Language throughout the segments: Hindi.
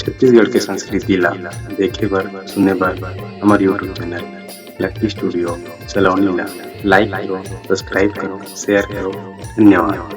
छत्तीसगढ़ के संस्कृति ला देखे बर सुने बर हमार यूट्यूब चैनल लकी स्टूडियो सलोनी ला लाइक करो, सब्सक्राइब करो, शेयर करो। धन्यवाद।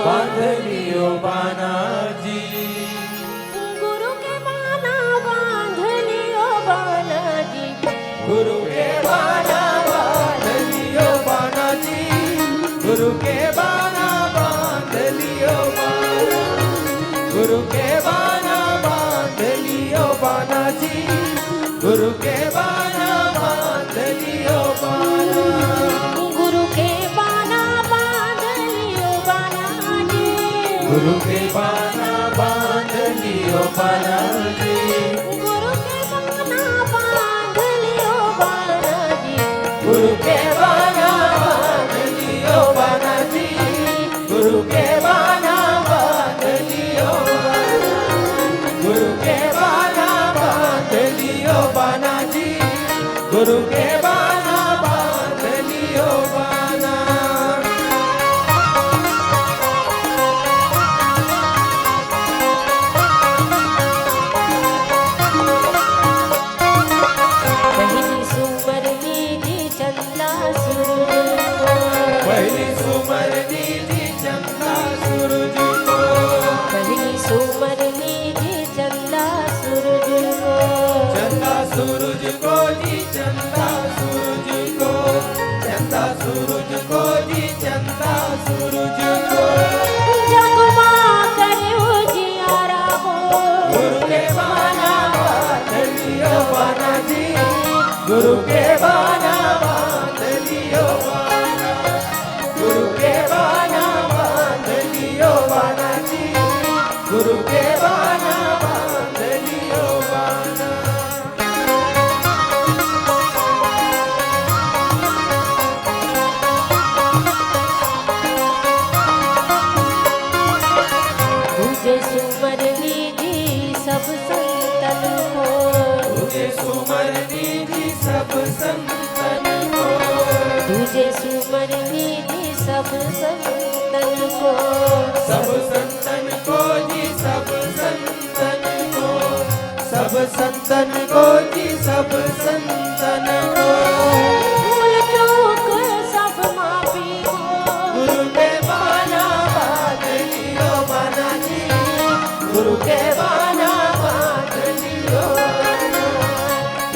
बांध लियो बाना जी, गुरु के बाना बांध लियो बाना जी, गुरु के बाना बांध लियो बाना जी, गुरु के बाना बांध लियो बाना, गुरु के बाना बांध लियो बाना जी, गुरु के बाना बांध लियो बाना, गुरु के बाना बांध लियो बाना जी, गुरु के बाना बांध लियो बाना जी, गुरु के बाना बांध लियो बाना जी, गुरु के बाना बांध लियो बाना जी, गुरु के बाना बांध लियो बाना, गुरु के बाना बांध लियो बाना जी, गुरु के बाना बांध लियो बाना। को जी चंदा सूरज को जगमा करे उजियारा हो गुरु के बाना बांध लियो बाना जी गुरु के बाना बांध लियो बाना गुरु के बाना बांध लियो बाना जी गुरु के बाना बांध लियो बाना तुझे सुमर लीजी सब संतन को तुझे सुमर दीदी सब संतन को तुझे सुमर लीजी सब संतन को सब संतन को जी सब संतन को सब संतन को जी सब संतन को भूल चूक सब माफी हो गुरु के बाना बांध लियो बाना जी गुरु के बाना बांध लियो बाना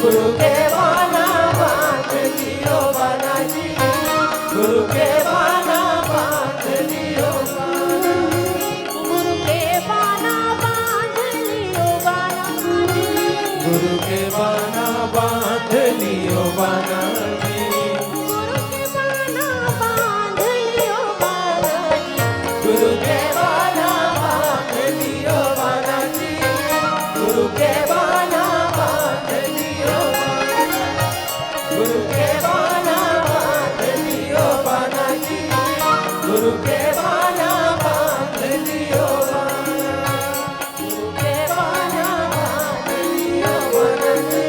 गुरु के बाना बांध लियो बाना जी गुरु के बाना बांध लियो बाना गुरु के बाना बांध लियो बाना जी गुरु के बाना बांध लियो बाना जी गुरु के बाना बांध लियो बाना जी गुरु के बाना बांध लियो बाना जी गुरु के बाना बांध लियो बाना गुरु के बाना बांध लियो बाना जी गुरु के बाना बांध लियो बाना गुरु के बाना बांध लियो बाना जी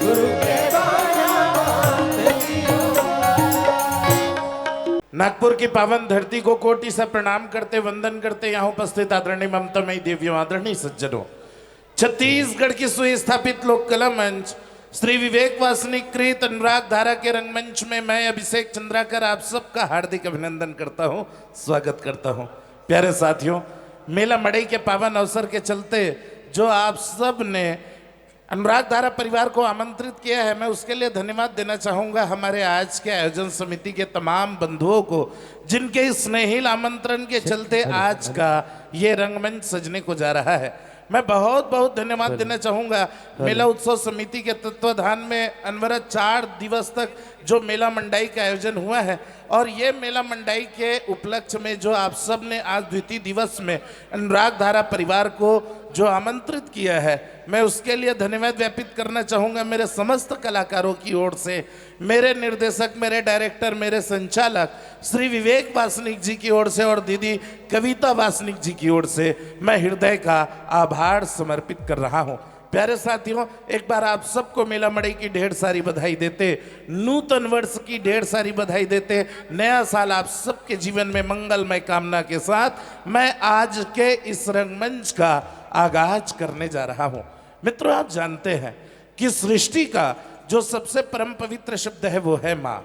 गुरु के बाना बांध लियो नागपुर की पावन धरती को कोटि से प्रणाम करते वंदन करते यहाँ उपस्थित आदरणीय ममतामयी देवियों आदरणीय सज्जनों छत्तीसगढ़ की सुस्थापित लोक कला मंच श्री विवेक वासनिक कृत अनुराग धारा के रंगमंच में मैं अभिषेक चंद्राकर आप सबका हार्दिक अभिनंदन करता हूँ स्वागत करता हूँ। प्यारे साथियों, मेला मड़ई के पावन अवसर के चलते जो आप सब ने अनुराग धारा परिवार को आमंत्रित किया है, मैं उसके लिए धन्यवाद देना चाहूँगा हमारे आज के आयोजन समिति के तमाम बंधुओं को, जिनके इस स्नेहिल आमंत्रण के चलते आज का ये रंगमंच सजने को जा रहा है। मैं बहुत बहुत धन्यवाद देना चाहूँगा मेला उत्सव समिति के तत्वाधान में अनवरत 4 दिवस तक जो मेला मंडाई का आयोजन हुआ है, और ये मेला मंडाई के उपलक्ष्य में जो आप सब ने आज द्वितीय दिवस में अनुराग धारा परिवार को जो आमंत्रित किया है, मैं उसके लिए धन्यवाद ज्ञापित करना चाहूँगा मेरे समस्त कलाकारों की ओर से, मेरे निर्देशक, मेरे डायरेक्टर, मेरे संचालक श्री विवेक वासनिक जी की ओर से और दीदी कविता वासनिक जी की ओर से मैं हृदय का आभार समर्पित कर रहा हूँ। प्यारे साथियों, एक बार आप सबको मेला मड़ई की ढेर सारी बधाई देते, नूतन वर्ष की ढेर सारी बधाई देते, नया साल आप सबके जीवन में मंगलमय कामना के साथ मैं आज के इस रंगमंच का आगाज करने जा रहा हूं। मित्रों, आप जानते हैं कि सृष्टि का जो सबसे परम पवित्र शब्द है वो है माँ।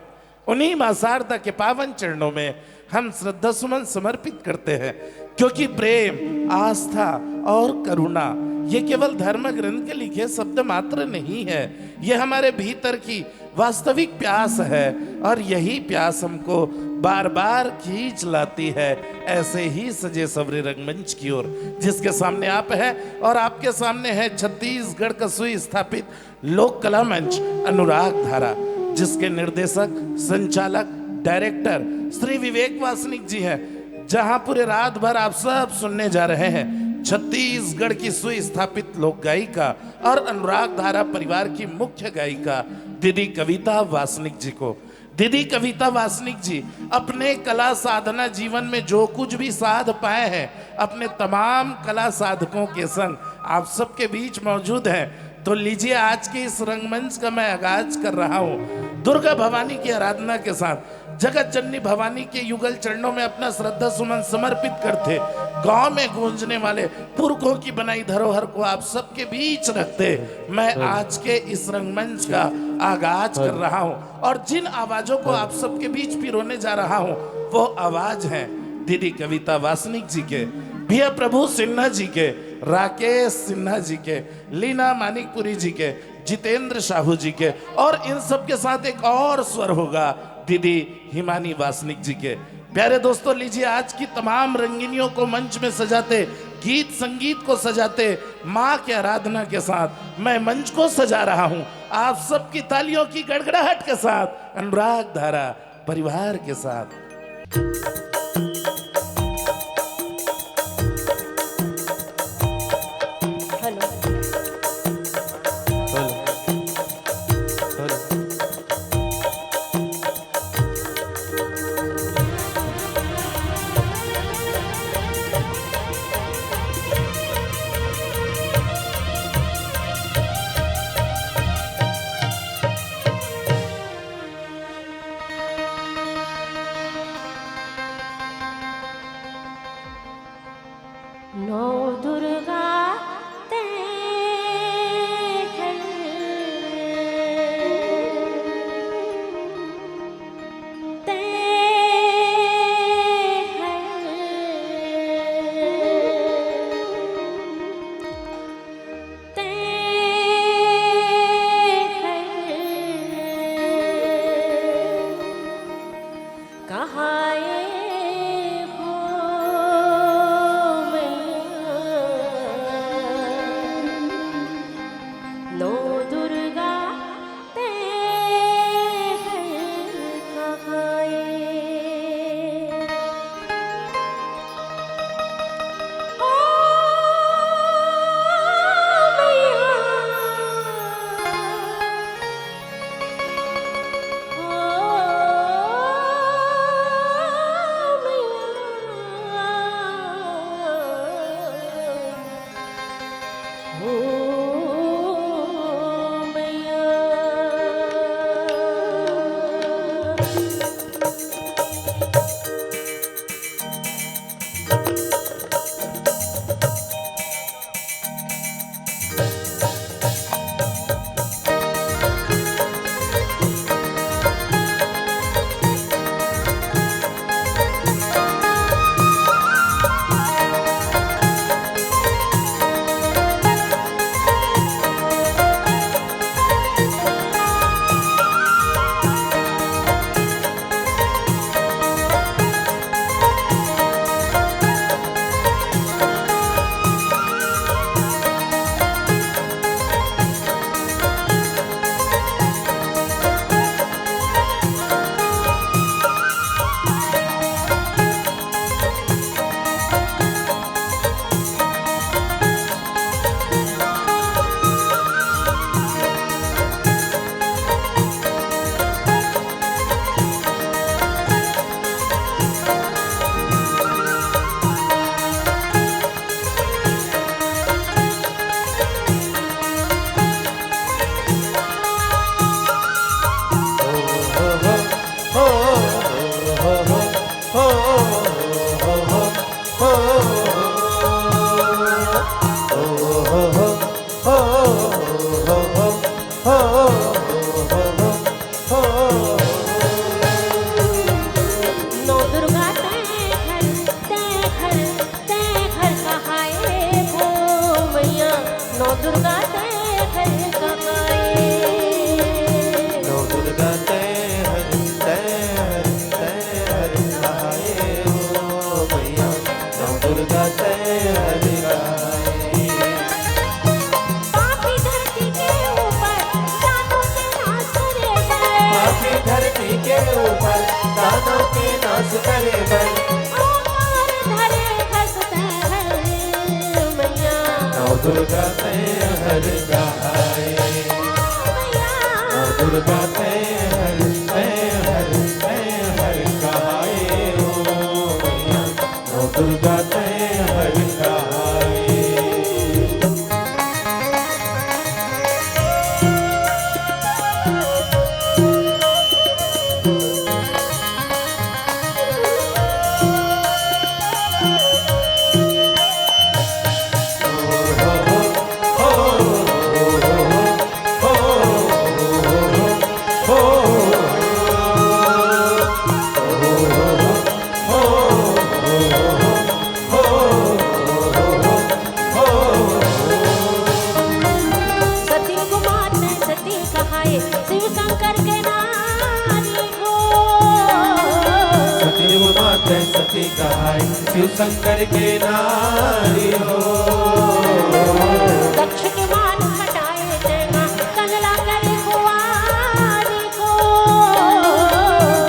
उन्हीं माँ शारदा के पावन चरणों में हम श्रद्धा सुमन समर्पित करते हैं, क्योंकि प्रेम, आस्था और करुणा ये केवल धर्म ग्रंथ के लिखे शब्द मात्र नहीं है, ये हमारे भीतर की वास्तविक प्यास है, और यही प्यास हमको बार बार खींच लाती है ऐसे ही सजे सवरे रंगमंच की ओर, जिसके सामने आप हैं और आपके सामने है छत्तीसगढ़ का सुस्थापित लोक कला मंच अनुराग धारा, जिसके निर्देशक, संचालक, डायरेक्टर श्री विवेक वासनिक जी हैं, जहां पूरे रात भर आप सब सुनने जा रहे हैं छत्तीसगढ़ की सुस्थापित लोक गायिका और अनुराग धारा परिवार की मुख्य गायिका दीदी कविता वासनिक जी को। दीदी कविता वासनिक जी अपने कला साधना जीवन में जो कुछ भी साध पाए हैं, अपने तमाम कला साधकों के संग आप सबके बीच मौजूद हैं। तो लीजिए, आज के इस रंगमंच का मैं आगाज कर रहा हूँ दुर्गा भवानी की आराधना के साथ। जगत जननी भवानी के युगल चरणों में अपना श्रद्धा सुमन समर्पित करते, गांव में गूंजने वाले पुरखों की बनाई धरोहर को आप सबके बीच रखते मैं आज के इस रंगमंच का आगाज कर रहा हूं। और जिन आवाजों को आप सबके बीच पिरोने जा रहा हूं वो आवाज है दीदी कविता वासनिक जी के, भैया प्रभु सिन्हा जी के, राकेश सिन्हा जी के, लीना मानिकपुरी जी के, जितेंद्र साहू जी के, और इन सब के साथ एक और स्वर होगा दीदी हिमानी वासनिक जी के। प्यारे दोस्तों, लीजिए आज की तमाम रंगीनियों को मंच में सजाते, गीत संगीत को सजाते, माँ के आराधना के साथ मैं मंच को सजा रहा हूँ आप सबकी तालियों की गड़गड़ाहट के साथ, अनुराग धारा परिवार के साथ। नौ दुर्गा तै सती कहाई शिव शंकर के नारी हो। दक्ष के मान हटाए तेना कनला करे कुंवारी को।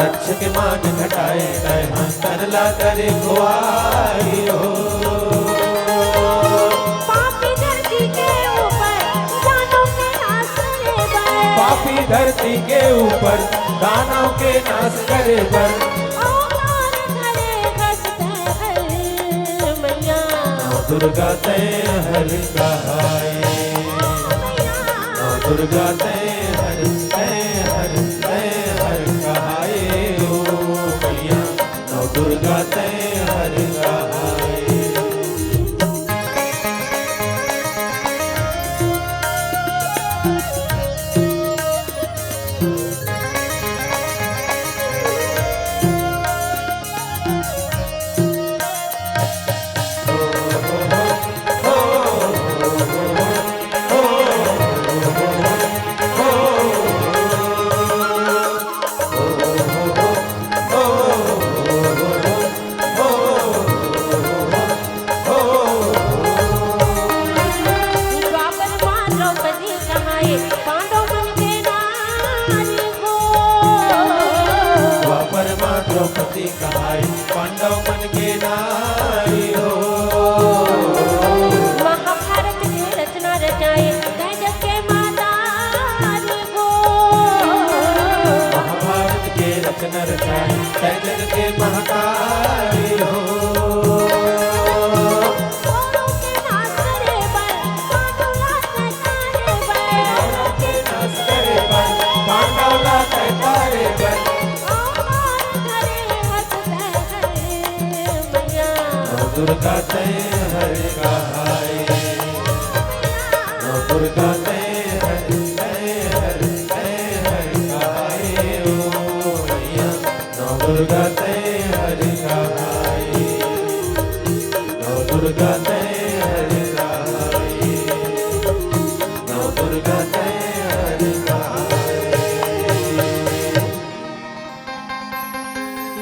दक्ष के मान घटाए तैना कनला करे कुंवारी हो। पापी धरती के ऊपर दानों के नाश करे बर। पापी धरती के ऊपर दानव के नाश करे बर। अवतार धरे हंसते हर मैया। नौ दुर्गा तै हर कहाए। नौ दुर्गा तै हर कहाए ओ मैया। नौ दुर्गा तै हर कहाए। द्वापर मां द्रौपदी कहाए पांडव मन के नारी को। द्वापर मां द्रौपदी कहाई पांडव मन के नारी हो। महाभारत की रचना रचाए तेजस के माता को। महाभारत के रचना रचाई तेजस के महतारी हो। कौरव के नाश करे बर पांडुला सतारे बर। के नाश करे बर पांडवला तैतारे बर। अवतार धरे हंसते हर मैया। नौ दुर्गा तै हर कहाए। नौ दुर्गा तै हर कहाए ओ मैया। नौ दुर्गा तै हर कहाए। नौ दुर्गा तै हर कहाए। नौ दुर्गा तै हर कहाए।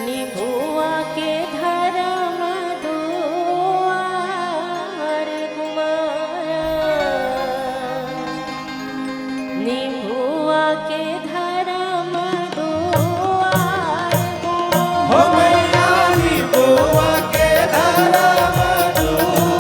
निभुआ के धर्म दुआर कुमारा। निभुआ के धर्म दुआर हो कुमारा। मैया नी बुआ के धर्म दुआर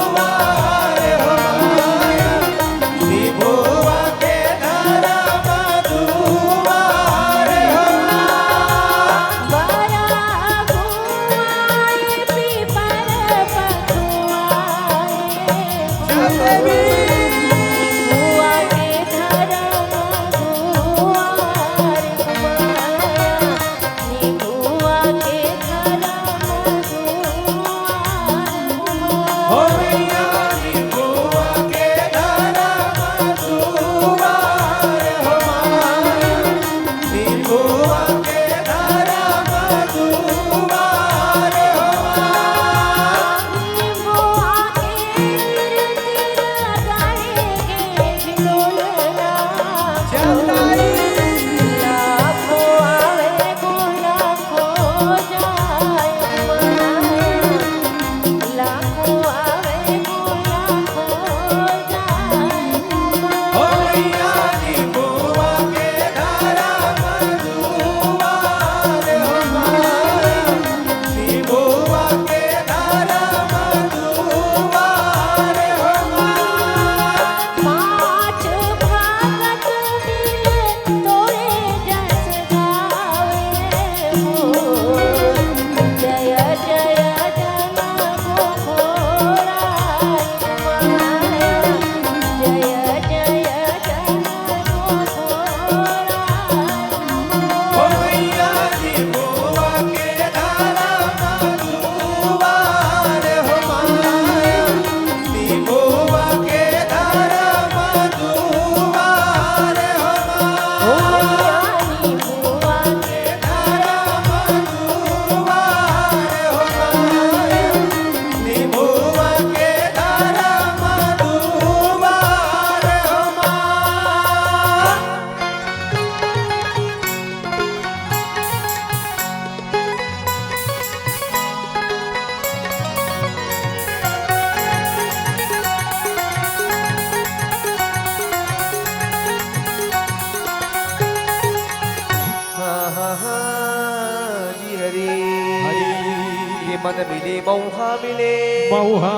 मन मिले मौहा मिले मौहा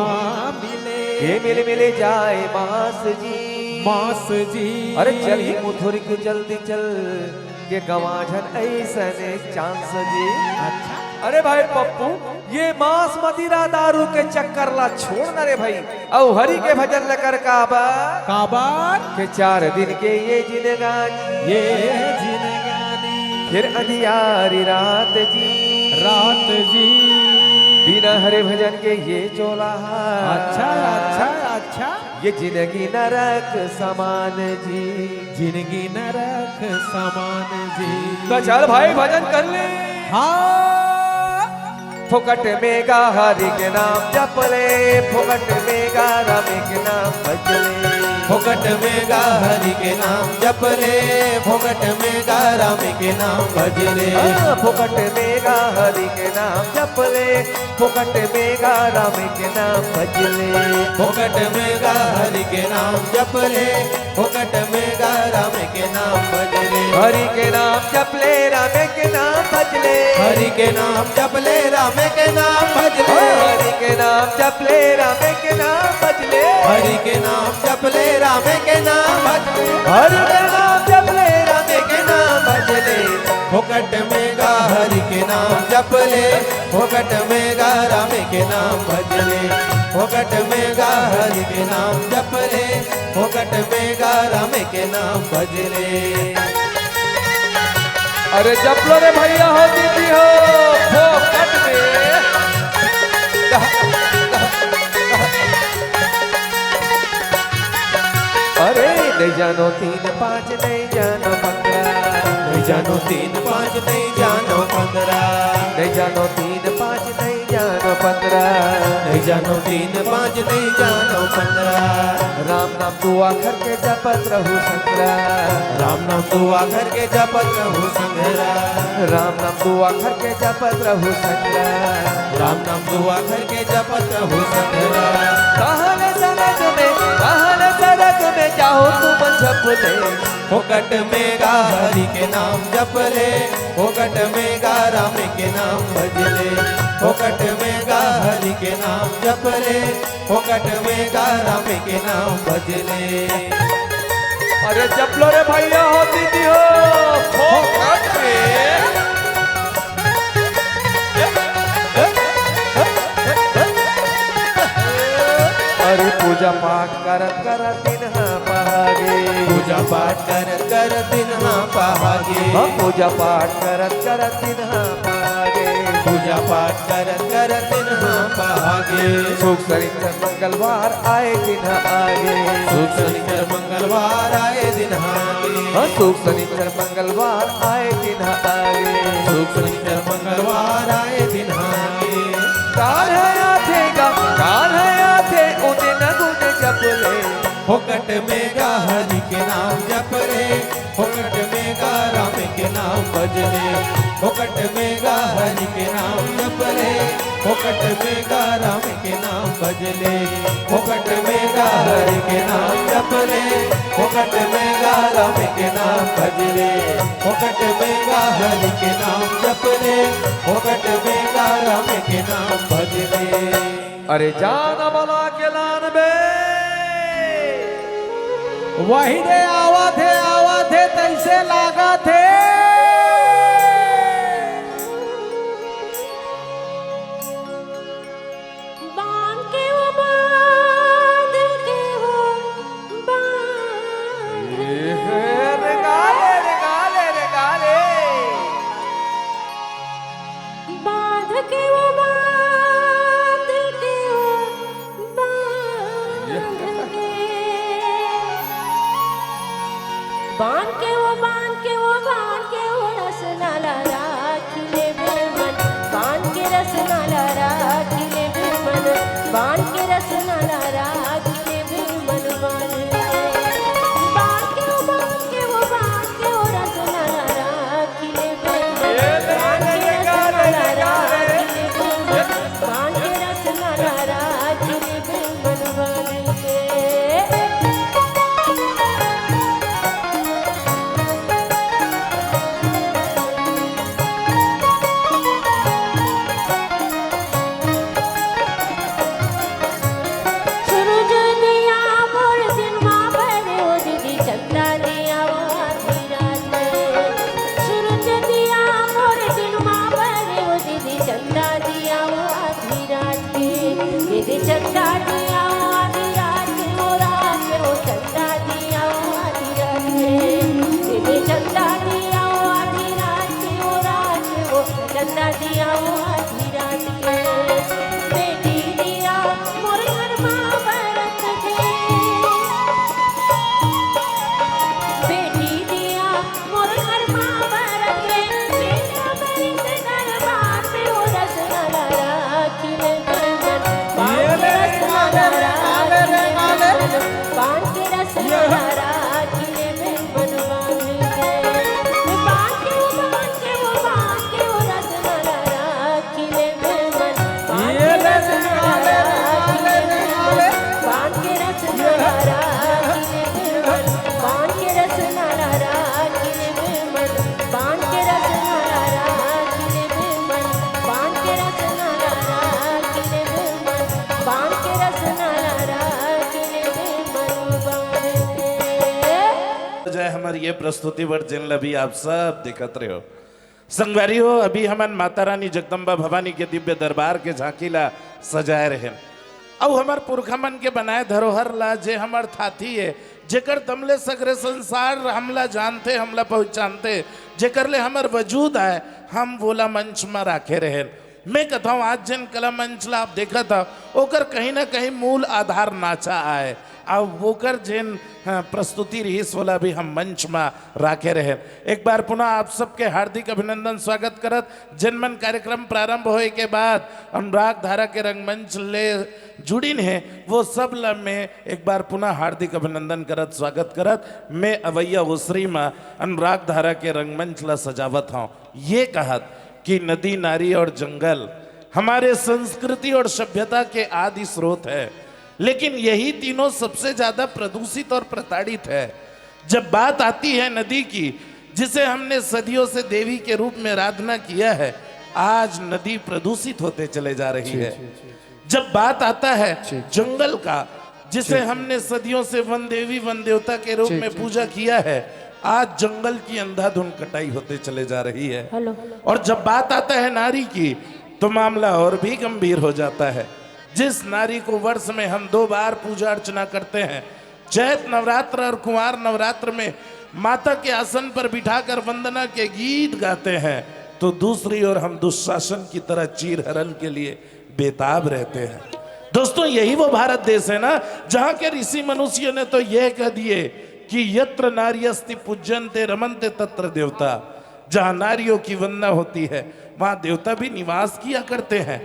मिले के मिले जाए मास जी मास जी। अरे चली मुथुरिक जल्दी चल के गवाझन ऐसने चांस जी। अच्छा अरे भाई पप्पू ये मांस मदिरा दारू के चक्कर ला छोड़ ना रे भाई औ हरि के भजन लेकर काबा काबार के 4 दिन के ये जिंदगानी ये जिंदगानी फिर अंधियारी रात जी रात जी। बिना हरे भजन के ये चोला अच्छा अच्छा अच्छा ये जिंदगी नरक समान जी। जिंदगी नरक समान जी। तो चल भाई भजन कर ले हाँ फुकट में गा हरि के नाम जप ले फुकट में गा राम के नाम भज ले फोकट में गा हरि के नाम जप ले फोकट में गा राम के नाम भज ले फुकट में गा हरि के नाम जप ले फुकट में गा राम के नाम भज ले फोकट में गा हरि के नाम जप ले फोकट में गा राम के नाम भज ले हरि के नाम जप ले राम के नाम भज ले हरि के नाम जप ले राम के नाम भज ले हरि के नाम जप ले राम के नाम भज ले हरि के नाम जप ले राम के नाम भज ले हरि के नाम जप ले राम के नाम भज ले फोकट में गा हरि के नाम जप ले फोकट में गा राम के नाम भज ले फोकट में गा हरि के नाम जप ले फोकट में गा राम के नाम भज ले। अरे जप लो रे भैया हो दीदी हो फोकट में अरे नहीं जानो 3 5 नहीं जानो 15 नहीं जानो 3 5 नहीं जानो 15 नहीं जानो 3 5 नहीं जानो 15 नहीं जानो 3 5 नहीं जानो 15 राम नाम दुआ करके जपत रहू संगरा राम नाम दुआ करके जपत रहू संगरा राम नाम दुआ करके जपत रहू संगरा राम नाम दुआ करके जपत रहू संगरा कहन सरग में जाओ तुम जप ले फोकट में गा हरि के नाम जप ले फोकट में गा राम के नाम भज ले फोकट में गा हरि के नाम जप ले फोकट में गा राम के नाम भज ले। अरे जप लो रे भैया हो दीदी हो फोकट में अरे पूजा पाठ करत करत दिन पहागे पूजा पाठ कर दिन पहागे पूजा पाठ करत करत दिन पहागे पूजा पाठ कर दिन पहागे सुख शनिचर मंगलवार आए दिन आगे सुख शनिचर मंगलवार आए दिन आगे सुख शनिचर मंगलवार आए दिन आगे सुख शनिचर मंगलवार आए दिन आगे कान है आथे उन्हें न गुने जप ले फोकट में गा हरि के नाम जप ले फोकट में गा राम के नाम भज ले फोकट में गा हरि के नाम जप ले फोकट में गा राम के नाम भज ले फोकट में गा हरि के नाम जप ले फोकट में गा राम के नाम भज ले फोकट में गा हरि के नाम जप ले फोकट में गा राम के नाम भज ले। अरे जान बला के लान बे वही रे आवा थे तैसे लागा थे बांध के वो बांध के वो बांध रे गाले बांध के वो बांध के वो बांध के बांध के वो रसना लाला खिले मन बांध के रसना लाला खिले मन बांध के रसना लाला खिले मन बांध के वो रसना लाला खिले मन बांध के रसना लाला खिले मन बांध के रसना लाला खिले मन बांध के सुंदर ये प्रस्तुति वर जिन लभी आप सब दिखत रहे हो। संगवारी हो, अभी हमन माता रानी जगदम्बा भवानी के दिव्य दरबार के झांकीला सजाए रहे। अब हमार पुरखा मन के बनाए धरोहर ला जे हमार थाथी है, जेकर दमले सगरे संसार हमला जानते, हमला पहचानते, जेकर ले हमार वजूद आए, हम बोला मंच में राखे रहे। मैं कहता हूँ आज जिन कला मंच ला आप देखा था ओकर कहीं ना कहीं मूल आधार नाचा आए। अब वोकर जिन प्रस्तुति रहीस वाला भी हम मंच में राखे रहे। एक बार पुनः आप सबके हार्दिक अभिनंदन स्वागत करत। जनमन कार्यक्रम प्रारंभ होए के बाद अनुराग धारा के रंगमंच ले जुड़ीन है वो सब ला में एक बार पुनः हार्दिक अभिनंदन करत स्वागत करत। मैं अवैया उसरी में अनुराग धारा के रंगमंच ला सजावत हूँ। ये कहत कि नदी नारी और जंगल हमारे संस्कृति और सभ्यता के आदि स्रोत है, लेकिन यही तीनों सबसे ज्यादा प्रदूषित और प्रताड़ित है। जब बात आती है नदी की, जिसे हमने सदियों से देवी के रूप में आराधना किया है, आज नदी प्रदूषित होते चले जा रही है। जब बात आता है जंगल का, जिसे हमने सदियों से वन देवी वन देवता के रूप में पूजा किया है, आज जंगल की अंधाधुंध कटाई होते चले जा रही है। और जब बात आता है नारी की, तो मामला और भी गंभीर हो जाता है। जिस नारी को वर्ष में हम 2 बार पूजा अर्चना करते हैं, चैत नवरात्र और कुंवार नवरात्र में माता के आसन पर बिठाकर वंदना के गीत गाते हैं, तो दूसरी ओर हम दुशासन की तरह चीर हरण के लिए बेताब रहते हैं। दोस्तों, यही वो भारत देश है ना, जहां के ऋषि मनुष्यों ने तो यह कह दिए कि यत्र नार्यस्ति पूज्यन्ते रमन्ते तत्र देवता। जहां नारियों की वंदना होती है वहां देवता भी निवास किया करते हैं।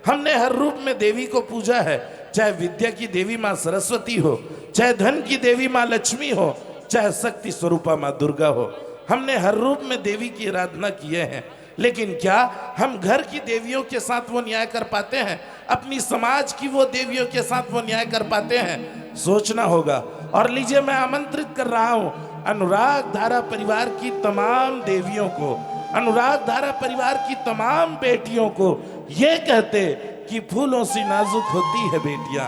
हमने हर रूप में देवी को पूजा है, चाहे विद्या की देवी माँ सरस्वती हो, चाहे धन की देवी माँ लक्ष्मी हो, चाहे शक्ति स्वरूपा माँ दुर्गा हो। हमने हर रूप में देवी की आराधना किए हैं, लेकिन क्या हम घर की देवियों के साथ वो न्याय कर पाते हैं? अपनी समाज की वो देवियों के साथ वो न्याय कर पाते हैं? सोचना होगा। और लीजिए, मैं आमंत्रित कर रहा हूं अनुराग धारा परिवार की तमाम देवियों को, अनुराग धारा परिवार की तमाम बेटियों को, ये कहते कि फूलों सी नाजुक होती है बेटियां,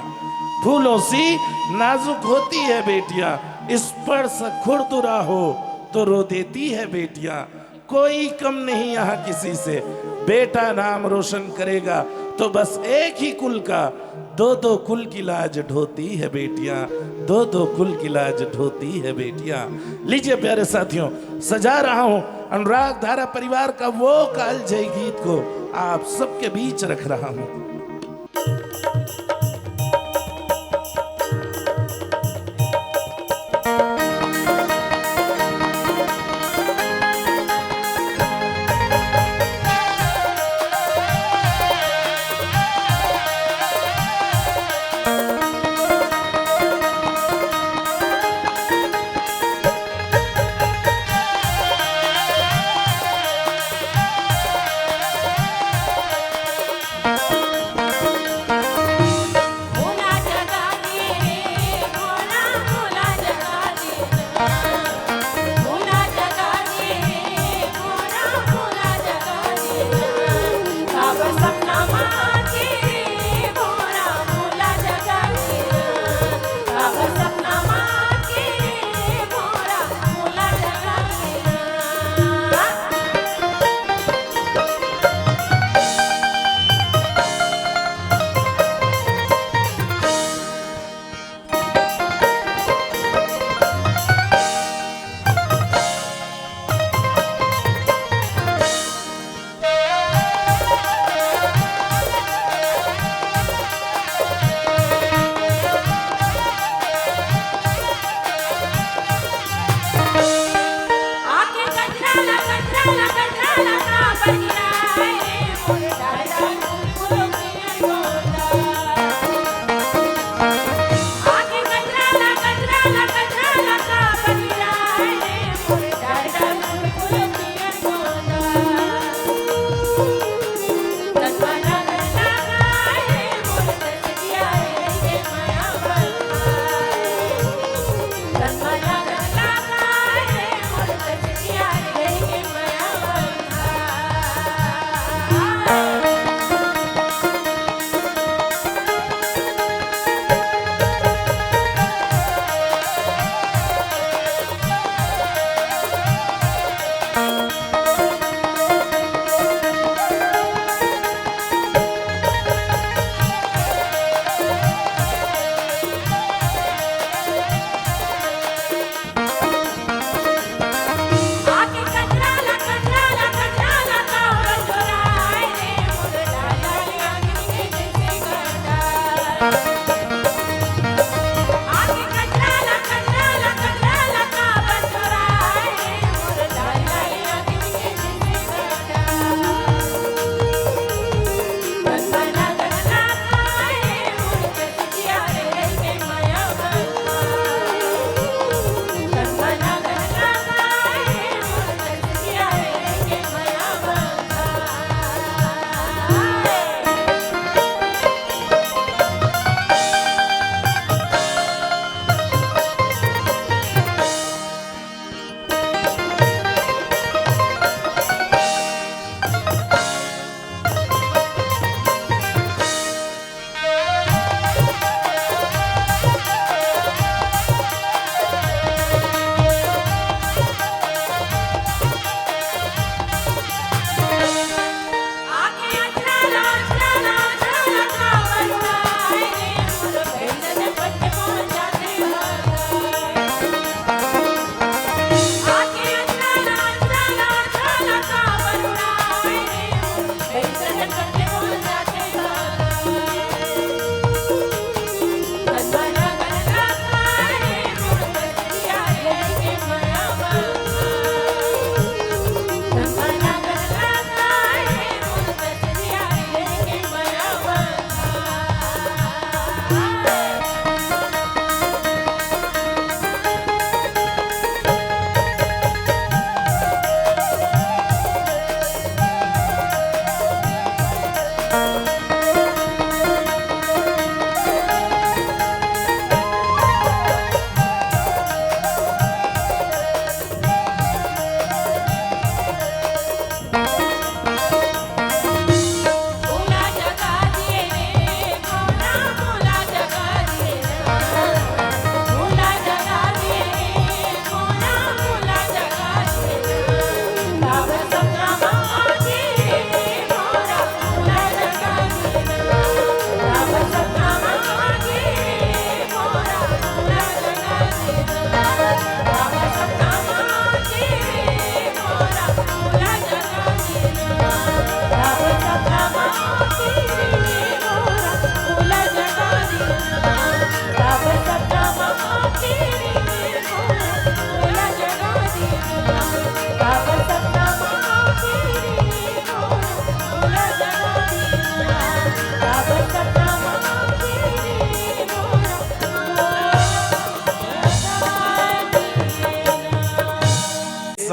फूलों सी नाजुक होती है बेटियां, स्पर्श खुरदुरा हो तो रो देती है बेटियां। कोई कम नहीं यहाँ किसी से, बेटा नाम रोशन करेगा तो बस एक ही कुल का 2-2 कुल की लाज ढोती है बेटियां, 2-2 कुल की लाज ढोती है बेटियां। लीजिए प्यारे साथियों, सजा रहा हूं अनुराग धारा परिवार का वो कालजयी गीत को आप सबके बीच रख रहा हूं।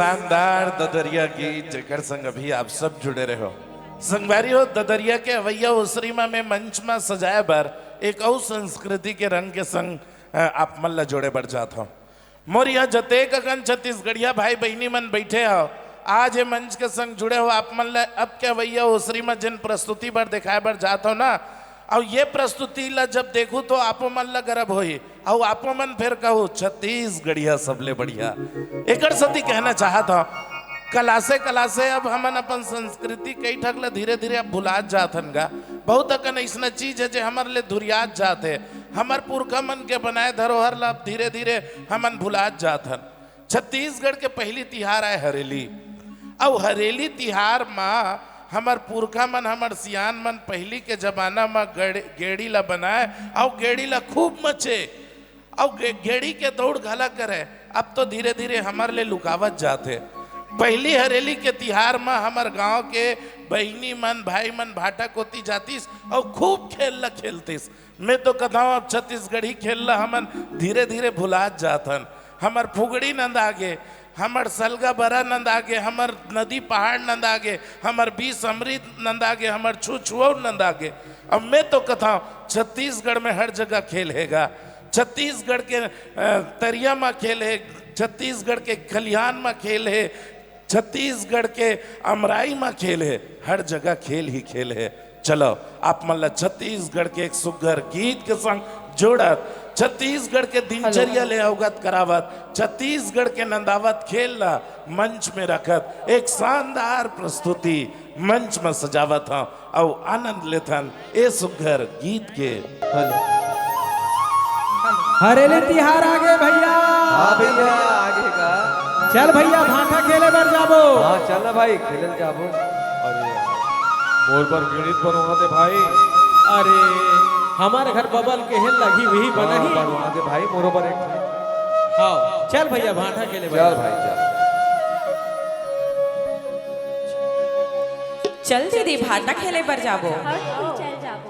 शानदार ददरिया गीत जेकर संग अभी आप सब जुड़े रहो संगवारी हो ददरिया के अवैया उसरीमा में मंच में सजाए बर एक और संस्कृति के रंग के संग आप मन ला जोड़े बढ़ जात हो मोर यहाँ जतेक अगन छत्तीसगढ़िया भाई बहनी मन बैठे हो आज ये मंच के संग जुड़े हो आप मन ला अब के अवैया उसरी में जिन प्रस्तुति बर दिखाए बर जात हो ना और ये प्रस्तुति ला जब देखूं तो आपो मन ला गर्व होई और आपो मन फिर कहूँ छत्तीसगढ़िया सबले बढ़िया एक सती कहना चाहता हूँ कला से अब हमन अपन संस्कृति कई ठक धीरे धीरे अब भुलात जाथन गा बहुत अकन ऐसा चीज है जो हमारे लिए धुरियात जाते हमार पुरखा मन के बनाए धरोहर ला धीरे धीरे हमन भुलात जाथन। छत्तीसगढ़ के पहली तिहार है हरेली और हरेली तिहार माँ हमार पुरखा मन हमार सियान मन पहली के जमाना में गेड़ी ला बनाए और गेड़ी ला खूब मचे और गेड़ी के दौड़ घला करे अब तो धीरे धीरे हमारे लिए लुकावत जाते। पहली हरेली के तिहार में हमार गांव के बहनी मन भाई मन भाटा कोती जातीस और खूब खेल खेलतीस। मैं तो कहता हूँ अब छत्तीसगढ़ी खेल ला हमन धीरे धीरे भुलात जाथन। हमार फुगड़ी नंद आगे हमार सलगा बरा नंद आगे हमार नदी पहाड़ नंद आगे हमार बीस अमृत नंद आगे हमार छुआ नंद आगे। अब मैं तो कहता हूँ छत्तीसगढ़ में हर जगह खेल हैगा। छत्तीसगढ़ के तरिया में खेल है छत्तीसगढ़ के खलिहान में खेल है छत्तीसगढ़ के अमराई में खेल है हर जगह खेल ही खेल है। चलो आप मतलब छत्तीसगढ़ के एक सुघर गीत के संग जोड़त छत्तीसगढ़ के दिनचर्या ले अवगत करावत छत्तीसगढ़ के नंदावत खेल ला मंच में रखत एक शानदार प्रस्तुति मंच में सजावत हूँ और आनंद लेथन ए सुघर गीत के। हरेली तिहार आगे भैया। हाँ भैया आगे का चल भैया भाटा खेले बर जाबो। हाँ चल ना भाई खेलल जाबो। अरे मोर पर गणित बनवा दे भाई। अरे हमारे घर बबल के हेल लगी वही बनही बनवा दे भाई मोरो पर एक। हाँ चल भैया भाटा खेले चल भाई चल। चल दीदी भाटा खेले पर जाबो। चल जाबो।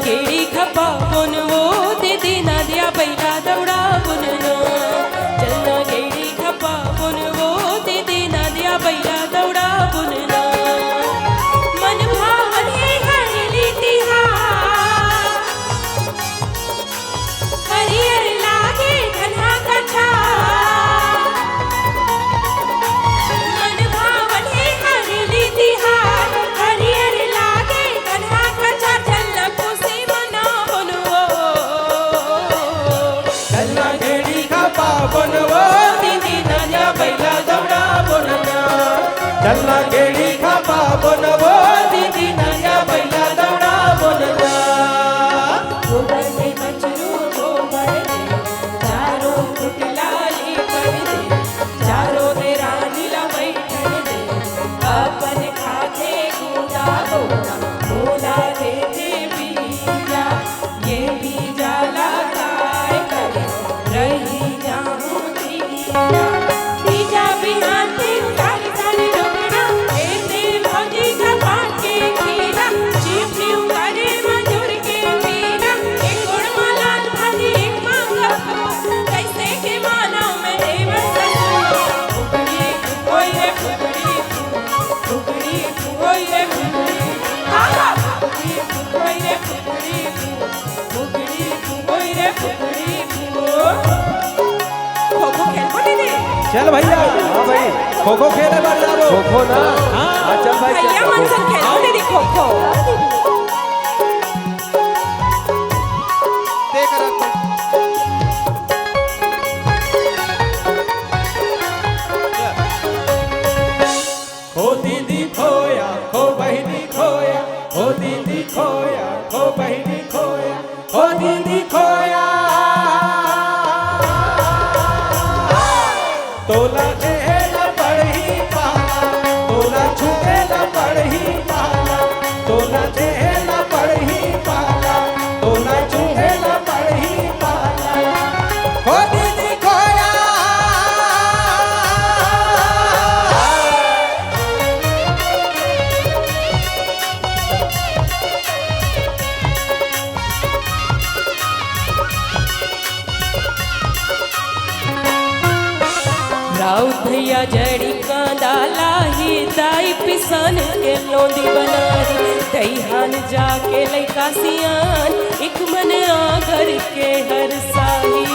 गेड़ी खपा बुनवो दीदी नदिया बैला दौड़ा बुननो चलना गेड़ी खपा बुनवो दीदी नदिया बैला दौड़ा बुननो मन भावन है हरेली तिहार हरियर लागे घना कथा मन भावन है हरेली तिहार हरियर लागे घना कथा बनवो दीदी नदिया बैला दौड़ा बुनना चलना गेड़ी खापा बनवो दीदी नदिया बैला दौड़ा बुनना। गोबर से बचरू गोबर दे चारों कुटलाली कर दे चारों दे रानी ला बैठन दे अपन खाते गुदा गोदा बोला देते बीजा ये बीजा लगाए करे रही बीजा बिहान से उतारी सारी डोकरा ऐसे भौजी का पान के खीरा चिपनी उतारे मजूर के पीरा एक गुड़मा लाल भाजी एक मांगा कैसे के माना मैं देवर ससुर फुकड़ी कोई रे फुकड़ी फुकड़ी कोई रे फुकड़ी आहा फुकड़ी कोई रे फुकड़ी फुकड़ी कोई रे फुकड़ी खो खो खेल पड़ी दे। चल भैया। हाँ भाई खो खो खेले बार जाबो खो खो ना हां चल भाई भैया मन से खेलो दीदी खो खो देख रहा खो दीदी खोया खो बहिनी खोया खो दीदी खोया खो बहिनी खोया खो दीदी खोया तोला देला पड़ही पाला तोला छुटेला पड़ही पाला तोला देला पड़ही पाला तोला छुटेला पड़ही पाला खो दीदी खोया राउत भैया जड़ी कांदा ही दाई पिसान के लोंदी बनाही दईहान जाके लइका सियान एक मन आगर के हर साही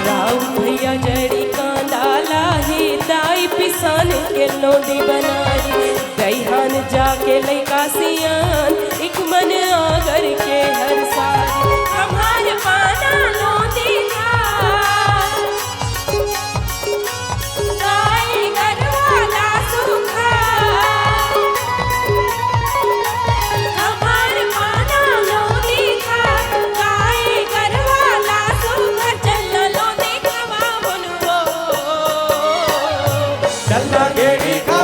राउत भैया जड़ी कांदा ही दाई पिसान के लोंदी बनाही दईहान जाके लइका सियान एक मन आगर के हर साही हमार पाना लोंदी था गाय गरवाला सुखा हमार पाना लोंदी था गाय गरवाला सुखा चल लोंदी खवा बनवो चलना गेड़ी का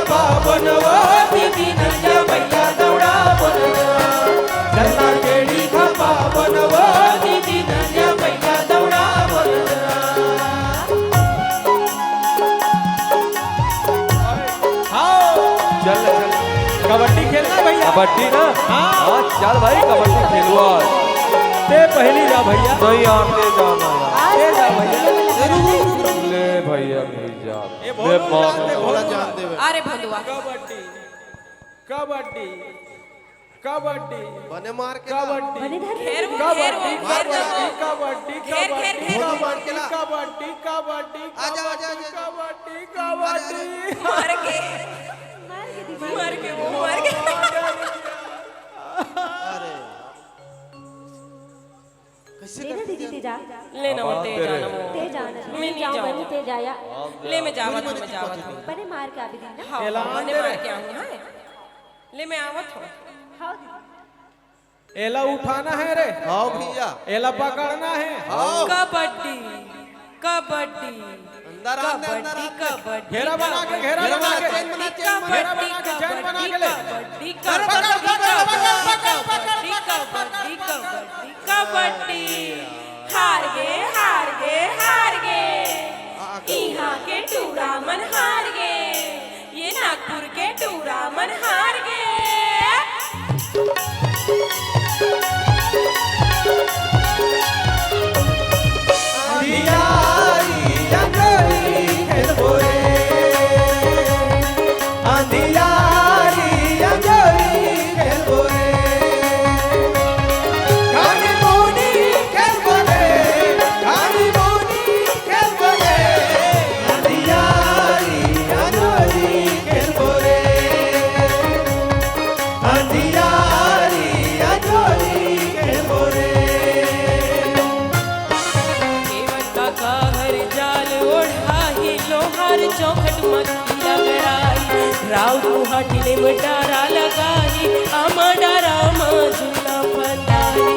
बनवो दीदी नैया भैया दौड़ा बनवो चलना गेड़ी का बनवो दीदी नैया भैया दौड़ा बनवो आओ चल चल कबड्डी खेलना भैया कबड्डी ना हां चल भाई कबड्डी खेलो ते पहली जा भैया नहीं आते जाना यार जा भैया ले भैया भेजा ले थोड़ा जान दे अरे भलुआ कबड्डी कबड्डी कबड्डी बने मार के कबड्डी घेर वो कबड्डी कबड्डी कबड्डी घेर घेर घेर मार के ला कबड्डी कबड्डी आजा आजा कबड्डी कबड्डी मार के वो मार के अरे कैसे मेरे दीदी ते जा लेना वो ते जाना वो ते जाना मैं मैं नहीं जाऊं जाऊंगा। बनी ते जाया ले मैं जावत हूँ मैं जावत हूँ बने मार के आबी दी ना हाँ एला मैंने दे मार रे। के आऊँ हाँ ले मैं आवत हूँ हां दीदी एला उठाना है रे आओ भैया एला पकड़ना है आओ कबड्डी कबड्डी अंदर आ अंदर कबड्डी आ कबड्डी घेरा बना के घेरा बना के चैन बना चैन बना घेरा बना के चैन बना के ले कबड्डी कबड्डी कबड्डी कबड्डी कबड्डी हार गे हार गे हार गे यहाँ के टूरा मन हार गे ये नागपुर के टूरा मन हार गे अंधियारी अंजोरी खेलबो रे अंधियारी अंजोरी खेलबो रे गानी मोनी खेलबो रे गानी मोनी खेलबो रे अंधियारी अंजोरी खेलबो रे अंधियारी अंजोरी खेलबो रे लोहार चौखट मक्खिया गड़ाई राव गुहाटिले में डारा लगाई आमा डारा माँ झूला फंदाई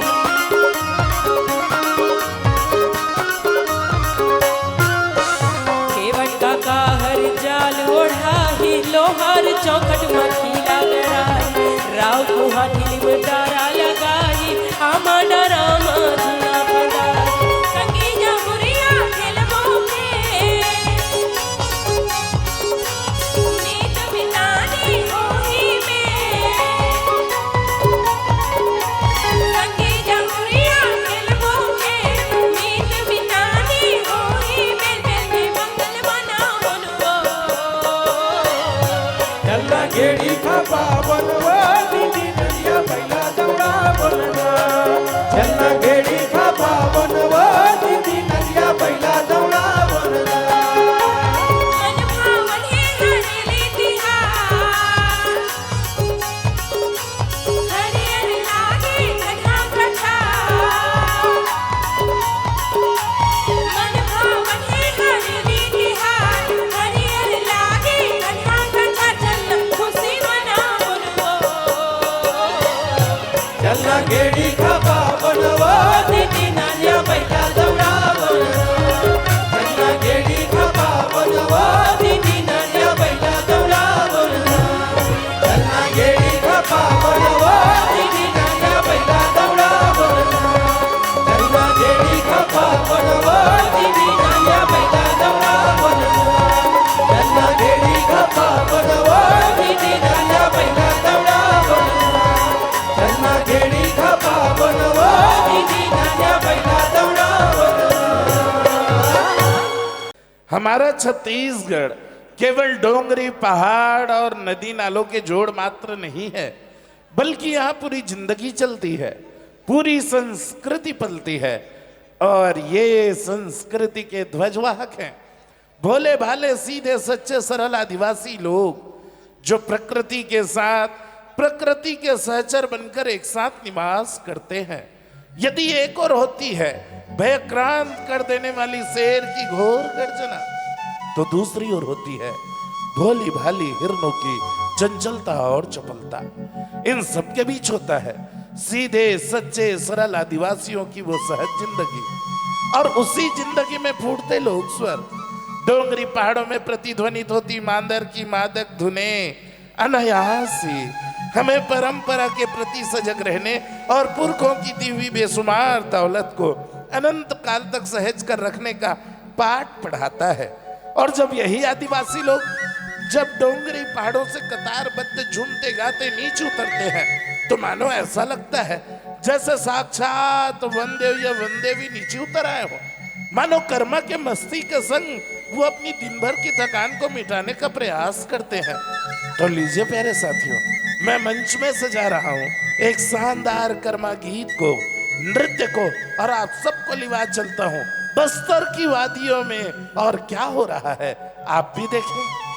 केवट काका हर जाल ओढ़ाई लोहार चौखट मक्खिया गड़ाई राव गुहाटिले में डारा लगाई आमा डारा माँ झूला फंदाई संगीजा मुरिया खेलबो के नीत बितानी होही में संगीजा मुरिया खेलबो के नीत बितानी होही में में मंगल बना बनवो चलना गेड़ी खपा बनवा दीदी नदिया भैया दौड़ा बनवा चलना गेड़ी खपा बनवा दीदी खपा बनवो दीदी नान्या बैला दौडा बनवो त्यांना गेडी खपा बनवो दीदी नान्या बैला दौडा बनवो त्यांना गेडी खपा बनवो दीदी नान्या बैला दौडा बनवो त्यांना गेडी खपा बनवो दीदी नान्या बैला दौडा बनवो त्यांना गेडी खपा बनवो दीदी नान्या बैला दौडा बनवो त्यांना गेडी खपा बनवो दीदी नान्या बैला दौडा हमारा छत्तीसगढ़ केवल डोंगरी पहाड़ और नदी नालों के जोड़ मात्र नहीं है, बल्कि यहाँ पूरी जिंदगी चलती है, पूरी संस्कृति पलती है। और ये संस्कृति के ध्वजवाहक हैं भोले भाले सीधे सच्चे सरल आदिवासी लोग, जो प्रकृति के साथ प्रकृति के सहचर बनकर एक साथ निवास करते हैं। यदि एक और होती है भयक्रांत कर देने वाली शेर की घोर गर्जना, तो दूसरी ओर होती है भोली भाली हिरणों की चंचलता और चपलता। इन सब के बीच होता है सीधे सच्चे सरल आदिवासियों की वो सहज जिंदगी, और उसी जिंदगी में फूटते लोक स्वर। डोंगरी पहाड़ों में प्रतिध्वनित होती मांदर की मादक धुनें अनायास ही हमें परंपरा के प्रति सजग रहने और पुरखों की दी हुई बेशुमार दौलत को अनंत काल तक सहेज कर रखने का पाठ पढ़ाता है। और जब यही आदिवासी लोग जब डोंगरी पहाड़ों से कतारबद्ध झूमते गाते नीचे उतरते हैं, तो मानो ऐसा लगता है जैसे साक्षात वनदेव या वनदेवी नीचे उतर आए हो। मानो कर्मा के मस्ती के संग वो अपनी दिन भर की थकान को मिटाने का प्रयास करते हैं। तो लीजिए प्यारे साथियों, मैं मंच में सजा रहा हूँ एक शानदार कर्मा गीत को, नृत्य को, और आप सबको लिवा चलता हूँ बस्तर की वादियों में और क्या हो रहा है आप भी देखें।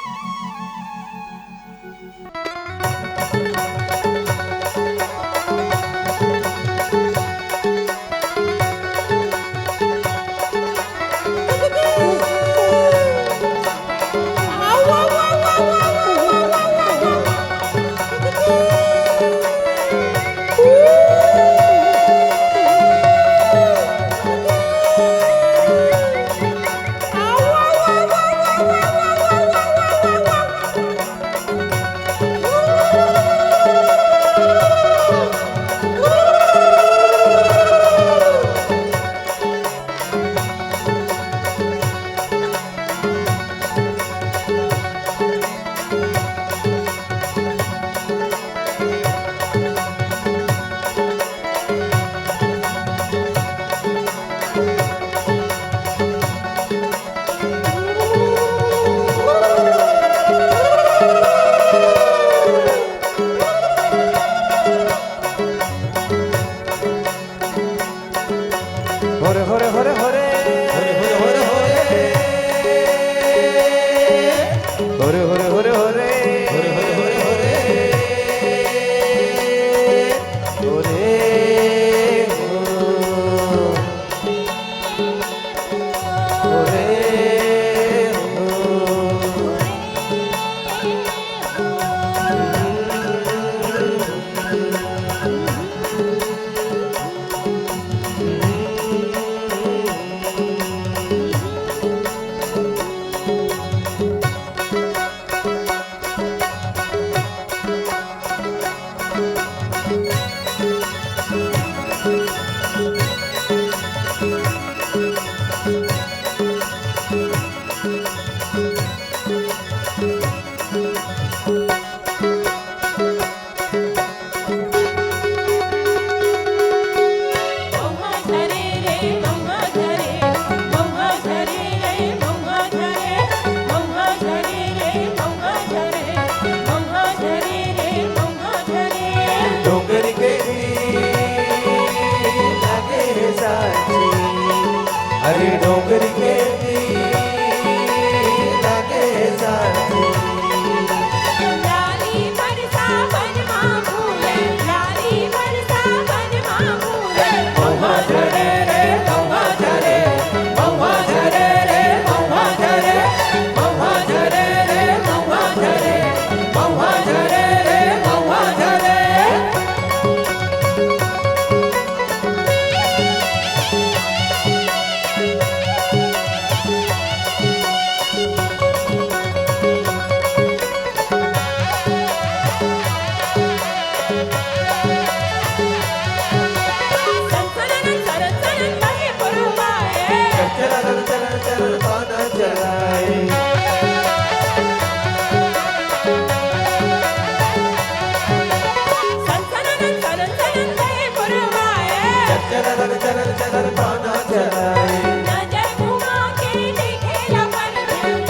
चरर चरर चरर पाना चलाए नजर घुमा के देखेला पर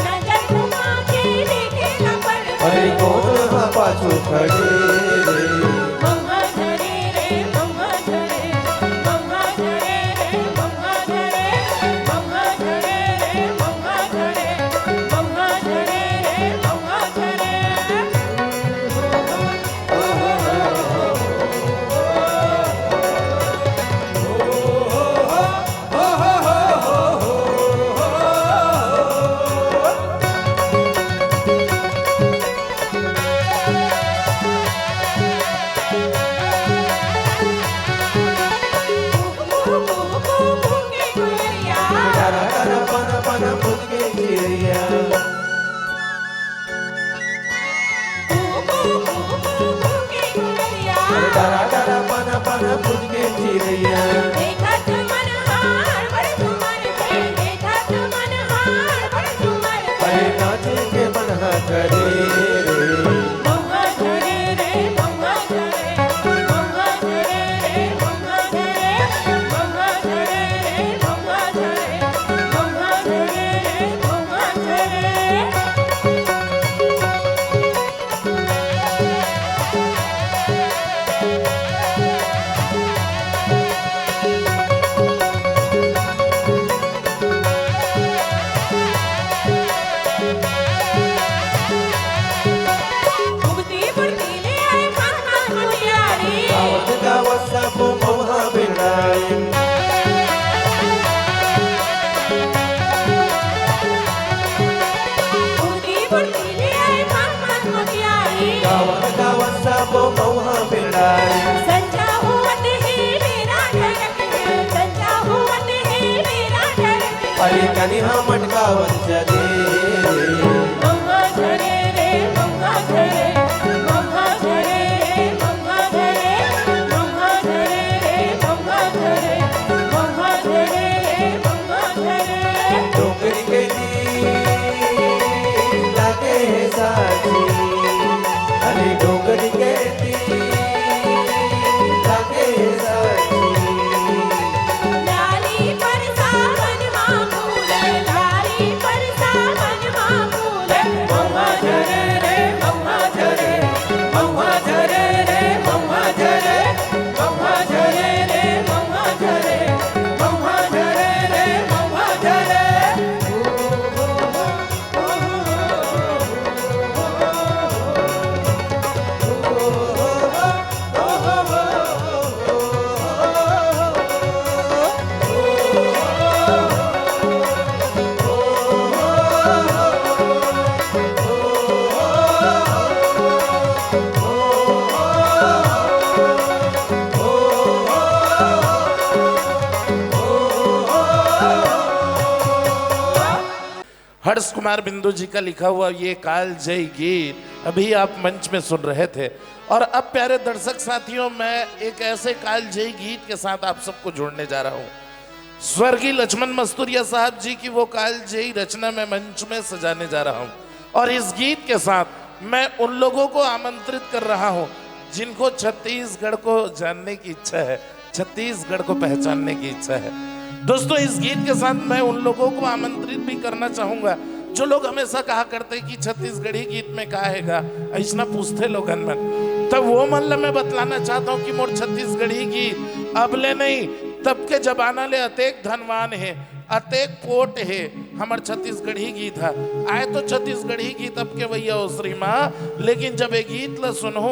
नजर घुमा के देखेला पर अरे कौन हा पाछू खड़े रे मम्मा झरे रे मम्मा झरे मम्मा झरे रे मम्मा झरे मम्मा झरे रे मम्मा झरे मम्मा झरे रे मम्मा झरे डरा डरा पन पन फुद के चिड़िया डरा डरा पन पन फुद के चिड़िया अरे नाचे के मन हा करे रे गावत गावत सब मोहा बिरडाई गावत गावत सब मोहा बिरडाई संजा हुवत है मेरा ढरक संजा हुवत है मेरा ढरक अरे कनिहा मटकावन चले रे मम्मा झरे रे मम्मा झरे मम्मा झरे रे मम्मा झरे मम्मा झरे रे मम्मा झरे मम्मा झरे रे मम्मा झरे डोंगरी के दी लागे है साथी अरे डोंगरी के दी लागे है साथी लाली पर सावन मामूल लाली पर सावन मामूल मम्मा झरे रे मम्मा झरे मम्मा झरे रे मम्मा झरे मम्मा झरे रे मम्मा झरे मम्मा झरे रे मम्मा झरे हर्ष कुमार बिंदु जी का लिखा हुआ ये काल जय गीत अभी आप मंच में सुन रहे थे। और अब प्यारे दर्शक साथियों, मैं एक ऐसे काल जय गीत के साथ आप सबको जोड़ने जा रहा हूँ। स्वर्गीय लक्ष्मण मस्तूरिया साहब जी की वो काल जयी रचना मैं मंच में सजाने जा रहा हूँ। और इस गीत के साथ मैं उन लोगों को आमंत्रित कर रहा हूँ जिनको छत्तीसगढ़ को जानने की इच्छा है, छत्तीसगढ़ को पहचानने की इच्छा है। दोस्तों, इस गीत के साथ मैं उन लोगों को आमंत्रित भी करना चाहूंगा जो लोग हमेशा कहा करते कि छत्तीसगढ़ी गीत में का हैगा, ऐसा पूछते लोगन मन। तब वो मन ला मैं बतलाना चाहता हूँ कि मोर छत्तीसगढ़ी गीत अब ले नहीं, तब के जमाना ले अतेक धनवान है, अतेक पोट है। हमार छत्तीसगढ़ी गीत है आए तो छत्तीसगढ़ी गीत अब के भैया ओसरी माँ, लेकिन जब ये गीत ला सुनो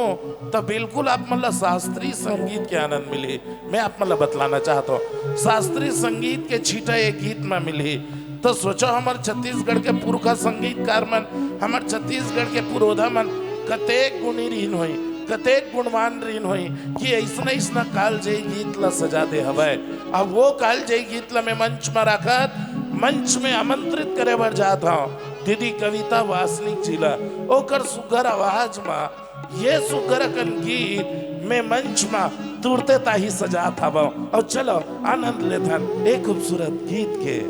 तो बिल्कुल आप मतलब शास्त्रीय संगीत के आनंद मिली। मैं आप मतलब बतलाना चाहता हूँ शास्त्रीय संगीत के छीटा एक गीत में मिली। तो सोचो हमार छत्तीसगढ़ के पुरखा संगीतकार मन, हमार छत्तीसगढ़ के पुरोधा मन कतेक गुणी रीन हुई, कतेक गुणवान रीन हुई कि ऐसा ऐसा काल जय गीत ला सजा दे हवै। अब वो काल जय गीत ला मैं मंच में रखत, मंच में आमंत्रित करे बर जाता हूँ दीदी कविता वासनिक जिला ओकर सुगर आवाज में ये सुगर कन गीत में मंच में तुरते ताही सजात हव। और चलो आनंद लेथन एक खूबसूरत गीत के।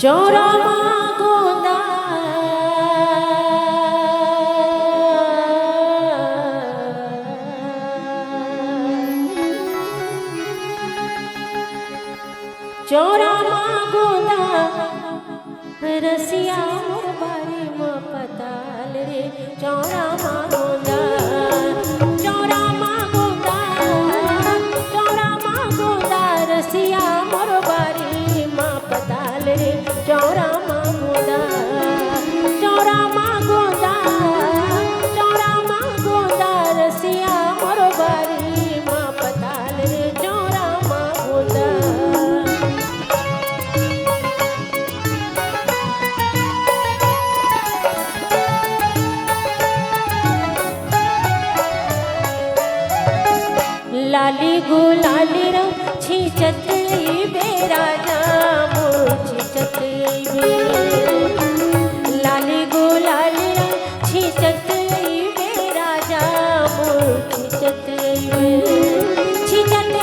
चौरामा गोंदा चौरामा गोंदा रसिया मोर बारी में पताल रे चौरामा गोंदा चौरामा गोंदा चौरामा गोंदा रसिया मोर बारी में पताल रे चौरामा गोंदा चौरामा गोंदा चौरामा गोंदा रसिया मोर बारी में पताल रे चौरामा गोंदा लाली गुलाली रंग छींचत बेराजा मोर छींचत बे लाली गुलाली रंग छींचत बेराजा मोर छींचत छींचत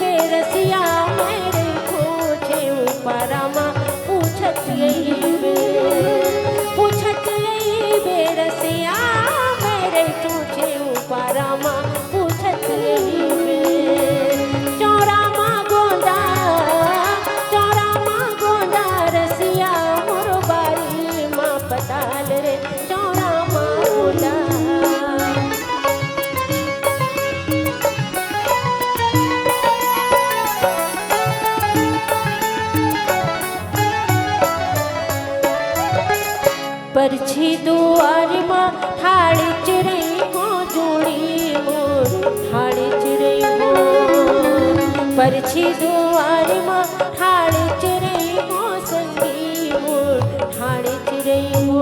बेरसिया मेरे पूछे परमा पूछत पूछत बेरसिया मेरे पूछे परमा पूछत चौरामा गोंदा चौरामा गोंदा रसिया मोर बारी माँ पताल रे चौरामा गोंदा परछी दुआरी माँ थाड़ी चिरई हो जोड़ी मोर थाड़ी चिरई हो परछी दुआरी माँ थाड़ी चिरई हो संगी मोर थाड़ी चिरई हो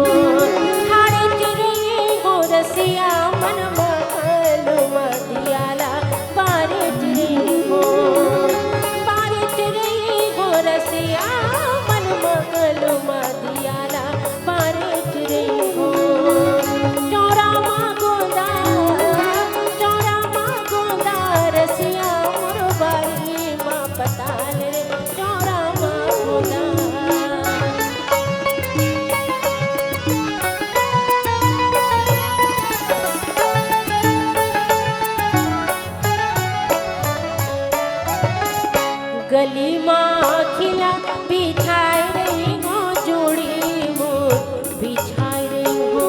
थाड़ी चिरई हो रसिया मन महल मदियाला बारे चिरई हो बारे चिरई हो रसिया मन महल मदियाला बारे चिरई हो चौरामा गोंदा चौरामा गोंदा रसिया मोर बारी माँ पताल रे चौरामा गोंदा गली माँ खिला बिछाए रही हो जोड़ी मोर बिछाए रही हो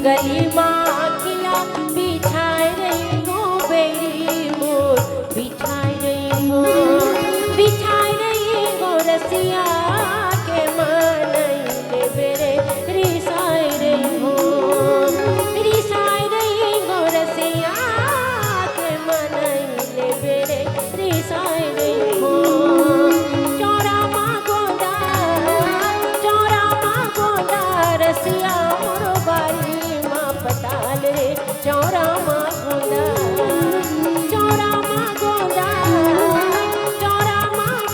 गली माँ खिला बिछाए रही हो बेड़ी मोर बिछाए रही हो बिछाए रही हो रसिया के मनई ले बेरे रिसाए रही हो रिसाए रही हो रसिया के मनई ले बेरे रिसाए रही हो चौरामा गोंदा रसिया मोर बारी माँ पताल रे चौरामा गोंदा चौरामा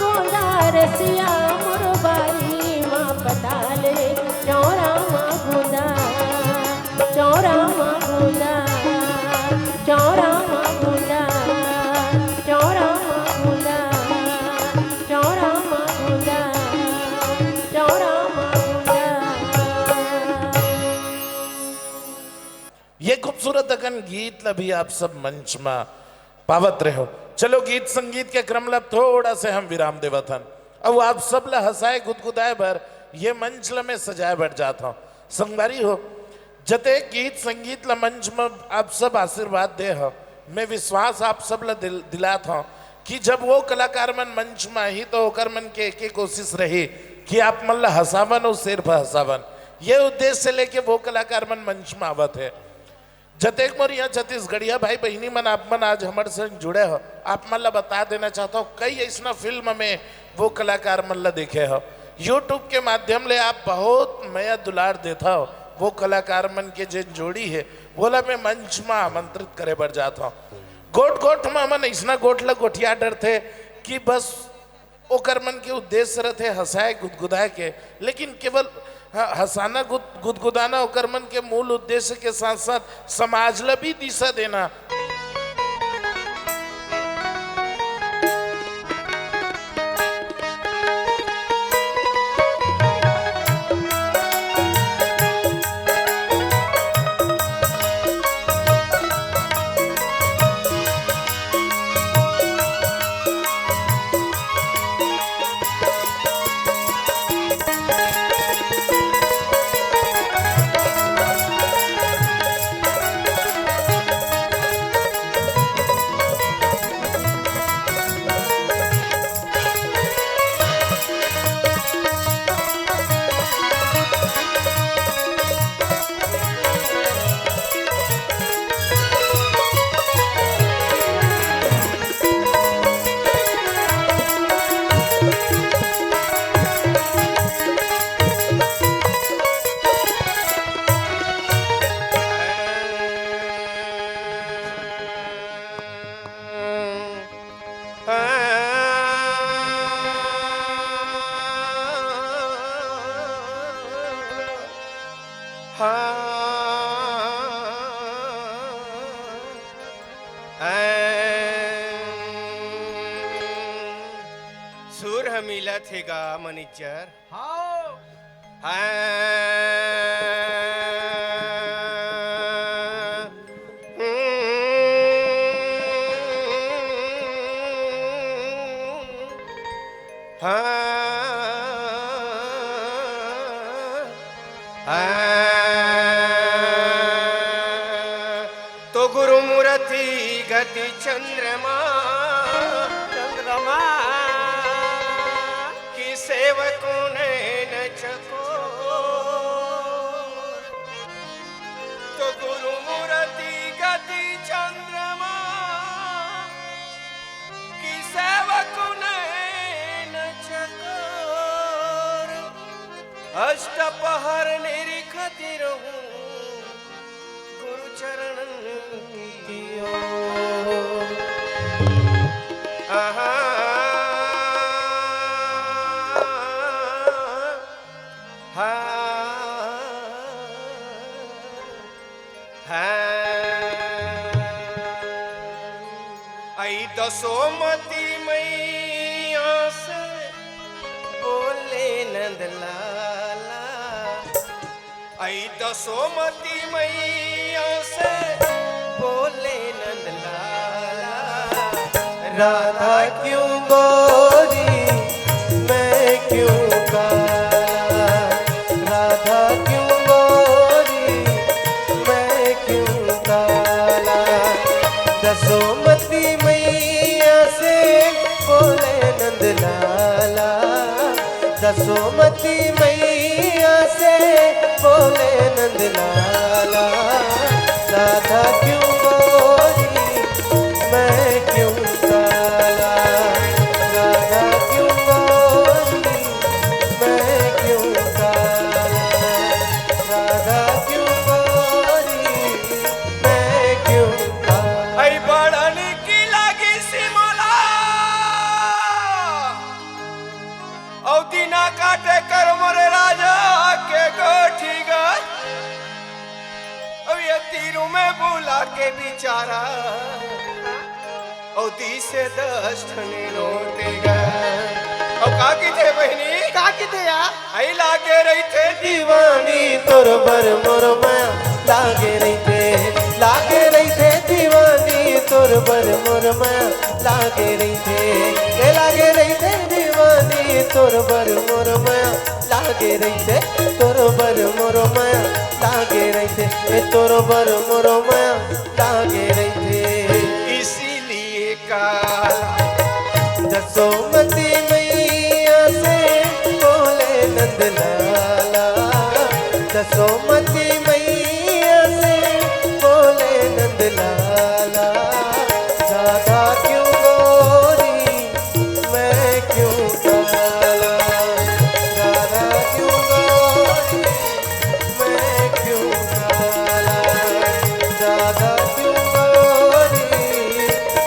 गोंदा रसिया मोर बारी माँ पताल रे चौरामा गोंदा चौरामा गोंदा चौरामा गोंदा चौरामा गोंदा चौरामा गोंदा चौरामा गोंदा ये खूबसूरत अगन गीत लभी आप सब मंच में पावत रहो। चलो गीत संगीत के क्रम लब थोड़ा से हम विराम देवथन अब आप सब ला हंसाए गुदगुदाए भर ये मंच ल में सजाए बैठ जाता हूँ संगवारी हो जते गीत संगीत ला मंच में आप सब आशीर्वाद दे हो मैं विश्वास आप सब ला दिलात हूँ कि जब वो कलाकार मन मंच में ही तो होकर मन के एक कोशिश रही कि आप मन ला हंसावन और सिर्फ हंसावन ये उद्देश्य से लेके वो कलाकार मन मंच में आवत है जतेक मोर यहाँ छत्तीसगढ़िया भाई बहनी मन आप मन आज हमारे संग जुड़े हो आप मन ला बता देना चाहता हूँ कई ऐसा फिल्म में वो कलाकार मन ला देखे हो यूट्यूब के माध्यम ले आप बहुत मया दुलार देता हो वो कलाकार मन के जो जोड़ी है बोला मैं मंच में आमंत्रित करे बढ़ जाता हूँ गोट गोट में मन ऐसा गोट ला गोठिया डर थे कि बस ओकर मन के उद्देश्य रहते हंसाए गुदगुदाए के लेकिन केवल हंसाना गुदगुदाना ओकर मन के मूल उद्देश्य के साथ साथ समाज ला भी दिशा देना मिलत है गा मनीचर हाँ तो गुरुमूर्ति गति चंद्रमा की सेवकों ने न चको तो गुरुमूर्ति गति चंद्रमा की सेवकों ने न चकोर अष्टपहर निरीखती रहूं गुरु चरण की ओर आहा आई दसोमती मैया से बोले नंदलाला आई दसोमती मैया से बोले नंदलाला राधा क्यों गोरी मैं क्यों काला, राधा क्यों गोरी मैं क्यों काला। दसोमती मैया से बोले नंदलाला, दसोमती मैया से बोले नंदलाला। राधा क्यों गोरी मैं क्यों काला, राधा क्यों गोरी मैं क्यों काला, राधा क्यों गोरी मैं क्यों काला। आई बड़न की लगी सिमला औ दिना काटे कर मोरे राजा के गोठी गए अब ये तीरों में बुला के बिचारा और 10 से 10 ठने लौटे गए और का की थे बहनी का की थे यार आई लागे रही थे दीवानी तोर बर मोर माया लागे रही थे, लागे रही थे दीवानी तोर बर मोर माया लागे रही थे, ये लागे रही थे दीवानी तोर बर मोर माया लागे रही थे, तोर बर मोर माया लागे रही थे, ए तोर बर मोर माया लागे रही थे। इसीलिए काला दसोमती मैया से बोले नंदलाला, दसोमती मैया से बोले नंदलाला। राधा क्यों गोरी मैं क्यों काला, राधा क्यों गोरी मैं क्यों काला, राधा क्यों गोरी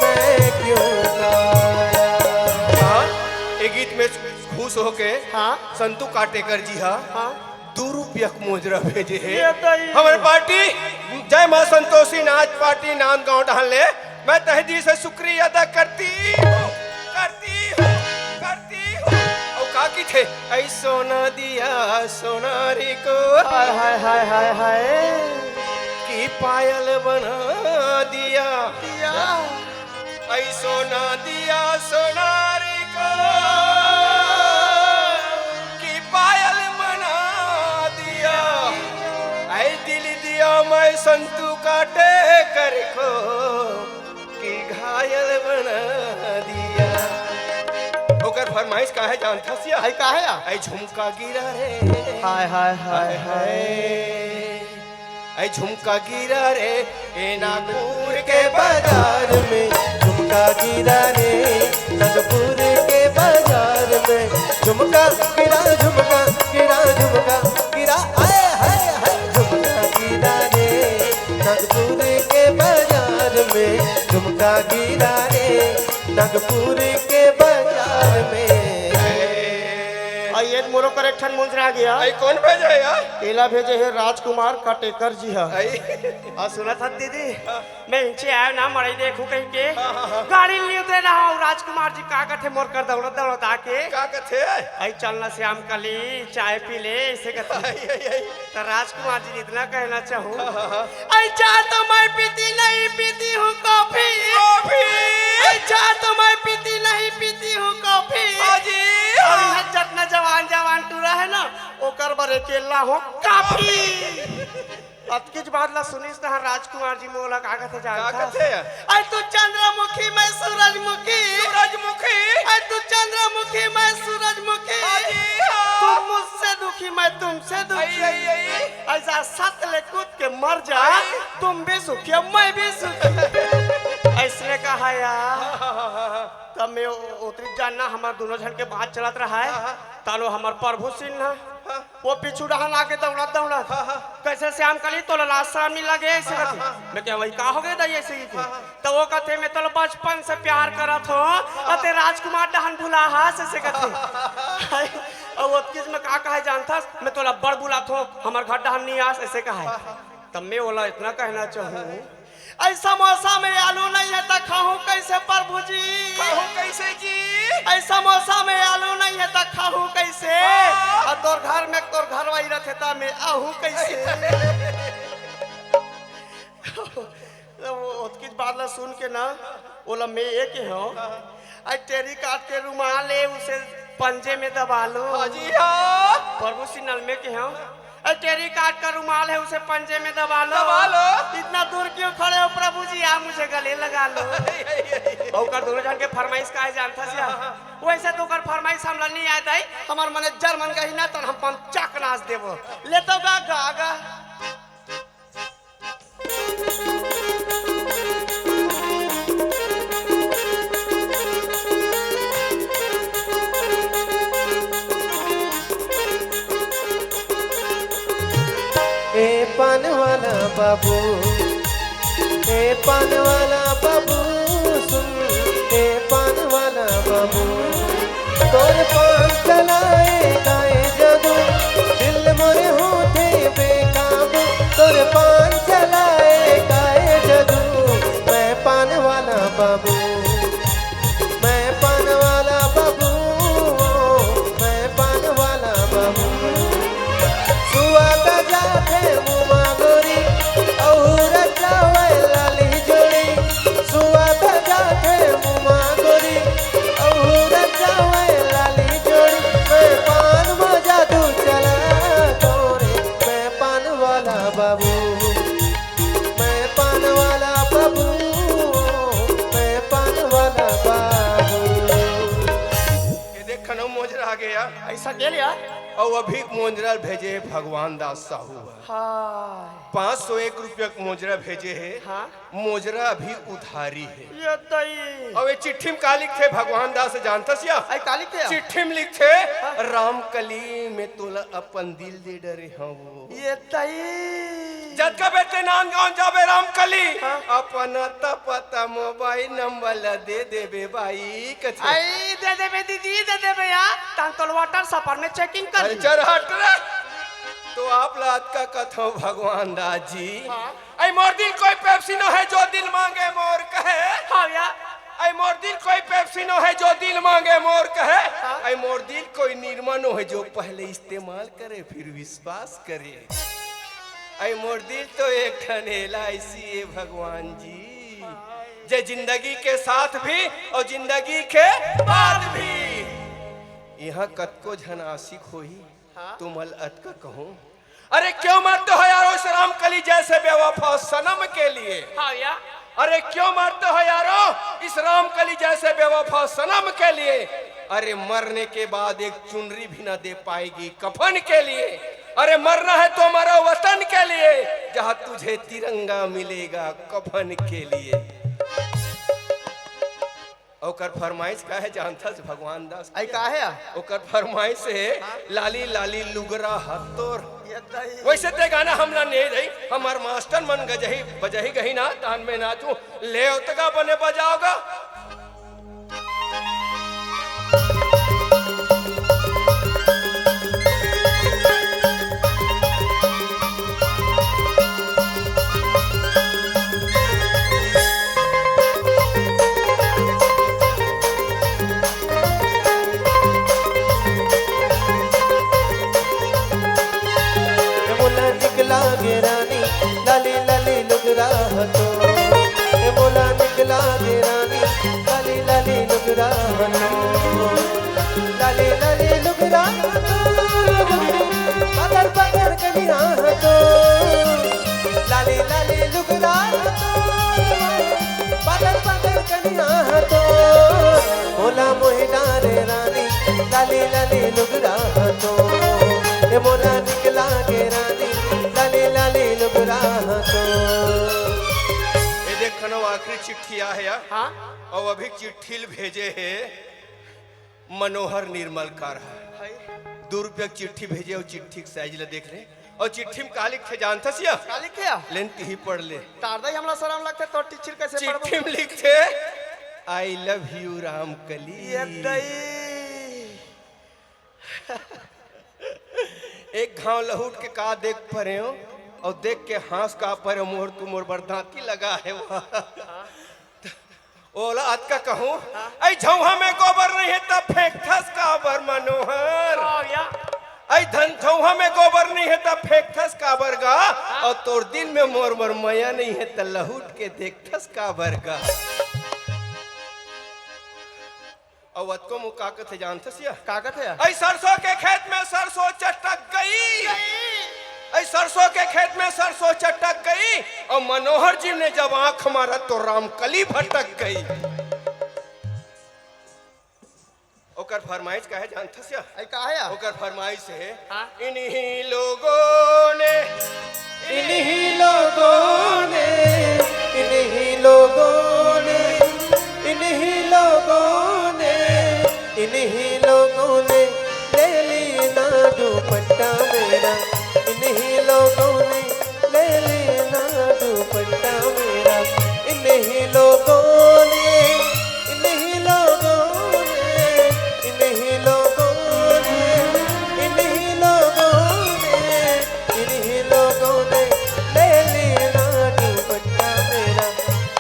मैं क्यों काला। हाँ, ये गीत में खुश होके हाँ संतू काटेकर जी हाँ 2 रुपया मुजरा भेजे है हमारे पार्टी जय मां संतोषी नाच पार्टी नाम गांव डाल ले मैं तहदी से शुक्रिया अदा करती हूँ और काकी थे ऐ सोना दिया सोनारी को हाय हाय हाय हाय हाय की पायल बना दिया ऐ सोना दिया सोनारी को की पायल बना दिया ऐ दिल दिया मैं संतू काटे कर को की घायल बना दिया ओकर फरमाइश काहे जानता सिया है काहे ऐ झुमका गिरा रे हाय हाय हाय हाय ऐ झुमका गिरा रे ए नागपुर के बाजार में झुमका गिरा रे, नागपुर के बाजार में झुमका गिरा, झुमका गिरा, झुमका गिरा आए हाय हाय झुमका गिरा रे, नागपुर के बाजार में झुमका गिरा रे, नागपुर के बाजार में। ये एक मोरो करेक्शन मुंजरा गया। आई कौन भेजे यार? एला भेजे है राजकुमार काटेकर जी है। आई और सुना था दीदी, मैं इनसे आया ना मरई देखू कहीं के गाड़ी लिए उतरे रहा हूँ। राजकुमार जी का कहते मोर कर दौड़त दौड़त आके का कथे? आई चलना श्याम कली चाय पी ले ऐसे कहते। तो राजकुमार जी इतना कहना चाहूँ, आई चाय तो मैं पीती नहीं पीती हूँ कॉफी। आई चाय तो मैं पीती नहीं पीती हूँ कॉफी। जितना जवान जवान टूरा है ना ओकर बरे केला हो काफी। अतकिच बात ला सुनिस ना राजकुमार जी मोला कागज है का जानता। कथे? आई तू चंद्रमुखी मैं सूरजमुखी। सूरजमुखी आई तू चंद्रमुखी मैं सूरजमुखी। तुम मुझसे दुखी मैं तुमसे दुखी। ऐसा सत ले कूद के मर जा, तुम भी सुखी मैं भी सुखी। ऐसने कहा यार। तब मैं उतरी जानना हमार दोनों जन के बात चलत रहा है। तालो हमार प्रभु सिंह ना वो पीछू रहन आके दौड़ा दौड़ा कैसे श्याम कली तो लाशा में लगे ऐसे कहते। मैं क्या वही का हो गए दई ऐसे ही तो वो कहते मैं तो बचपन से प्यार करत हो अते राजकुमार डहन भुला हास ऐसे कहते। और वो किस में का कहे जानता मैं तोला बड़ बुलात हो हमार घर डहन नहीं आस ऐसे कहा। तब मैं बोला इतना कहना चाहूँ, ऐसा मौसम में आलू नहीं है तो खाऊं कैसे प्रभु जी? कहूं कैसे जी? ऐसा मौसम में आलू नहीं है तो खाऊं कैसे? और तोर घर में तोर घर वही रखे था मैं आहूं कैसे? वो की बात ला सुन के ना बोला मैं एक हूँ। आई टेरी काट के रुमाल ले उसे पंजे में दबा लो। जी हाँ प्रभु सिंह नल में के हूँ। टेरी काट का रुमाल है उसे पंजे में दबा लो। इतना दूर क्यों खड़े हो प्रभु जी? आप मुझे गले लगा लो। और दोनों जन के फरमाइश का है जानता सिया। वैसे तो कर फरमाइश हमला नहीं आता है। हमार मने जर्मन कही ना तो हम पंचाक नाच देवो ले तो गा गा गा। ए पान वाला बाबू, ए पान वाला बाबू सुन, ए पान वाला बाबू तोर पान चलाए गाए जदू दिल मोरे होते बेकाबू। तोर पान चलाए गाए जदू मैं पान वाला बाबू, मैं पान वाला बाबू, मैं पान वाला बाबू। सुआ का जाते मुमा गोरी और चावल लाली जोड़ी। सुआ का जाते मुमा गोरी और चावल लाली जोड़ी। मैं पान मजा तू चला तोरे मैं पान वाला बाबू, मैं पान वाला बाबू, मैं पान वाला बाबू। ये देख खनो मोजरा आ गया। ऐसा के लिया और अभी मोजरा भेजे भगवान दास साहू। हाँ 501 रुपया मोजरा भेजे है। हाँ मोजरा अभी उधारी है। ये दई और ये चिट्ठी में का लिखे भगवान दास जानता सिया? आई काली के चिट्ठी में लिखे राम कली में तोला अपन दिल दे डरे हाँ वो। ये दई जद का बेटे नान गाँव जाबे राम कली अपन पता मोबाइल नंबर दे देबे भाई कथे। आई दे देबे दीदी दे देबे यार टांगल वाटर सफर में चेकिंग कर। अरे चल हट रे। तो आप लात का कथो भगवान दास जी। आई मोर दिल कोई पेप्सी नो है जो दिल मांगे मोर कहे। हाँ यार आई मोर दिल कोई पेप्सी नो है जो दिल मांगे मोर कहे। आई मोर दिल कोई निर्मा नो है जो पहले इस्तेमाल करे फिर विश्वास करे। आई मोर दिल तो एक ठन LIC है भगवान जी, जे जिंदगी के साथ भी और जिंदगी के बाद भी। यहाँ कतको झन आशिक होही तुम अत का कहूँ। अरे क्यों मरते हो यारो इस राम कली जैसे बेवफा सनम के लिए? हाँ यार अरे क्यों मरते हो यारो इस राम कली जैसे बेवफा सनम के लिए? अरे मरने के बाद एक चुनरी भी ना दे पाएगी कफन के लिए। अरे मरना है तो मरो वतन के लिए जहाँ तुझे तिरंगा मिलेगा कफन के लिए। ओकर फरमाइश का है जानता से भगवान दास? आई का है ओकर फरमाइश है लाली लाली लुगरा हतोर। वैसे ते गाना हमला नहीं रही हमार मास्टर मन गजही बजही गही ना तान में नाचू ले उतगा बने बजाओगा। तो लाले लाले लुगरा तो पकड़ पकड़ कनिया तो लाले लाले लुगरा तो पकड़ पकड़ कनिया तो मोला मोहि डारे रानी लाले लाले लुगरा तो ये मोला निकला के रानी लाले लाले लुगरा तो ये देखो आखिरी चिट्ठी आ है हाँ और अभी चिट्ठी भेजे है मनोहर निर्मल कार है ₹2 चिट्ठी भेजे और चिट्ठी के साइज ले देख ले और चिट्ठी में का लिखे जानता सिया का लिखे लेन ही पढ़ ले तारदा ही हमरा शरम लगते तो टीचर कैसे चिट्ठी में लिखते आई लव यू रामकली ये दई एक घाव लहूट के का देख परे हो और देख के हंस का पर मोर तू मोर बरदांती लगा है ओला आज का कहूँ ऐ झौहा में गोबर नहीं है तब फेंक थस काबर मनोहर ऐ धन झौहा में गोबर नहीं है तब फेंक थस काबर गा और तोर दिन में मोर मोर मया नहीं है तब लहूट के देख थस काबर गा और वत को मुका के थे जानते सिया कागज है ऐ सरसों के खेत में सरसों चटक गई ऐ सरसों के खेत में सरसों चटक गई और मनोहर जी ने जब आंख मारा तो रामकली भटक गई ओकर फरमाइश का है जानते सिया ऐ का है ओकर फरमाइश है हाँ? इन्हीं लोगों ने इन्हीं लोगों ने इन्हीं लोगों ने इन्हीं लोगों ने इन्हीं लोगों ने ले लेना दुपट्टा मेरा इन्हीं लोगों ने ले लेना दुपट्टा मेरा इन्हीं लोगों ने इन्हीं लोगों ने इन्हीं लोगों ने इन्हीं लोगों ने इन्हीं लोगों ने ले लेना दुपट्टा मेरा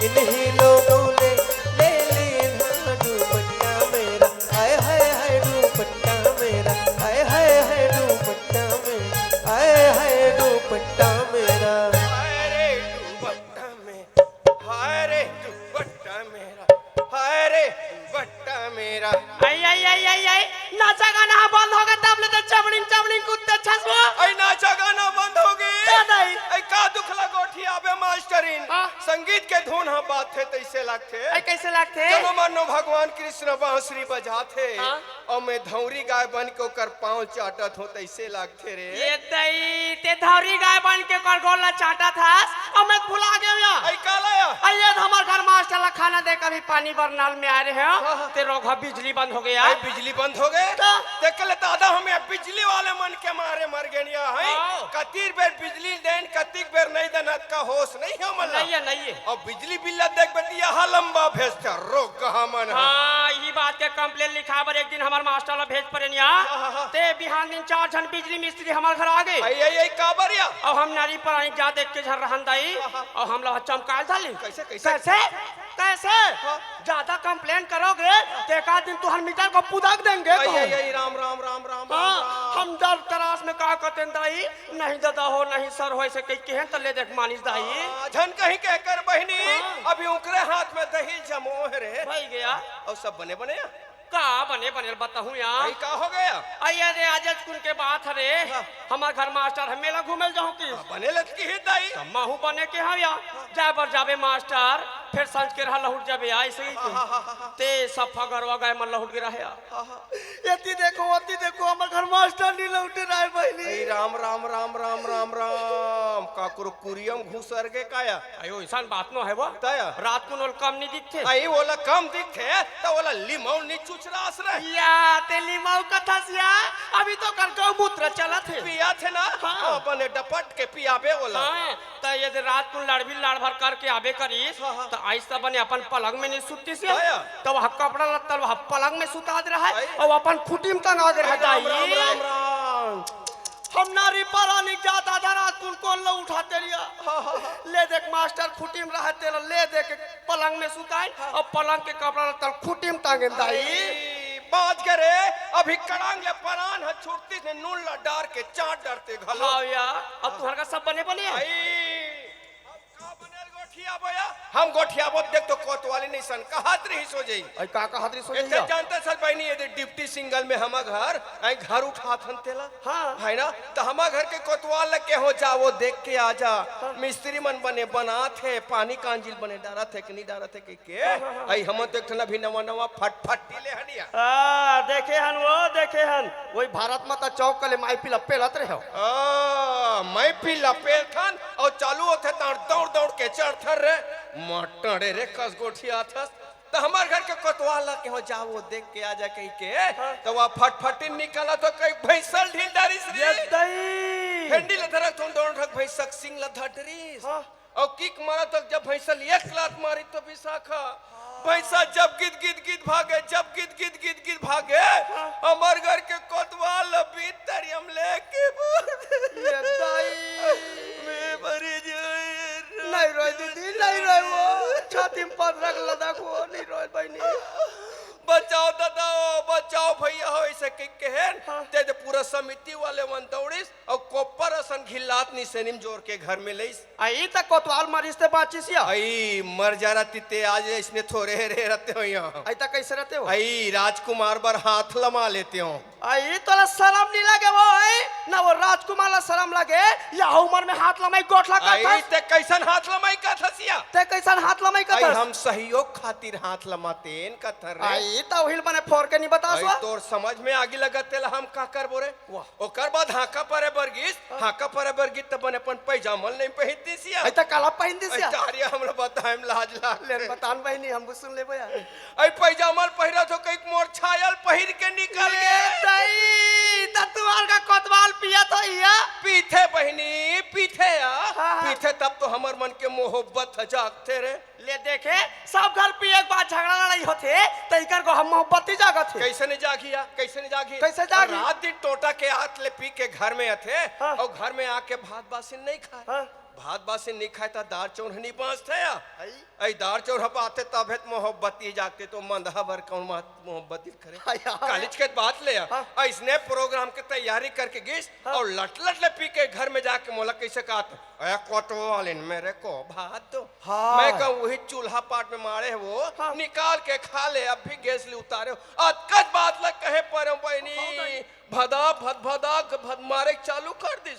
इन्हीं लोगों ने ले लेना दुपट्टा मेरा हाय हाय हाय दुपट्टा मेरा हाय हाय हाय दुपट्टा मेरा हाय हाय दुपट्टा मेरा हाय रे दुपट्टा में हाय रे दुपट्टा मेरा हाय रे दुपट्टा मेरा आई आई आई आई आई नाचा गाना बंद हो गया तब ले तो चबलिंग चबलिंग कुत्ते छसवा ऐ नाचा गाना बंद हो गई क्या नहीं ऐ का दुख लगोठी आबे मास्टरीन हाँ? संगीत के धुन हा बात है तैसे लगते ऐ कैसे लगते जब मानो भगवान कृष्ण बांसुरी बजाते हाँ? और मैं धौरी गाय बन के ओकर पांव चाटत हो तैसे लगते रे ये दई ते धौरी गाय बन के कर गोला चाटा था और मैं भुला गया या ऐ का लाया आइए हमारे घर मास्टर ला खाना दे कभी पानी बरनाल में आ रहे हैं ते रोगा बिजली बंद हो गया ऐ बिजली बंद हो गए तो? देख ले दादा हमें बिजली वाले मन के मारे मर गए है हाँ। कतीर बेर बिजली देन कतीक बेर नहीं देना का होश नहीं है मल्ला नहीं है और बिजली बिल देख बेटी यहाँ लंबा भेजता रोक कहा मन है हाँ यही बात के कंप्लेन लिखा पर एक दिन हमारे मास्टर ला भेज पड़े हाँ। ते बिहान दिन 4 जन बिजली मिस्त्री हमारे घर आ गए ऐ ऐ ऐ काबरिया और हम नारी पर आई जा देख के झर रहन दाई और हम लोग चमकाल डाली कैसे कैसे कैसे कैसे ज्यादा कंप्लेन करोगे तो एक आध दिन तुहर मीटर को पुदक देंगे ऐ तो ऐ ऐ राम राम राम राम हाँ, राम हम दर तरास में कहा करते दाई नहीं दादा हो नहीं सर हो ऐसे कह के हैं तो ले देख मानिस दाई झन कहीं कहकर बहनी हाँ। अभी उकरे हाथ में दही जमोह रे भाई गया और सब बने बने का बने बने बताऊं यार भाई का हो गया आइए रे आज कुन के बात हरे हमार घर मास्टर हम मेला घूमे जाऊं की बने लटकी ही दाई महू बने के हम या जाए बर जाबे मास्टर फिर सांझ के रहा लहुट जाबे ऐसे ही ते सफा घरवा गए मन लहुट गिरा है यति देखो हमर घर मास्टर नहीं लहुट रहा है बहनी ऐ राम राम राम राम राम राम का कुरियम घुसर के काया अयो इंसान बात नो है वो ताया रात को नोल कम नहीं दिखते आई बोला कम दिखे तो बोला लिमाऊ नहीं चुचरास रे या ते लिमाऊ कथा सिया अभी तो कर गौमूत्र चला थे पिया थे ना हाँ। अपने डपट के पियाबे बोला हाँ, तो यदि रात को लड़भी लड़ भर करके आबे करीस तो ऐसा बने अपन पलंग में नहीं सुती से आया। तो वह कपड़ा लत्ता वह पलंग में सुता दे रहा है आया। और अपन खुटी में तना दे रहा है राम दाई। राम राम राम हम नारी परानी जाता था रात कौन लो उठाते लिया ले देख मास्टर खुटी में रहते ले देख पलंग में सुताए और पलंग के कपड़ा लत्ता खुटी में टांगे दाई बात करे अभी कड़ांग ले परान है छुट्टी से नून ला डार के चाट डरते घलो हाँ यार अब तुम्हारा सब बने बने आई अब का बनेल गोठिया बोया हम गोठिया बोत देख तो कोतवाली नहीं सन कहत रही सो जाई आई का हाथरी सो इतने जानते सर बहनी ये डिप्टी सिंगल में हमा घर आई घर उठा थन तेला हाँ। है ना तो हमा घर के कोतवाल लगे हो जा वो देख के आ जा मिस्त्री मन बने बना थे पानी कांजिल बने डारा थे कि नहीं डारा थे के आई हम तो एक भी नवा नवा फटफटी ले हनिया देखे हन वो देखे हन वही भारत माता चौक कले माई पिला पेलत रहे हो मैं भी लपेल थन और चालू होते तार दौड़ दौड़ के चढ़ रे मटड़े रे कस गोठिया थस तो हमारे घर के कोतवाल के हो जा वो देख के आ जा कहीं के तो वह फटफटी निकला तो कहीं भैंसल ढील डारी हैंडल धरक तुम दौड़ रख भैंसक सिंग ला धटरीस और किक मारा तो जब भैंसल एक लात मारी तो विशाखा भैंसा जब गिद भागे जब गिद भागे हमार घर के कोतवाल भीतर हम लेके ये दाई मैं मरी जाए नहीं रोई दीदी नहीं रोई वो छाती में पद रख लदा को नहीं रोई बहनी बचाओ दादा बचाओ भैया हो ऐसे कहन ते पूरा समिति वाले वन दौड़िस और कोपर असन घिलात नी सेनिम जोर के घर में लईस आई तक कोतवाल मरीज ते बाचिस या आई मर जा रहा तिते आज इसने थोड़े रे रहते हो यहाँ आई तक कैसे रहते हो आई राजकुमार बर हाथ लमा लेते हो आई तो शर्म नहीं लगे वो आई ना वो राजकुमार ला शर्म लगे या उम्र में हाथ लमाई गोठला का आई ते कैसन हाथ लमाई का थसिया ते कैसन हाथ लमाई का आई हम सहयोग खातिर हाथ लमातेन का थर आई तो हिल बने फोर के नहीं बता सो तोर समझ में आगे लगत हम का कर बोरे ओकर बाद हाका परे बरगिस हाका परे बरगिस त बने अपन पैजामल नहीं पहिनती सिया आई त काला पहिन दिसिया तारिया हमरा बताएम लाज लाग ले बतान बहनी हम सुन लेबो या आई पैजामल पहिरा तो कई मोर छायल पहिर के निकल गए तई त तुम्हार का कोतवाल पिया तो या पीठे बहनी पीठे पीठे तब तो हमर मन के मोहब्बत जागते रे ले देखे सब घर पे एक बार झगड़ा लड़ाई होते तईकर को हम मोहब्बत ही जागत है कैसे नहीं जागिया कैसे नहीं जागी कैसे जागी रात दिन टोटा के हाथ ले पी के घर में थे और घर में आके भात बासी नहीं खाए भात बासी नहीं खाए था दार चौरहनी बांस थे या आई दार चौरह आते तब है मोहब्बती जागते तो मंदहा भर कौन मोहब्बती करे कॉलेज के बात ले इसने प्रोग्राम की तैयारी करके गिस और लट ले पी के घर में जाके मोला कैसे कहते कोतवालिन मेरे को भात दो मैं कहूँ वही चूल्हा पाट में मारे वो निकाल के खा ले अब भी गैस ले उतारे अतकत बात लग कहे पर बहनी भदा भद मारे चालू कर दी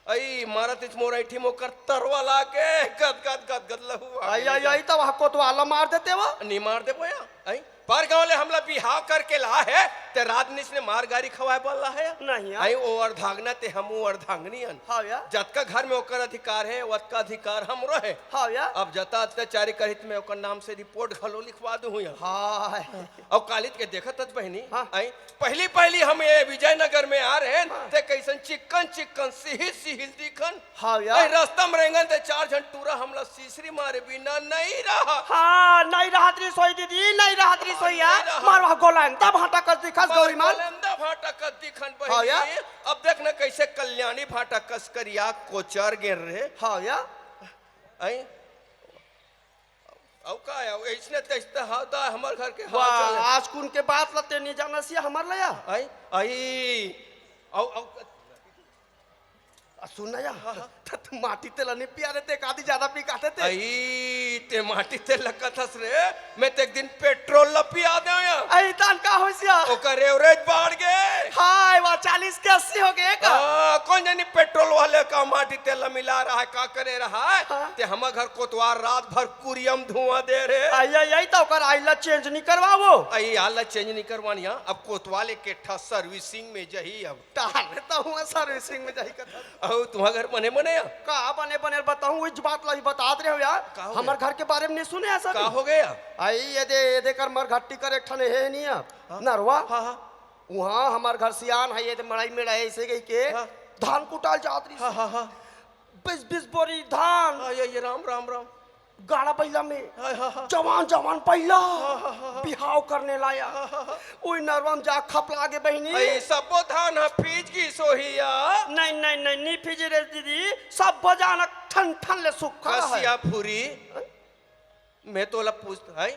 आई मारत इस मोर ऐठी मोकर तरवा लाके गद लहुआ आई तो वहां कोतवाला मार देते वो नहीं मार दे बोया आई पर गांव ले हमला बिहाव करके ला है ते रात निस ने मार गाड़ी खवाए बोल रहा है नहीं आई ओ अर्धांगना ते हम ओ अर्धांगनियन हां या जतका घर में ओकर अधिकार है वतका अधिकार हमरो है हां या अब जता अत्याचारी कहित में ओकर नाम से रिपोर्ट खलो लिखवा दू हुया हां और कॉलेज के देखत बहनी आई पहली हम ये विजयनगर में आ रहे हैं ते कैसन चिकन सिहिल दिखन हां या रास्ता में रेंगन ते 4 जन टूरा हमला सीसरी मारे बिना नहीं रहा हां नहीं रहत री सोई दीदी नहीं रहत री सोया मारवा गोलान तब भाटा कर दिखस गौरी मान गोलंदा भाटा कर दिखन बहनी अब देखना कैसे कल्याणी भाटा कस करिया कोचर गिर रहे हां या आई औ का ऐसने तेस्ते हादा हमर घर के वाह आज कुन के बात लते नहीं जाना सी हमर लया आई औ सुन या त माटी तेल नहीं पियारे ते कादी ज्यादा पी काते थे आई ते माटी तेल लकथस रे मैं ते एक दिन पेट्रोल ल पिया दे या आई तान का होसिया ओकर एवरेज बढ़ गए हाय वा 40 के 80 हो गए का कौन जानी पेट्रोल वाले का माटी तेल मिला रहा है का करे रहा है ते हम घर कोतवार रात भर कुरियम धुआं दे रहे आई तो ओकर आइला चेंज नहीं करवावो आई आला चेंज नहीं करवानिया अब कोतवाले के ठा सर्विसिंग में जही अब तारे तो हुआ सर्विसिंग में जाई कथा औ तुम्हारा घर बने या का बने बताऊं इस बात ला बता दे हो यार हमर घर के बारे में नहीं सुने ऐसा का हो गया आई ये दे कर मर घट्टी कर एक ठने है नहीं अब नरवा वहां हमार घर सियान है ये मड़ाई में रहे ऐसे गई के धान कुटाल जात रही 20 बोरी धान ये राम गाड़ा पहिला में जवान पहिला बिहाव करने लाया ओई नरवम जा खप लागे बहनी आई सब धान फीज की सोहिया नहीं फीज रे दीदी सब बजान ठन ले सुखा कसिया पूरी मैं तो ला पूछ है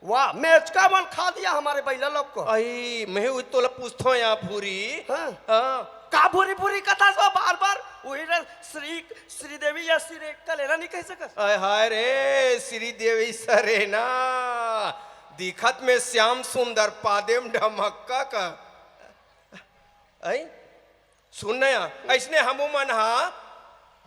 वाह मैच का मन खा दिया हमारे बैला लोग को आई मैं तो ला पूछतो या पूरी हां का पूरी कथा सब बार वही रे श्रीदेवी या श्री कलेरा नहीं कह सकत। आय हाय रे श्रीदेवी सरेना दिखत में श्याम सुंदर पादेम ढमक्का का ऐ सुन नया ऐसने हमू मन हा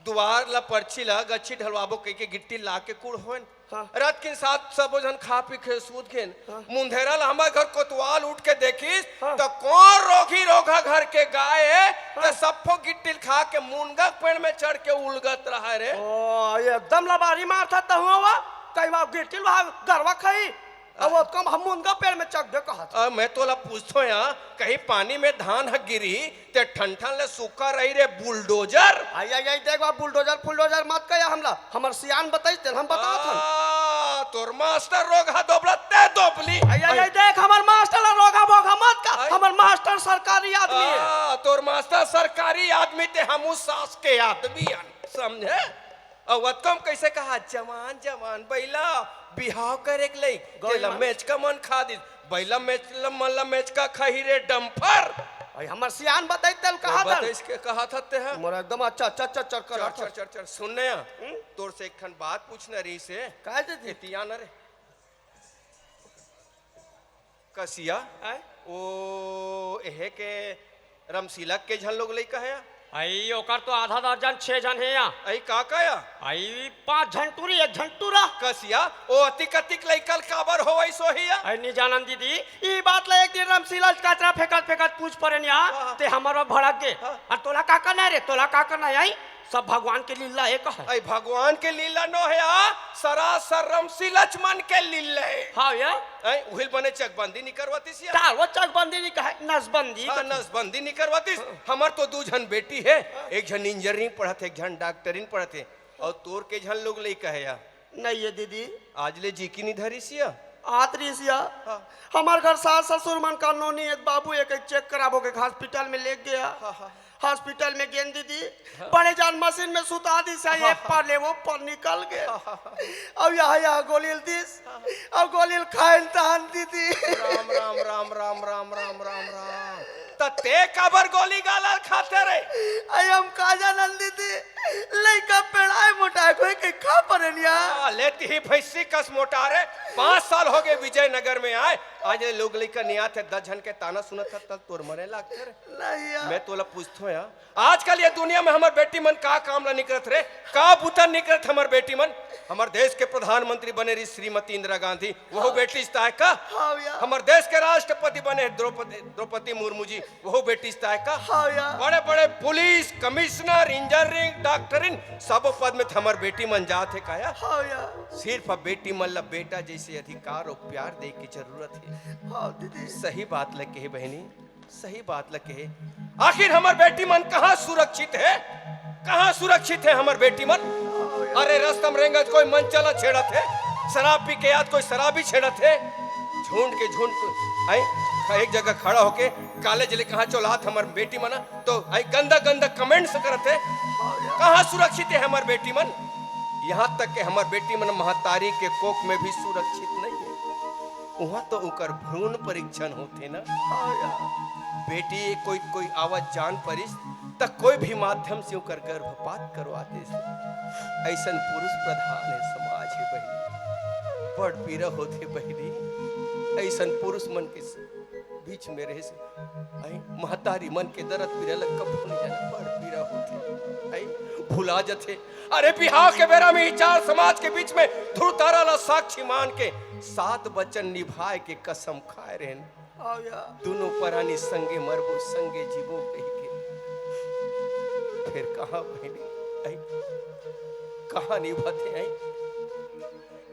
दुआर ला पर्ची ला गच्छी ढलवाबो कह के गिट्टी ला के कुड़ होन रात के साथ सब जन खा पी के सूत खेन मुंधेरा ला हमार घर कोतवाल उठ के देखिस तो कौन रोगी रोगा घर के गाय तो सबको गिट्टी खा के मुनगा पेड़ में चढ़ के उलगत रहा रे। ओ एकदम लबारी मार था तो हुआ कई बार गिट्टी वहां गरवा खाई अब वो कम हम उनका पेड़ में चक दे कहा। मैं तो ला पूछतो यहाँ कहीं पानी में धान ह गिरी ते ठंठन ले सूखा रही रे बुलडोजर। आई आई आई देख बुलडोजर फुलडोजर मत कया हमला हमर सियान बताई ते हम बताओ था तोर मास्टर रोगा दोबलते दोबली। आई आई आई देख हमर मास्टर रोगा बोगा मत का हमर मास्टर सरकारी आदमी है। तोर मास्टर सरकारी आदमी ते हमू सास के आदमी समझे। अवत कम कैसे कहा जवान जवान बैला बिहाव करे के लई गेला मैच का मन खा दी बैला मैच मन मैच का खही रे डंपर। आई हमर सियान बताई तेल कहा था बता इसके कहा था ते है मोर एकदम अच्छा अच्छा अच्छा चल कर चल चल चल सुनने तोर से एक खन बात पूछना रही से काहे दे एतिया न रे कसिया ओ एहे के रमसीलक के झन लोग लई कहे आई ओकर तो आधा दर्जन 6 जन है या आई का काया आई 5 झंटूरी 1 झंटूरा कसिया ओ अतिक अतिक लइकल काबर होई सोहिया आई नी जानन दीदी ई बात ले एक दिन रमसीला काचरा फेकत फेकत पूछ पड़न या ते हमरो भड़क गे और तोला का करना रे तोला का करना आई सब भगवान के लीला है कहा आई भगवान के लीला नो है सरासर रमसीलच मन के लीला है। हां या आई उहिल बने चकबंदी नहीं करवातीस या ता वो चकबंदी नहीं कहे नसबंदी नसबंदी नहीं करवातीस। हमर तो 2 जन बेटी है एक जन इंजीनियरिंग पढ़त है एक जन डॉक्टरिंग पढ़त है और तोर के जन लोग लई कहे या नहीं ये दीदी आज ले जी की नहीं धरिसिया आतरीसिया हमार घर सास ससुर मन का नोनी एक बाबू एक चेक कराबो के हॉस्पिटल में ले गया हॉस्पिटल में गेंद दीदी बड़े जान मशीन में सुता दी से ये पर ले वो पर निकल गए अब यहाँ गोलील दिस अब गोलील खाइन तान दीदी राम राम राम राम राम राम राम राम ते काबर गोली गालाल खाते रे आई हम काजा नंदी थी लइका पेड़ाए मोटा कोई के खा परनिया लेती ही भैंसी कस मोटा रे 5 साल हो गए विजयनगर में आए आज लोग लइका निया थे 10 जन के ताना सुनत था तब तोर मरे लागते रे नहीं मैं तोला पूछतो या आजकल ये दुनिया में हमार बेटी मन का काम ला निकलत रे का बुता निकलत हमार बेटी मन हमार देश के प्रधानमंत्री बने रही श्रीमती इंदिरा गांधी वो बेटी है का हमार देश के राष्ट्रपति बने द्रौपदी मुर्मू जी वो बेटी है का बड़े बड़े पुलिस कमिश्नर इंजीनियरिंग डॉक्टरिन सब पद में हमार बेटी मन जात है काया सिर्फ अब बेटी मन ला बेटा जैसे अधिकार और प्यार दे की जरूरत है। सही बात लगे है बहनी सही बात लगे है। आखिर हमार बेटी मन कहाँ सुरक्षित है कहाँ सुरक्षित है हमार बेटी मन। अरे रस्तम रेंगत कोई मन चला छेड़त है शराब पी के याद कोई शराबी छेड़त है झुंड के झुंड आई एक जगह खड़ा होके काले जले कहाँ चौलात हमार बेटी मना तो आई गंदा गंदा कमेंट्स करत है कहाँ सुरक्षित है हमार बेटी मन। यहाँ तक के हमार बेटी मन महतारी के कोख में भी सुरक्षित नहीं है वहाँ तो उनकर भ्रूण परीक्षण होते ना बेटी कोई कोई आवाज जान परिस तक कोई भी माध्यम से उनकर गर्भपात करवाते ऐसा पुरुष प्रधान है समाज है बहनी बड़ पीड़ा होते बहनी ऐसा पुरुष मन के बीच में रहे से महतारी मन के दर्द पीड़ा लग कब नहीं जाना बड़ पीड़ा होती भुला जथे। अरे बिहाव के बेरा में 4 समाज के बीच में ध्रुव तारा ला साक्षी मान के 7 वचन निभाए के कसम खाए रहे दोनों परानी संगे मरबो संगे जीवो कही के फिर कहाँ बहनी कहाँ निभाते आई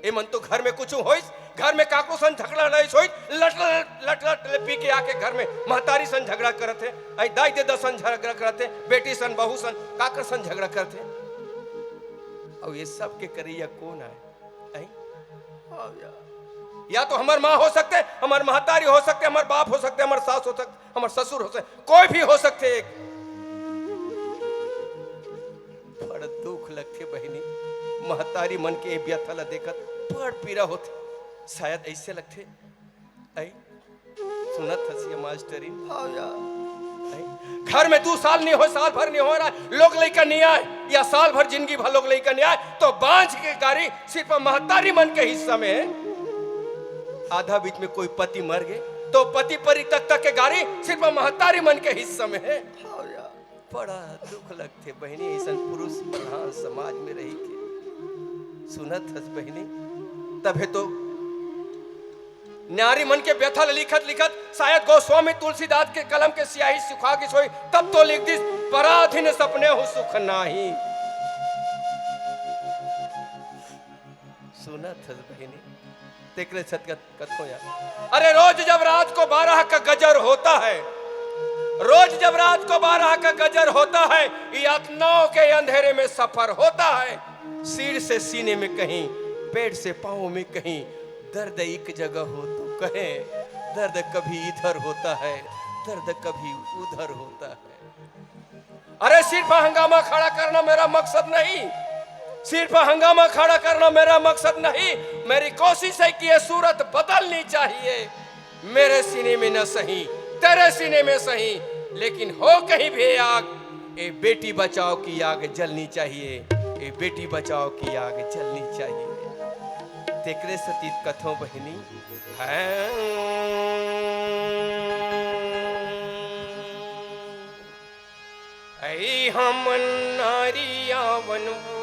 ए मन तो घर में कुछ होइस घर में काको सन झगड़ा नहीं सोई लट लट लट पी के आके घर में महतारी सन झगड़ा करते आई दाई दे दसन झगड़ा करते बेटी सन बहू सन काकर सन झगड़ा करते और ये सब के करिया कौन है या तो हमार माँ हो सकते हमार महतारी हो सकते हमार बाप हो सकते हमार सास हो सकते हमार ससुर हो सकते कोई भी हो सकते बड़ा दुख लगते बहनी महतारी मन के व्यथा ला देखत बड़ पीड़ा होते शायद ऐसे लगते आई सुनत हसिया मास्टरी घर में 2 साल नहीं हो, साल भर नहीं हो रहा, लोग लेकर नहीं आए, या साल भर जिंदगी भर लोग लेकर नहीं आए, तो बांझ के गाड़ी सिर्फ महतारी मन के हिस्सा में है। आधा बीच में कोई पति मर गए तो पति परित्यक्ता के गाड़ी सिर्फ महतारी मन के हिस्सा में है। बड़ा दुख लगते बहनी, ऐसा पुरुष प्रधान समाज में रही के सुनत हस बहनी। तबे तो नारी मन के व्यथा लिखत लिखत शायद गोस्वामी तुलसीदास के कलम के स्याही सुखा की सोई, तब तो लिख दिस पराधीन सपने हो सुख नाही। सुनत हस बहनी तेकरे सतगत कथो यार। अरे रोज जब रात को 12 का गजर होता है, रोज जब रात को 12 का गजर होता है, यातनाओं के अंधेरे में सफर होता है। सिर से सीने में कहीं, पेट से पांव में कहीं, दर्द एक जगह हो तो कहे, दर्द कभी इधर होता है, दर्द कभी उधर होता है। अरे सिर्फ हंगामा खड़ा करना मेरा मकसद नहीं, सिर्फ हंगामा खड़ा करना मेरा मकसद नहीं। मेरी कोशिश है कि ये सूरत बदलनी चाहिए। मेरे सीने में न सही, तेरे सीने में सही, लेकिन हो कहीं भी आग, ए बेटी बचाओ की आग जलनी चाहिए, ए बेटी बचाओ की आग जलनी चाहिए। तेकरे सतीत कथो बहनी है। ऐ हम नारिया बनवो,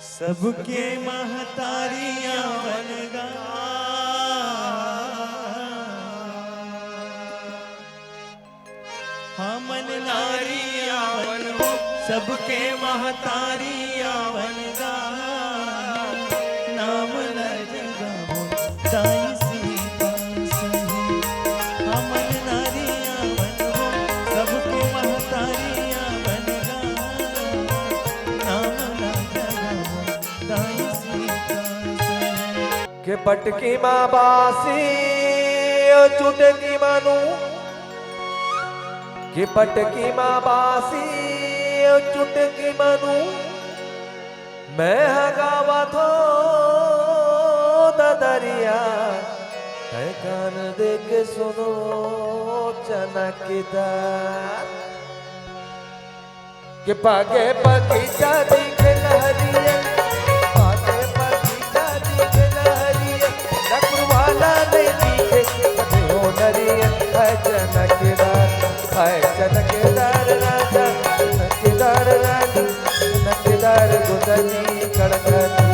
सबके महतारियां बनगा, हमन नारियां बनवो, सबके महतारियां बनगा, नाम न जगावो दाई सीता सही। हमन नारियां बनवो, सबके महतारियां बनगा, नाम न जगावो दाई सीता सही। के पटकी माँ बासी चुटकी मानू, कि पटकी माँ बासी चुटकी मानू, मैं हगावा थो दरिया, है कान दे के सुनो चनकदार। कि पागे बगीचा दिखे लहरिया, पागे बगीचा दिखे लहरिया, नकरवाला नहीं दिखे हो नरिया, है चनकदार, है चनकदार राजा, चनकदार रानी, चनकदार गुदनी कड़कती,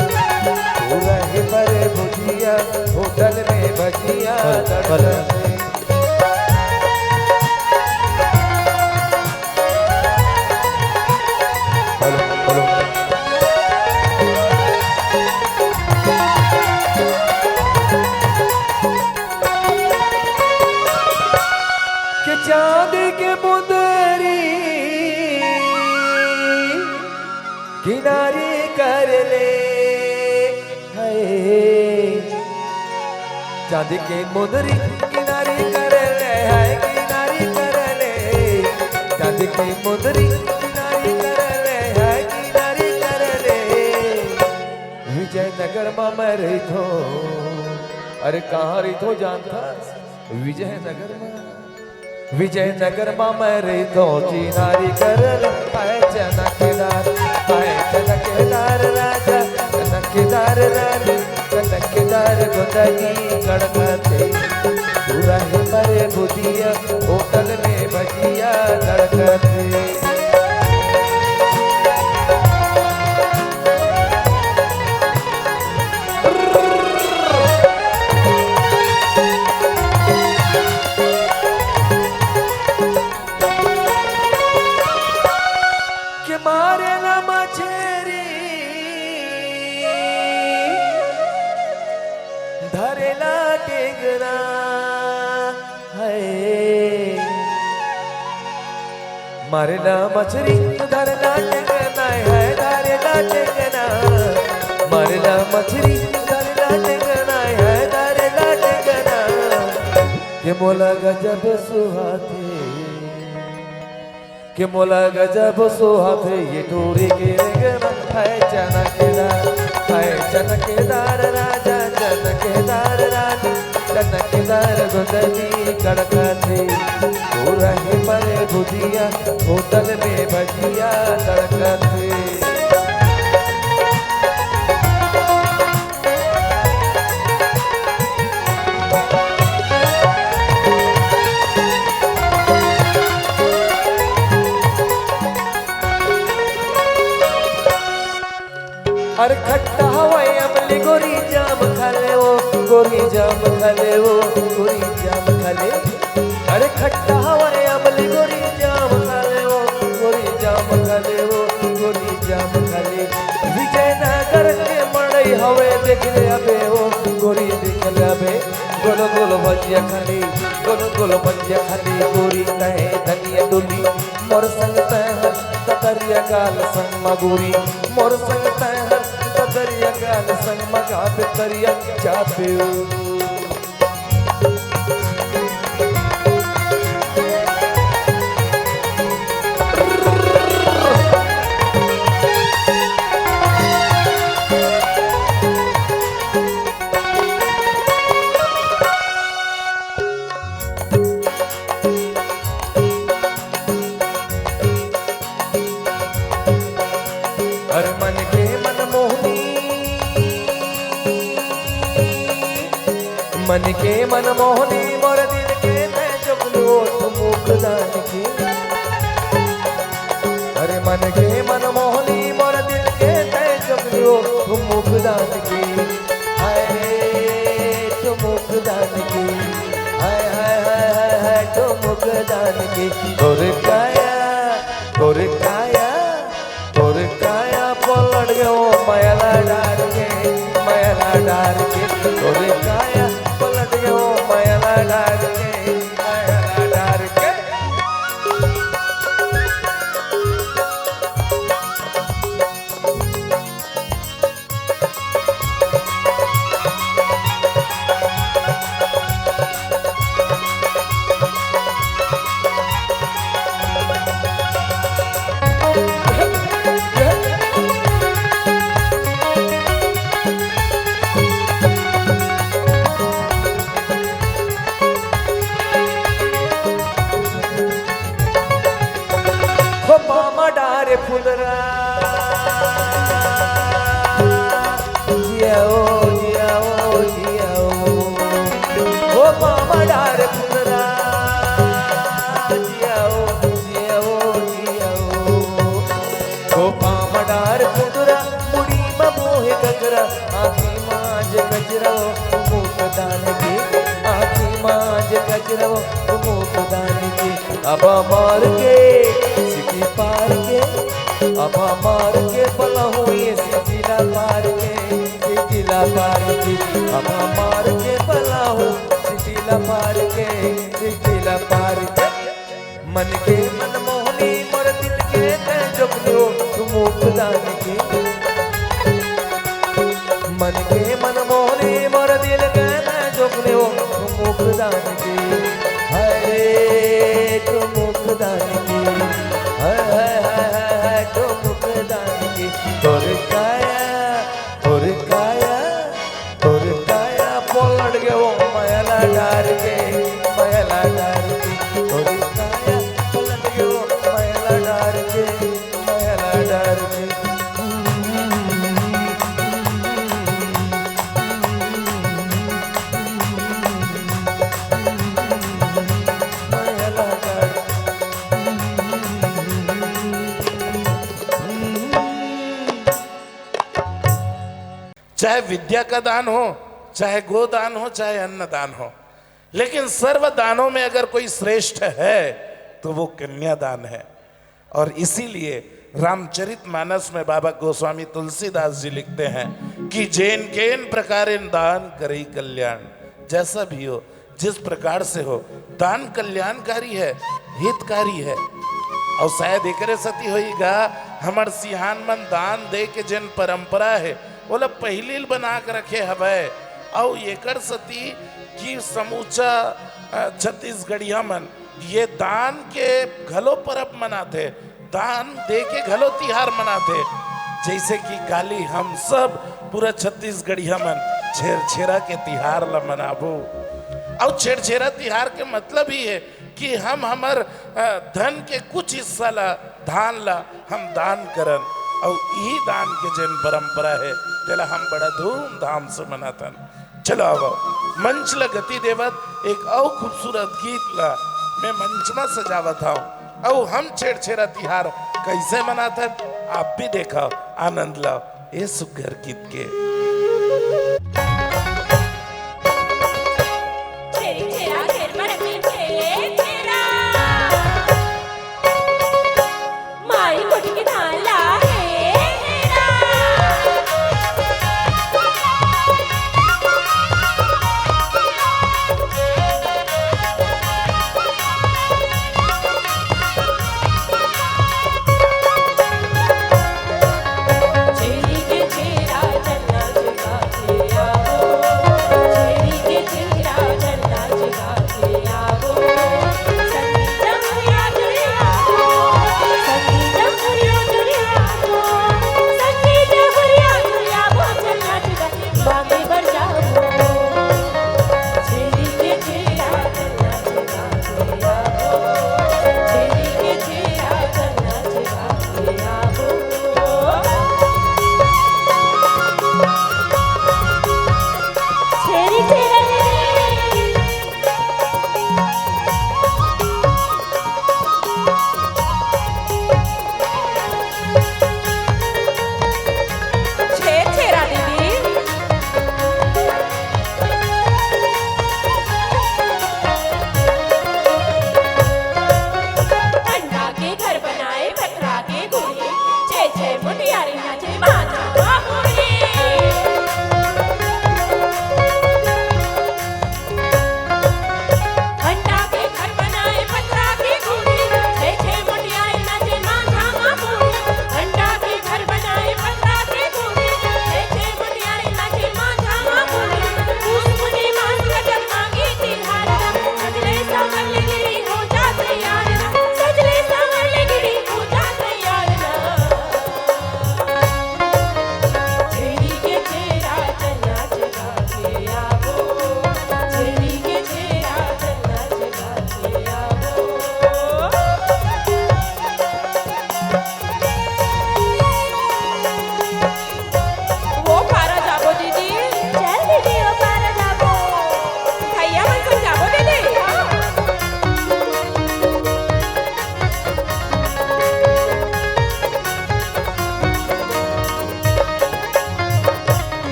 पूरा ही बड़े भुजिया होटल में भजिया तड़कते। कि चांद के मुंदरी किनारी कर ले, है चांद के मुंदरी किनारी कर ले, है किनारी कर ले, चांद के मुंदरी किनारी कर ले, है किनारी कर ले। विजयनगर में मैं रही थो, अरे कहाँ रही थो जानता? विजयनगर में, विजयनगर में मैं रही तो चिनारी कर पाए चनकदार, पाए चनकदार राजा, चनकदार रानी, चनकदार गुदनी कड़कते, पूरा ही मरे भुजिया होटल में भजिया तड़कते। धरेला टेंगना है, मारेला मछली धरेला टेंगना है, धरेला टेंगना, मारेला मछली धरेला टेंगना है, धरेला टेंगना। के मोला गजब सुहाते, के मोला गजब सुहाते, ये टोरी के रेंगना है चनकदार, है चनकदार राजा। टनकेदार रानी टनकेदार गुदली कड़कते हो रहे पर भुजिया होटल में भजिया तड़कते अरे खट्टा हवाई अमली गोरी जाम खाले वो गोरी जाम खाले वो गोरी जाम खाले अरे खट्टा हवाई अमली गोरी जाम खाले वो गोरी जाम खाले वो गोरी जाम खाले विजयनगर के मड़ई हवे देख ले अबे वो गोरी देख ले अबे गोलो गोलो भजिया खाली गोलो गोलो भजिया खाली गोरी कहे धनिया डोली मोर संग तहर ततरिया काल संग मगोरी मोर संग तहर ततरिया काल संग मगा पे तरिया चापे मन के मन मोहनी मोर दिल के मैं चुगलू मुखदान की अरे मन के मन मोहनी मोर दिल के मैं चुगलू मुखदान की हाय तो मुखदान की हाय हाय हाय हाय हाय तो मुखदान की और काया पलट गयो मयला डार के और काया पलट गयो मयला डार के फुलरा जियाओ जियाओ जियाओ ओ मामा डार फुलरा जियाओ जियाओ जियाओ ओ मामा डार फुलरा मुड़ी में मोहे गजरा आँखी माज गजरा मुख दान की आँखी माज गजरा मुख दान की अब मार के सिटी पार के अब मार के पला हुई सिटिला पार के अब मार के पला हो सिटिला पार के मन के मन मोहनी मोर दिल के मैं जगलो मुखदान की मन के मन मोहनी मोर दिल के मैं जगलो मुखदान की हरे तो मुखदान की तो मुखदान की तोर काया पलट गयो मयला डार के तोर काया पलट गयो मयला डार के चाहे विद्या का दान हो, चाहे गोदान हो, चाहे अन्नदान हो, लेकिन सर्व दानों में अगर कोई श्रेष्ठ है तो वो कन्यादान है। और इसीलिए रामचरितमानस में बाबा गोस्वामी तुलसीदास जी लिखते हैं कि जैन केन प्रकार दान करई कल्याण। जैसा भी हो, जिस प्रकार से हो, दान कल्याणकारी है, हितकारी है। और शायद एकरे सती होईगा हमर सिहान मन दान दे के जन परंपरा है बोला पहली बना के रखे हवे। और एकर सती की समूचा छत्तीसगढ़िया मन ये दान के घलो परब मनाते, दान दे के घलो तिहार मनाते। जैसे कि काली हम सब पूरा छत्तीसगढ़िया मन छेरछेरा के तिहार ला मनाबो। और छेरछेरा तिहार के मतलब ही है कि हम हमर धन के कुछ हिस्सा ला धान ला हम दान करन और यही दान के जन परंपरा है तेला हम बड़ा धूमधाम से मनातन। चलो अब मंच ला गति देवत एक और खूबसूरत गीत ला मैं मंच में सजावत हूँ और हम छेरछेरा तिहार कैसे मनातन आप भी देखो आनंद लो ये सुघर गीत के।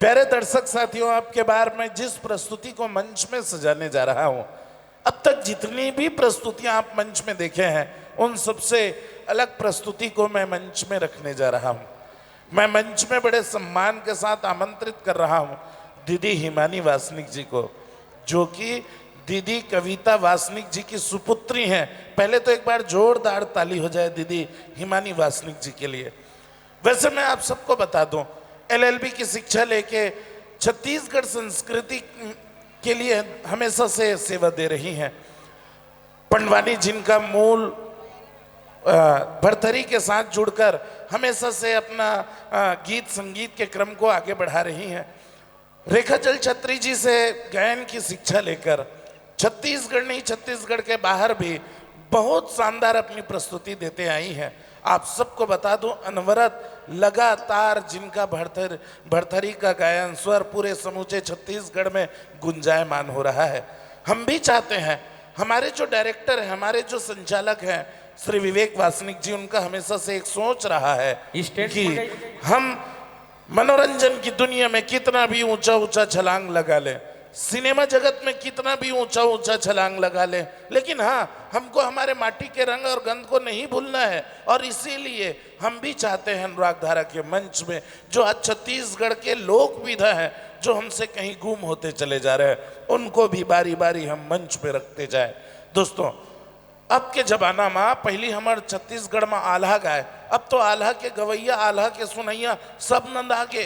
प्यारे दर्शक साथियों, आपके बार में जिस प्रस्तुति को मंच में सजाने जा रहा हूं, अब तक जितनी भी प्रस्तुतियां आप मंच में देखे हैं उन सबसे अलग प्रस्तुति को मैं मंच में रखने जा रहा हूं। मैं मंच में बड़े सम्मान के साथ आमंत्रित कर रहा हूं दीदी हिमानी वासनिक जी को, जो कि दीदी कविता वासनिक जी की सुपुत्री हैं। पहले तो एक बार जोरदार ताली हो जाए दीदी हिमानी वासनिक जी के लिए। वैसे मैं आप सबको बता दूं, LLB की शिक्षा लेके छत्तीसगढ़ संस्कृति के लिए हमेशा से सेवा दे रही हैं। पंडवानी जिनका मूल भरथरी के साथ जुड़कर हमेशा से अपना गीत संगीत के क्रम को आगे बढ़ा रही हैं। रेखा जल छत्री जी से गायन की शिक्षा लेकर छत्तीसगढ़ नहीं, छत्तीसगढ़ के बाहर भी बहुत शानदार अपनी प्रस्तुति देते आई हैं। आप सबको बता दूं, अनवरत लगातार जिनका भरथरी का गायन स्वर पूरे समूचे छत्तीसगढ़ में गुंजायमान हो रहा है। हम भी चाहते हैं, हमारे जो डायरेक्टर हैं, हमारे जो संचालक हैं श्री विवेक वासनिक जी, उनका हमेशा से एक सोच रहा है कि हम मनोरंजन की दुनिया में कितना भी ऊंचा ऊंचा छलांग लगा लें, सिनेमा जगत में कितना भी ऊंचा ऊंचा छलांग लगा ले, लेकिन हाँ, हमको हमारे माटी के रंग और गंध को नहीं भूलना है। और इसीलिए हम भी चाहते हैं अनुराग धारा के मंच में जो आज छत्तीसगढ़ के लोक विधा हैं, जो हमसे कहीं गुम होते चले जा रहे हैं, उनको भी बारी बारी हम मंच पे रखते जाए। दोस्तों, अब के जमाना में पहली हमारे छत्तीसगढ़ में आल्हा गाए, अब तो आल्हा के गवैया, आल्हा के सुनैया सब नंदा के।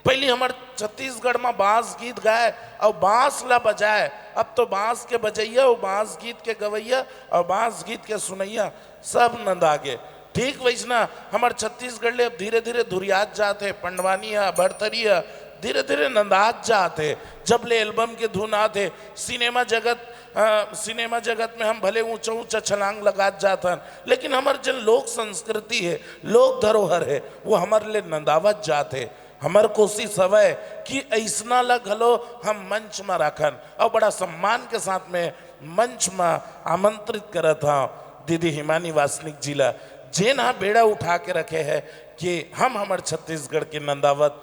पहली हमारे छत्तीसगढ़ में बांस गीत गाए और बांस ला बजाए, अब तो बांस के बजैया और बांस गीत के गवैया और बांस गीत के सुनैया सब नंदागे। ठीक वैसना हमारे छत्तीसगढ़ ले अब धीरे धीरे धुरियात जाते, पंडवानिया भरथरिया धीरे धीरे नंदात जाते। जब ले एल्बम के धुन आते, सिनेमा जगत में हम भले ऊंचा ऊंचा छलांग लगात जातन, लेकिन हमारे जो लोक संस्कृति है, लोक धरोहर है, वो हमारे लिए नंदावत जाते। हमार कोशिश हवे कि ऐसना लगलो हम मंच में रखन और बड़ा सम्मान के साथ में मंच में आमंत्रित करत हाँ दीदी हिमानी वासनिक जी ला, जे ना बेड़ा उठा के रखे है कि हम हमारे छत्तीसगढ़ के नंदावत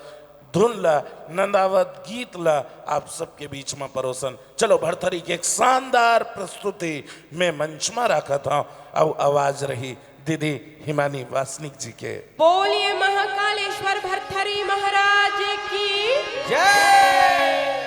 धुन ला, नंदावत गीत ला आप सबके बीच में परोसन। चलो, भरथरी की एक शानदार प्रस्तुति में मंच में रखा था और आवाज रही दीदी हिमानी वासनिक जी के। बोलिए महाकालेश्वर भरथरी महाराज की जय।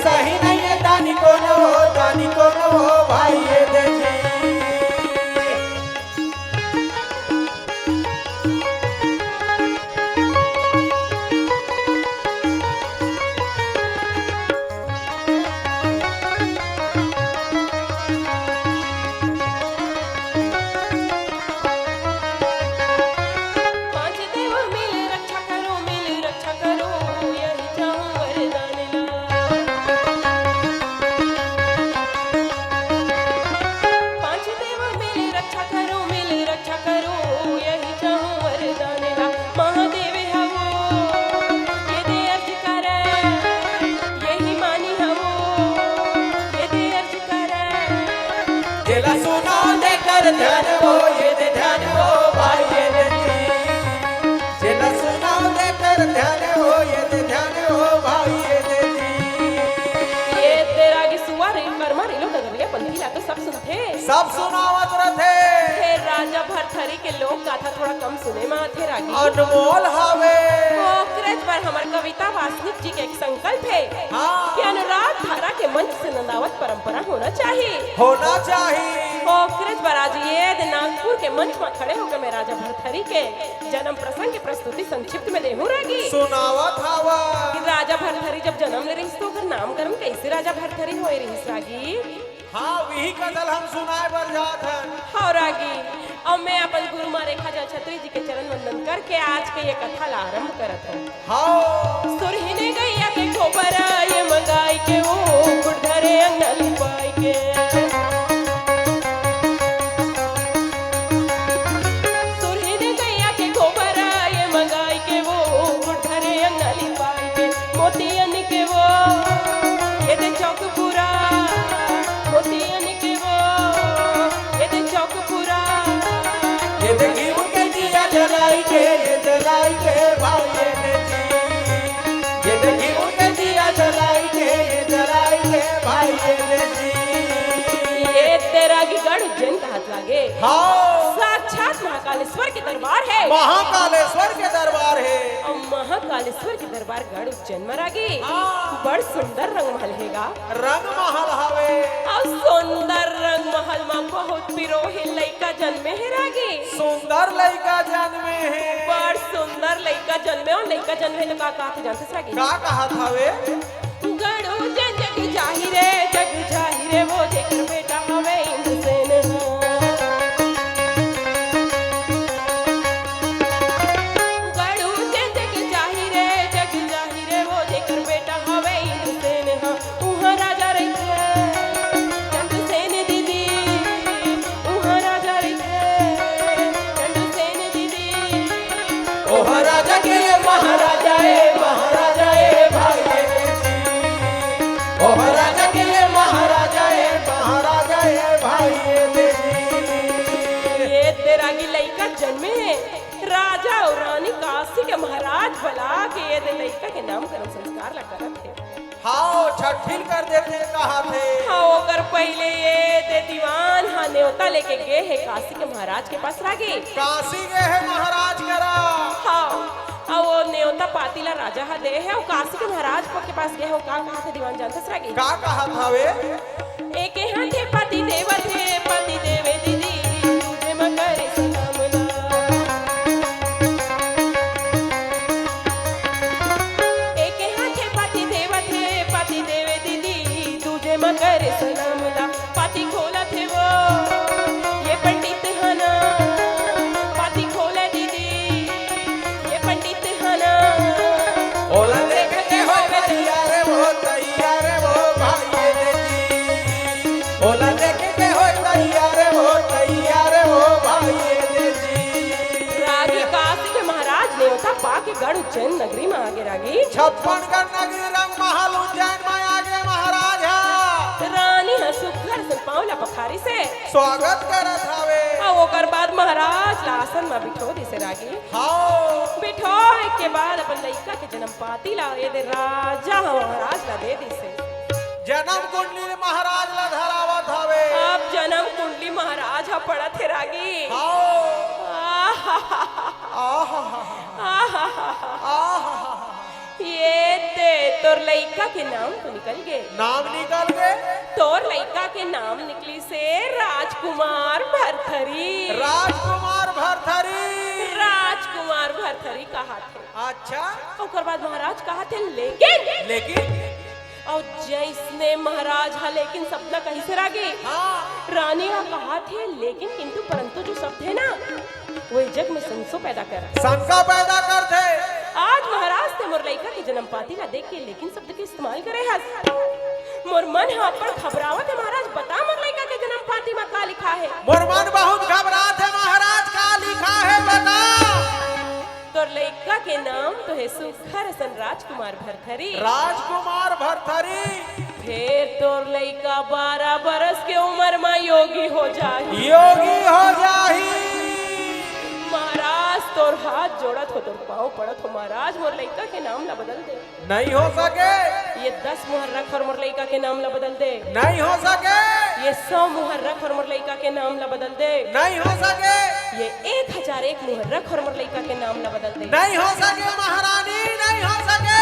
सही नहीं है दानी को न हो भाई ये देखिए। ध्यान हो ये दे ध्यान हो भाई ये दे जी, जेला सुनाओ देकर ध्यान हो ये दे ध्यान हो भाई ये दे जी। ये तेरा की सुवारी मरमरी लोग नगरिया पंथीला तो सब सुनते, सब सुनावत रहते। हे राजा भरथरी के लोग गाथा थोड़ा कम सुने मा थे रागी अनमोल हवे। ओकरेज पर हमार कविता वासनिक जी के एक संकल्प है हाँ। कि अनुराग धारा के मंच से नंदावत परंपरा होना चाहिए। होना चाहिए। ओकरेज बराज ये नागपुर के मंच में खड़े होकर मैं राजा भरथरी के जन्म प्रसंग की प्रस्तुति संक्षिप्त में देहूं रागी। सुनावत हवा कि राजा भरथरी जब जन्म ले रही तो ओकर नामकरण कैसे राजा भरथरी होए रही रागी। हाँ वही कदल हम सुनाए बर जात है। हाँ रागी, और मैं अपन गुरु माँ रेखा जल छत्री जी के चरण वंदन करके आज के ये कथा ला आरंभ करत हूँ। हाँ सुरहिने गैया के गोबर ये मंगाई के वो गुड़धरे अंगल पाई के। सुरहिने गैया के गोबर ये मंगाई के वो गुड़धरे अंगल पाई के। मोतियन के वो ये दे चौक पूरा, मोतियन के वो ये दे चौक पूरा। ये देखी उनके दिया जलाई के भाई ने जी। ये देखी उनके दिया जलाई के भाई ने जी। ये तेरा की गढ़ उज्जैन का हाथ लागे। हाँ साक्षात महाकालेश्वर के दरबार है। महाकालेश्वर के दरबार है। और महाकालेश्वर के दरबार गढ़ उज्जैन में रागी बड़ सुंदर रंग महल हैगा। रंग महल हवे और सुंदर रंग महल में बहुत पिरोही लइका जन्मे है रागी। सुंदर लड़का जन्मे है। बड़ सुंदर लइका जन्मे और लइका जन्मे तो का कहते जानते रागी। का कहत हवे गढ़ उज्जैन जग जाहिरे वो जेकर बेटा हवे इंद्रसेन। गढ़ उज्जैन जग जाहिरे वो जेकर बेटा हवे इंद्रसेन। उहाँ राजा रहिथे चंद्रसेन दीदी, उहाँ राजा रहिथे चंद्रसेन दीदी। ओह राजा के महाराजा ए भाई ने जी। ओह राजा के महाराजा ए भाई ने जी। ये तेरा की लइका जन्मे है राजा और रानी काशी के महाराज बला के ये दे लइका के नामकरण संस्कार ला करत है। हाँ छठिल कर देते कहा थे। हाँ ओकर पहले ये दे दीवान हाँ न्योता लेके गए है काशी के महाराज के पास रागे। काशी गए है महाराज करा। हाँ और वो न्योता पातीला राजा हा दे है और काशी के महाराज के पास गए हो का कहा थे दीवान जानते रागे। का कहा हवे एक हाथे पति देवे दीदी तुझे मकर सलामना। एक हाथे पति देवे दीदी तुझे मकर सलामना। पति खोला थे वो ये पंडित हना, पति खोला दीदी ये पंडित हना। ओला देखते हो तैयार वो भाई ने जी। ओला देखते हो तैयार वो भाई ने जी। रागी काशी के महाराज न्योता पा के गढ़ उज्जैन नगरी में आगे रागी। 56 नगरी रंग महल उज्जैन में आगे महाराज है। रानी हसुखर से पावला पखारी से स्वागत करत हवे। और ओकर बाद महाराज लासन में बिठो दी से रागी। हाँ बिठो के बाद अपन लइका के जन्म पाती ला ये दे राजा महाराज ला दे दी से। जन्म कुंडली महाराज ला धरावत हवे। अब जन्म कुंडली महाराज हा पड़त है रागी। ये ते तोर लइका के नाम तो निकल गए। नाम निकल गए। तोर लइका के नाम निकली से राजकुमार भरथरी। राजकुमार भरथरी। राजकुमार भरथरी कहा थे। अच्छा ओकर बाद महाराज कहा थे लेकिन और जैसने महाराज हा लेकिन सपना कहीं से रागे। हाँ रानी हा कहा थे लेकिन किंतु परंतु जो शब्द है ना वो जग में संशय पैदा कर। शंका पैदा करते। आज महाराज ने मोर लइका के जन्म पाती ला देख के लेकिन शब्द के इस्तेमाल करे हस। मोर मन हा पर घबरावत है महाराज बता मोर लइका के जन्म पाती में का लिखा है। मोर मन बहुत घबरात है महाराज का लिखा है बता। तोर लइका के नाम तो है सुखर सन राजकुमार भरथरी। राजकुमार भरथरी। फिर तोर लइका 12 बरस के उम्र में योगी हो जाही। योगी हो जाही। महाराज तोर हाथ जोड़त हो तोर पाँव पड़त हो महाराज मोर लइका के नाम ला बदल दे। नहीं हो सके। ये 10 मुहर रख और मोर लइका के नाम ला बदल दे। नहीं हो सके। ये 100 मुहर रख और मोर लइका के नाम ला बदल दे। नहीं हो सके। ये 1001 मुहर रख और मोर लइका के नाम ला बदल दे। नहीं हो सके महारानी नहीं हो सके।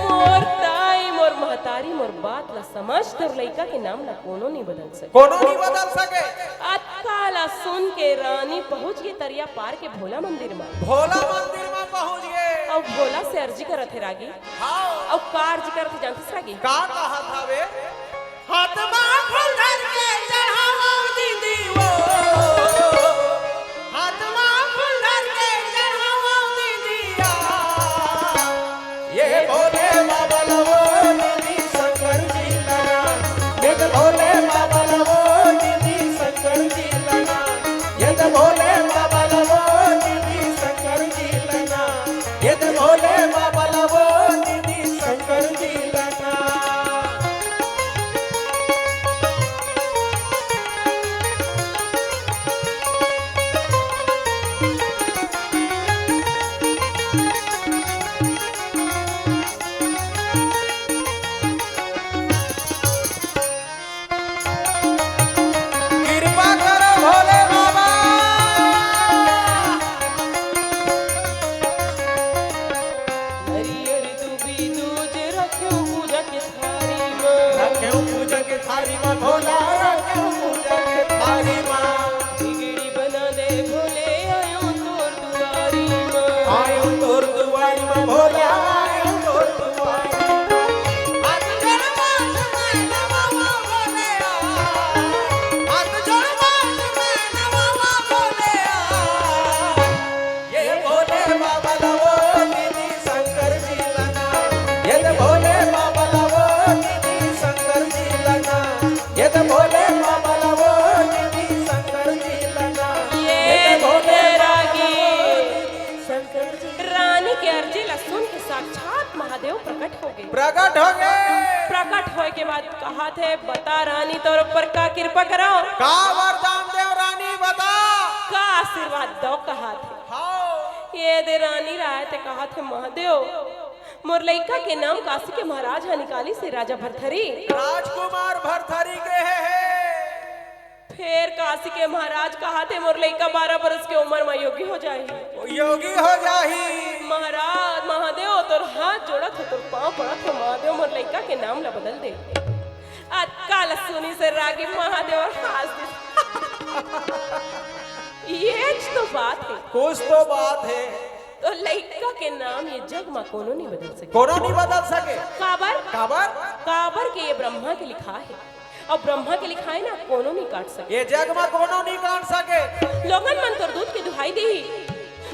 मोर ताई मोर महत महतारी मोर बात ला समझ तोर लइका के नाम ला कोनो नहीं बदल सके। कोनो नहीं बदल सके। अतकाला सुन के रानी पहुंच गई तरिया पार के भोला मंदिर में। भोला मंदिर में पहुंच गए और भोला से अर्जी करत है रागी। हाँ और का अर्जी करत है जानते रागी? का कहा था वे? हाथ में फूल धर के चढ़ावा दीदी वो, हाथ में फूल धर के चढ़ावा दीदिया। ये भोले बाबा लवो दीदी शंकर जी लगा, ये तो भोले बाबा लवो दीदी शंकर जी लगा, ये तो भोले बाबा लवो दीदी शंकर जी लगा, ये तो भोले बाबा लवो दीदी शंकर जी लगा। कृपा करो भोले बाबा। हरियर दूबी दूज रखूं पूजा के थारी में, रखे पूजा के थारी में भोला, रखे पूजा के थारी में। बिगड़ी बना दे भोले आयो तोर दुआरी में। आयो तोर दुआरी में भोला, आयो तोर दुआरी में। हाथ जोड़ बात में नवावा बोले आ, हाथ जोड़ बात में नवावा बोले आ। ये भोले बाबा लवो दीदी शंकर जी लगा, ये तो भोले बाबा लवो दीदी शंकर जी लगा, ये तो भोले बाबा लवो दीदी शंकर जी लगा, ये तो भोले रागी रानी के अर्जी ला सुन के साक्षात महादेव प्रकट हो गए। प्रकट हो गए। प्रकट होए के बाद कहा थे बता रानी तोर ऊपर का कृपा करो, का वरदान देव रानी बता। का आशीर्वाद दो कहा थे। हाँ ये दे रानी राय ते कहा थे महादेव मोर लइका के नाम काशी के महाराज हा निकाली से राजा भरथरी। राजकुमार भरथरी के है। फिर काशी के महाराज कहा थे मोर लइका 12 बरस के उम्र में योगी हो जाए। योगी हो जाही। महाराज महादेव तोर हाथ जोड़त हो, तोर पांव पड़त हो, महादेव मोर लइका के नाम ला बदल दे। काल सुनी से रागी महादेव और हाथ दे। ये तो बात है, कुछ तो बात है। तो लइका के नाम ये जग में कोनो नहीं बदल सके। कोनो नहीं बदल सके। काबर काबर काबर के ये ब्रह्मा के लिखा है, और ब्रह्मा के लिखा है ना कोनो नहीं काट सके। ये जग में कोनो नहीं काट सके। लोगन मन तोर दूध के दुहाई दी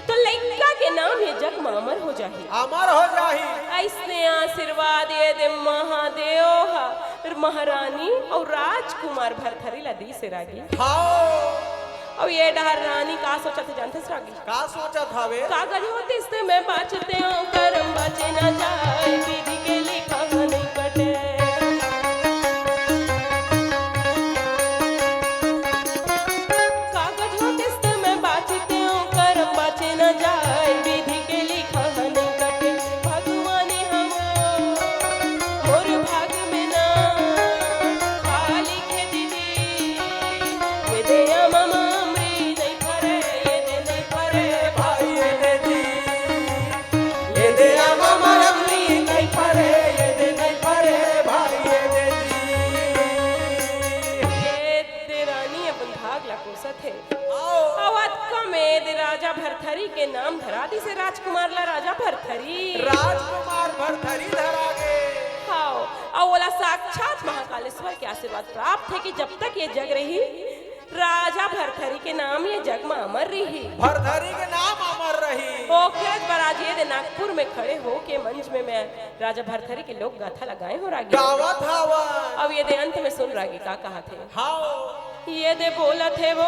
तो लइका के नाम ये जग में अमर हो जाही। अमर हो जाही। ऐसने आशीर्वाद ये दे महादेव हा महारानी और राजकुमार भरथरी ला दी से रागी। हाँ और ये डहर रानी का सोचा थे जानते से रागी? का सोचा था वे? कागज होते इससे मैं बाचते हूँ करम बचे न जाए, विधि के लिखा नहीं कटे। कागज होते इससे मैं बाचते हूँ करम बचे न जाए, विधि के लिखा नहीं कटे। भगवान हम मोर भाग में ना खाली खे दीदी, ये दे मामा अमरी नहीं करे, ये दे नहीं करे भाई ये दे दी, ये दे मामा अमरी नहीं परे, ये दे नहीं परे भाई ये दे दी। ये दे रानी अपन भाग ला कोसत है। आओ अवध का में दे राजा भरथरी के नाम धरा दी से राजकुमार ला राजा भरथरी। राजकुमार भरथरी धरा गए। हाँ और बोला साक्षात महाकालेश्वर के आशीर्वाद प्राप्त है कि जब तक ये जग रही राजा भरथरी के नाम ये जग में अमर रही। भरथरी के नाम अमर रही। ओके बराज ये दे नागपुर में खड़े हो के मंच में मैं राजा भरथरी के लोग गाथा लगाए हो रागी। गावत हवा। अब ये दे अंत में सुन रागी का कहा थे। हाँ ये दे बोला थे वो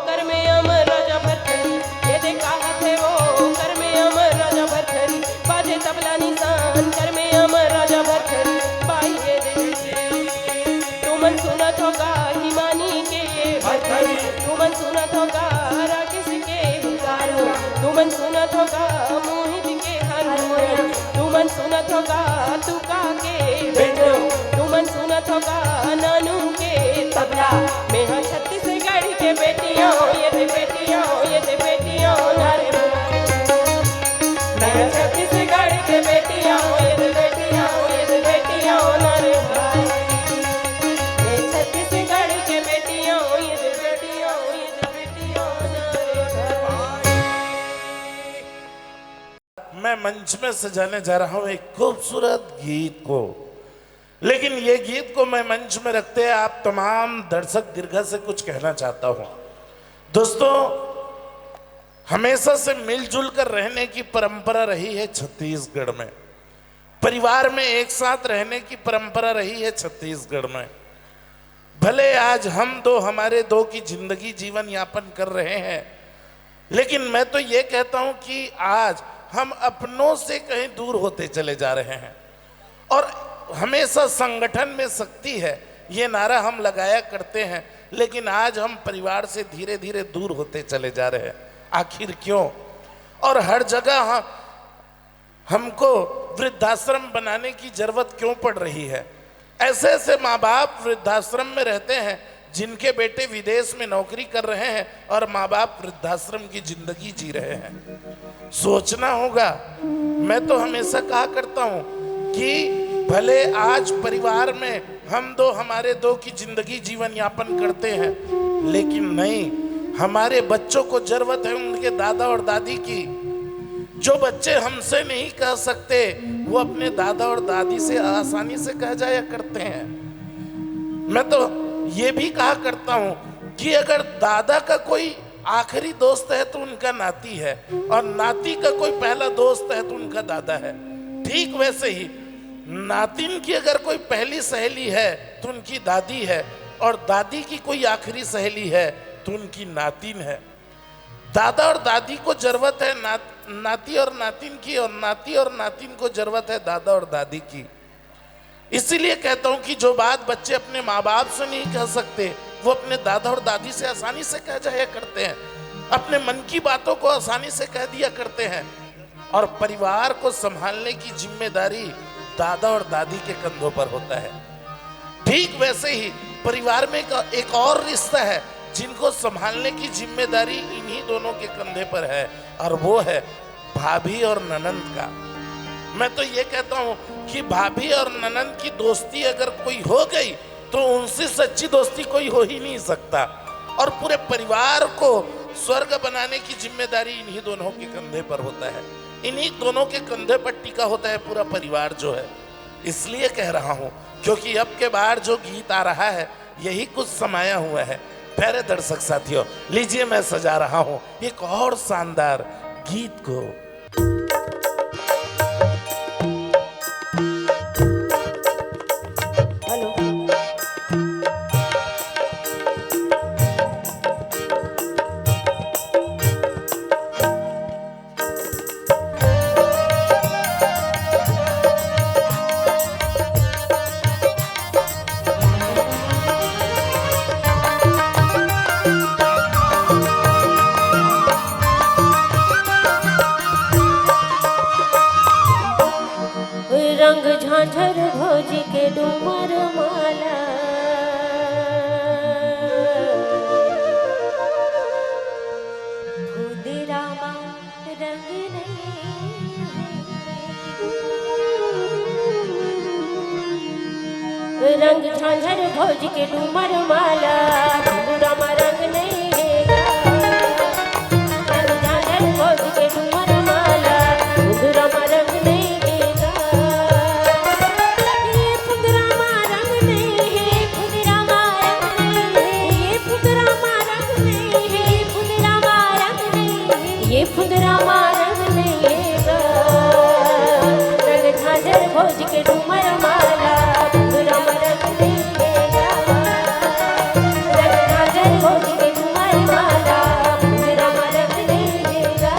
कर में अमर राजा भरथरी, ये दे कहा थे वो कर में अमर राजा भरथरी, बाजे तबला निशान कर में अमर राजा भरथरी। बाई ये दे तुमन सुनत होगा हिमानी के ये भरथरी, तुमन सुनत होगा राकेश के हुंकारो, तुमन सुनत होगा मोहित के हारमोनियम, तुमन सुनत होगा तुका के बेंजो, तुमन सुनत होगा नानू के तबला। मैं हाँ छत्तीसगढ़ के बेटियों ये दे बेटियों, ये दे बेटियों नारे मैं छत्तीसगढ़ के बेटियों ये दे बेटियों, ये दे बेटियों नारे मैं मंच में सजाने जा रहा हूं एक खूबसूरत गीत को। लेकिन ये गीत को मैं मंच में रखते हैं आप तमाम दर्शक दीर्घा से कुछ कहना चाहता हूं। दोस्तों, हमेशा से मिलजुल कर रहने की परंपरा रही है छत्तीसगढ़ में। परिवार में एक साथ रहने की परंपरा रही है छत्तीसगढ़ में। भले आज हम दो हमारे दो की जिंदगी जीवन यापन कर रहे हैं, लेकिन मैं तो ये कहता हूं कि आज हम अपनों से कहीं दूर होते चले जा रहे हैं। और हमेशा संगठन में शक्ति है ये नारा हम लगाया करते हैं, लेकिन आज हम परिवार से धीरे धीरे दूर होते चले जा रहे हैं। आखिर क्यों? और हर जगह हमको वृद्धाश्रम बनाने की जरूरत क्यों पड़ रही है? ऐसे ऐसे माँ बाप वृद्धाश्रम में रहते हैं जिनके बेटे विदेश में नौकरी कर रहे हैं और माँ बाप वृद्धाश्रम की जिंदगी जी रहे हैं। सोचना होगा। मैं तो हमेशा कहा करता हूं कि भले आज परिवार में हम दो हमारे दो की जिंदगी जीवन यापन करते हैं, लेकिन नहीं, हमारे बच्चों को जरूरत है उनके दादा और दादी की। जो बच्चे हमसे नहीं कह सकते वो अपने दादा और दादी से आसानी से कह जाया करते हैं। मैं तो ये भी कहा करता हूं कि अगर दादा का कोई आखिरी दोस्त है तो उनका नाती है, और नाती का कोई पहला दोस्त है तो उनका दादा है। ठीक वैसे ही नातिन की अगर कोई पहली सहेली है तो उनकी दादी है, और दादी की कोई आखिरी सहेली है तो उनकी नातिन है। दादा और दादी को जरूरत है नाती और नातिन की, और नाती और नातिन को जरूरत है दादा और दादी की। इसीलिए कहता हूं कि जो बात बच्चे अपने माँ बाप से नहीं कह सकते वो अपने दादा और दादी से आसानी से कह जाया करते हैं। अपने मन की बातों को आसानी से कह दिया करते हैं। और परिवार को संभालने की जिम्मेदारी दादा और दादी के कंधों पर होता है। ठीक वैसे ही परिवार में एक और रिश्ता है जिनको संभालने की जिम्मेदारी इन्हीं दोनों के कंधे पर है, और वो है भाभी और ननंद का। मैं तो ये कहता हूं कि भाभी और ननंद की दोस्ती अगर कोई हो गई तो उनसे सच्ची दोस्ती कोई हो ही नहीं सकता। और पूरे परिवार को स्वर्ग बनाने की जिम्मेदारी इन्हीं दोनों के कंधे पर होता है। इन्हीं दोनों के कंधे पर टिका होता है पूरा परिवार जो है। इसलिए कह रहा हूं क्योंकि अब के बार जो गीत आ रहा है यही कुछ समाया हुआ है। प्यारे दर्शक साथियों, लीजिए मैं सजा रहा हूं एक और शानदार गीत को। रंग झांझर भोजी के डूमर माला, खुदरामा रंग नहीं। रंग झांझर भोजी के डूमर माला, खुदरामा रंग नहीं है। रंग झांझर भोजी के डूमर माला, खुदरामा रंग नहीं। ये खुदरामा रंग लेगा, रंग झांझर भोज के डूमर माला, खुदरामा रंग लेगा। रंग झांझर भोज के डूमर माला, खुदरामा रंग लेगा।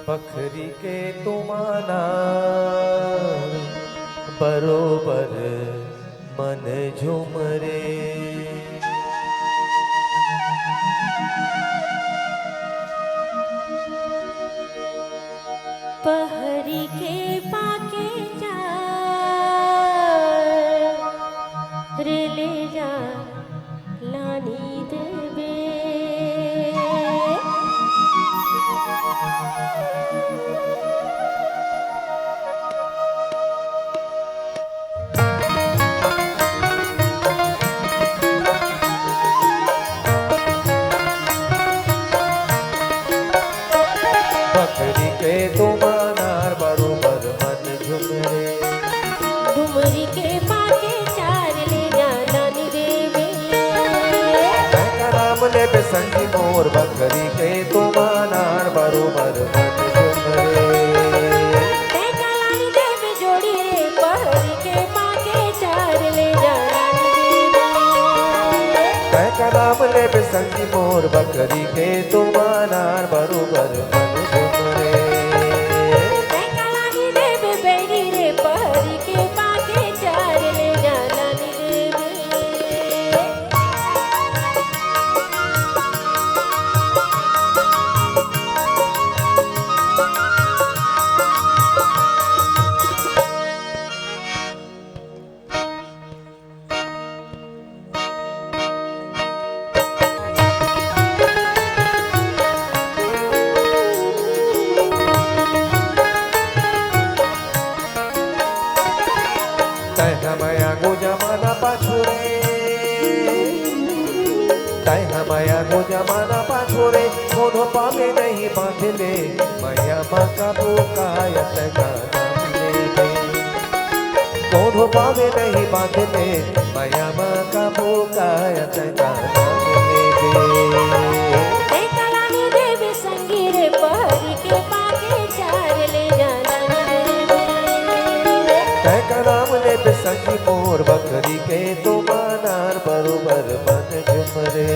बखरी के तुमाना बरोबर मन झुमरे पहरी के पाके चार रे ले जा लानी देवे बखरी के तुमानार बरोबर मन झुमरे डुमरी के पाके चार ले जा लानी देवे नाम ले बेसंगी मोर बखरी के तुमानार बरोबर मन झुमरे लानी देवे जोड़ी रे पहरी के पाके चार ले जा लानी देवे नाम ले बेसंगी मोर बखरी के तुमानार बरोबर मन झुमरे लानी देवे बेड़ी रे पहरी के पाके चार ले जा लानी देवे तय हमया गो जमाना पाछोरे तय हमया गो जमाना पाछोरे कोनो पावे नहीं बांधले मैया माँ का बुकायत का नाम ले कोनो पावे नहीं बांधले मैया माँ का बुकायत का नाम ले लानी देवे संगी रे पहरी के पाके चार ले जा लानी देवे तय का नाम ले बेसंगी मोर बकरी के तुमानार बरोबर मन झुमरे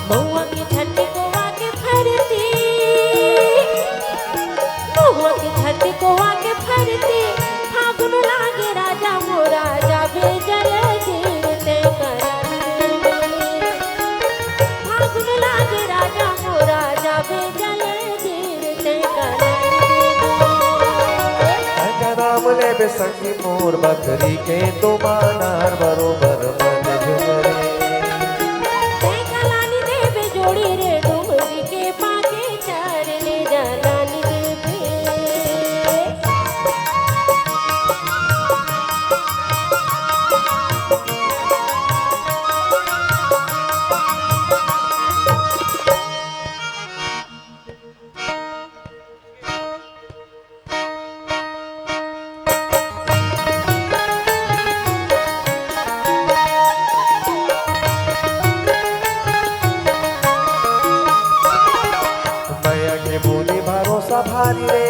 महुआ की छठी को आके फरती महुआ की छठी को आके फरती फागुन लागे राजा मोरा जाबे जल जीरते फागुन लागे राजा मोरा जाबे जल जीरते नाम ले बेसंगी मोर बकरी के तुमानार बरोबर मन झुमरे लानी देवे जोड़ी रे डुमरी के पाके चार ले जा लानी देवे माया के बोली भरोसा भारी रे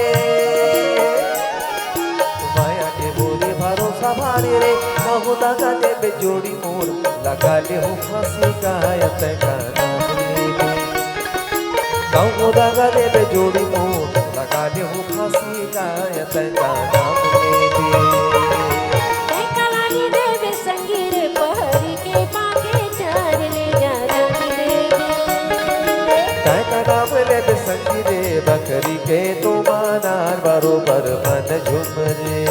माया के बोली भरोसा भारी रे कहू लगा दे जोड़ी मोर लगा ले हो फांसी गायत का नाम ले कहू लगा दे जोड़ी मोर लगा ले हो फांसी गायत का नाम ले लानी देवे संगी रे पहरी के पाके चार ले जा लानी देवे बकरी के तो मानार बरोबर मन झुमरे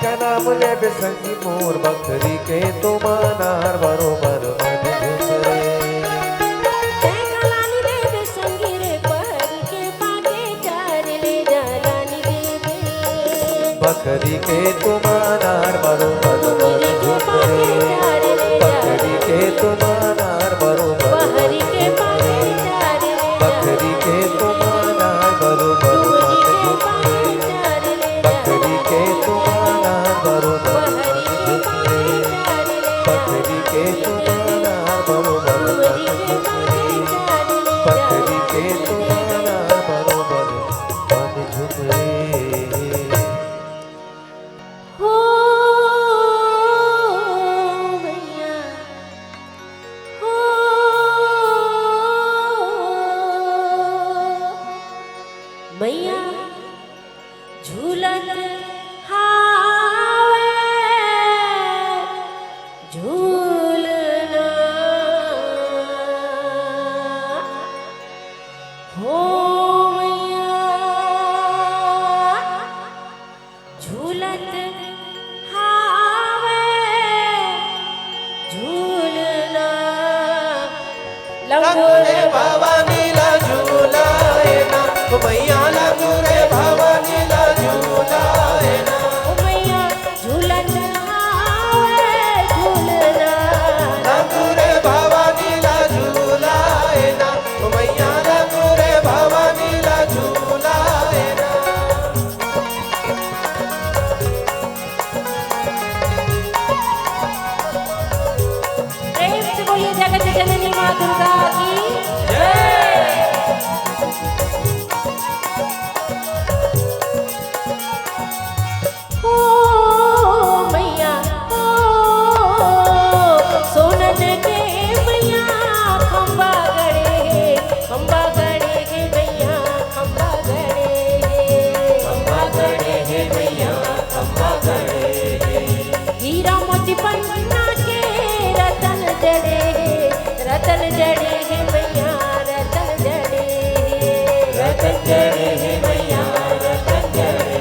संगी मोर बकरी के तो मानार बरोबर मन झुमरे संगी रे पर के पागे चार ले जालानी देवे बकरी के तो मानार बरोबर मन झुमरे बकरी के तो मानार बरोबर बहरी के पागे चार ले बकरी के तो मानार बरोबर मन झुमरे बकरी के तो मानार बरोबर बकरी के तो मानार बरोबर बकरी के तो मानार बरोबर मन झुमरे हो मैया हो मैया झूलन हावे झूलना हो मैया झूलत हावे झूलना लगोरे भवानी ला झूलाए ना मैया लगोरे भवानी ला झूलाए ना मैया झूलत हावे झूलना लगोरे भवानी ला झूलाए ना मैया लगोरे भवानी ला झूलाए ना प्रेम से बोलिए जगत जननी माँ दुर्गा की जय। ओ मैया ओ सोनन के मैया खंबा गड़े हे मैया खंबा गड़े हे मैया खंबा गड़े हीरा मोती पन्ना के रतन जड़े हे मैया रतन जड़े हे मैया रतन जड़े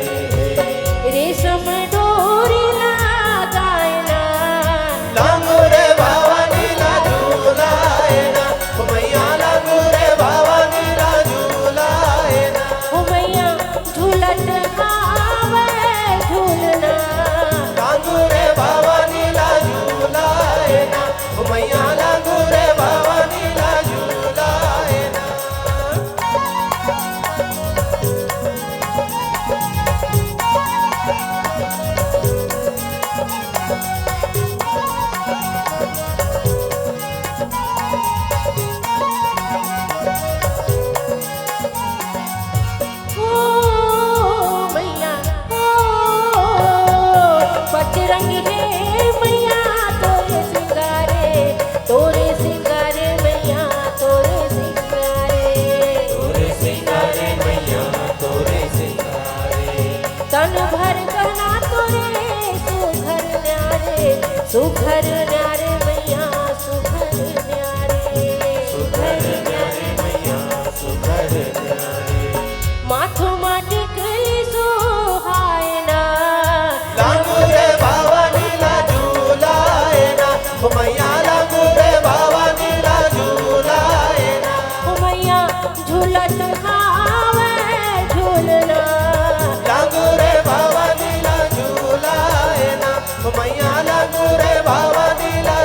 रेशम डोरी लगायना लगोरे भवानी ला झूलाए ना मैया लगोरे भवानी ला झूलाए ना हो मैया झूलत हावे झूलना लगोरे भवानी ला झूलाए ना मैया लगोरे भवानी ला झूलाए ना हो मैया हो बजरंग हे मैया तोरे सिंगारे मैया तोरे सिंगारे मैया तोरे सिंगारे तन भर गहना तोरे सुघर न्यारे मैया सुघर न्यारे मैया सुघर न्यारे माथो माटिक सुहायना लगोरे भवानी ला झूलाए ना मैया लगोरे भवानी ला झूलाए ना हो मैया झूलत हावे झूलना लगोरे भवानी ला झूलाए ना मैया लगोरे भवानी ला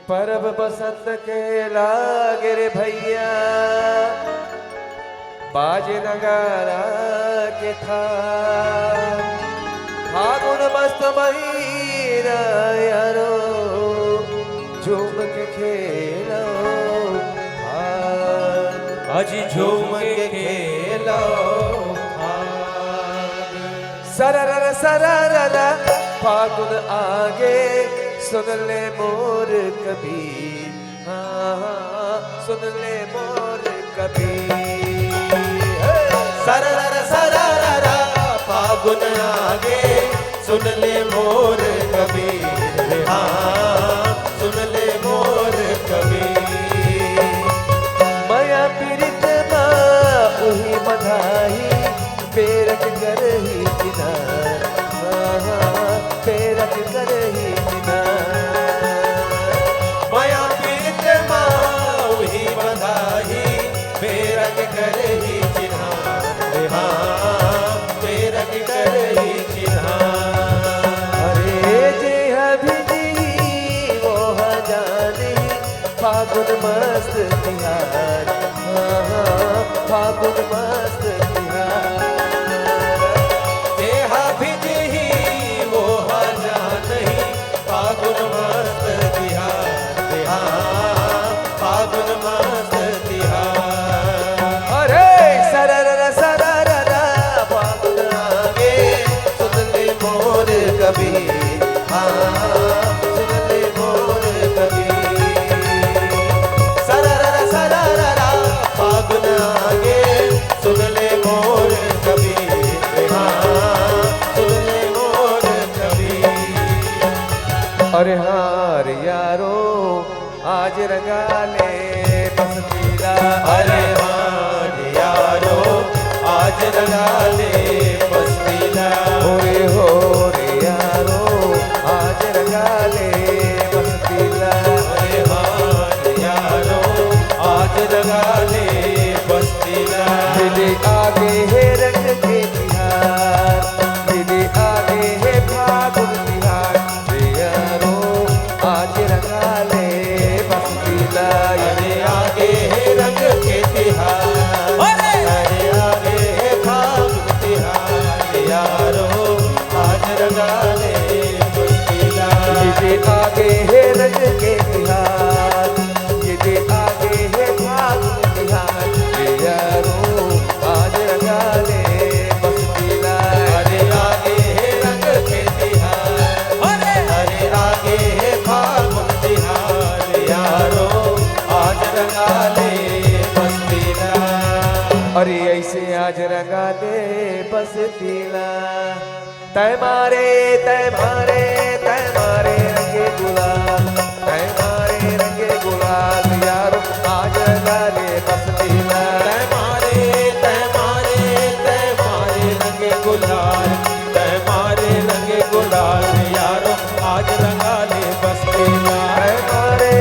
परब बसंत के लागे रे भैया बाजे नगारा के था फागुन मस्त महीना यारो झूम के खेलो अजी झूम के खेलो सरर सरर फागुन आगे सुन ले मोर कबीर हाँ सुन ले मोर कबीर सरर सरर फागुन आगे सुन ले मोर कबीर हाँ सुन ले मोर कबीर माया पीड़ित माँ उही बधाई पेरक कर ही किनार पेरक कर ही माया पीत माँ वही बधाई पेरक कर ही चिन्हा हाँ पेरक कर ही चिन्हा अरे जे हभी वो जाने फागुन मस्त तिहार फागुन मस्त तिहार देहा भिजही वो नहीं फागुन मस्त तिहार हाँ फागुन मस्त तिहार अरे सरर सरर फागुन आगे सुन ले मोर कबीर हाँ सुन ले मोर कबीर सरर सरर फागुन आगे सुन ले मोर कबीर हाँ सुन ले मोर कबीर अरे हार यारो आज रंगा ले बस पीला अरे हाँ यारो आज रंगा ले बस पीला ओरे हो रे यारो आज रंगा ले बस पीला अरे हाँ यारो आज रंगा ले बस पीला मेरे आगे है रंग के तिहार मेरे आगे है फागुन तिहार रे यारो आज रंगा ले बस पीला अरे आगे है रंग के तिहार अरे आगे है फागुन तिहार यारो आज रंगा ले बस पीला ये आगे है रंग के तिहार ये आगे है फागुन तिहार रे यारो आज रंगा ले बस पीला अरे आगे है रंग के तिहार अरे आगे है फागुन तिहार यारो आज रंगा ले बस पीला अरे ऐसे आज रंगा दे बस पीला तय मारे रंगे गुलाल तय मारे रंगे गुलाल यारो आज रंगा ले बस पीला तय मारे रंगे गुलाल तय मारे रंगे गुलाल यारो आज रंगा ले बस पीला तय मारे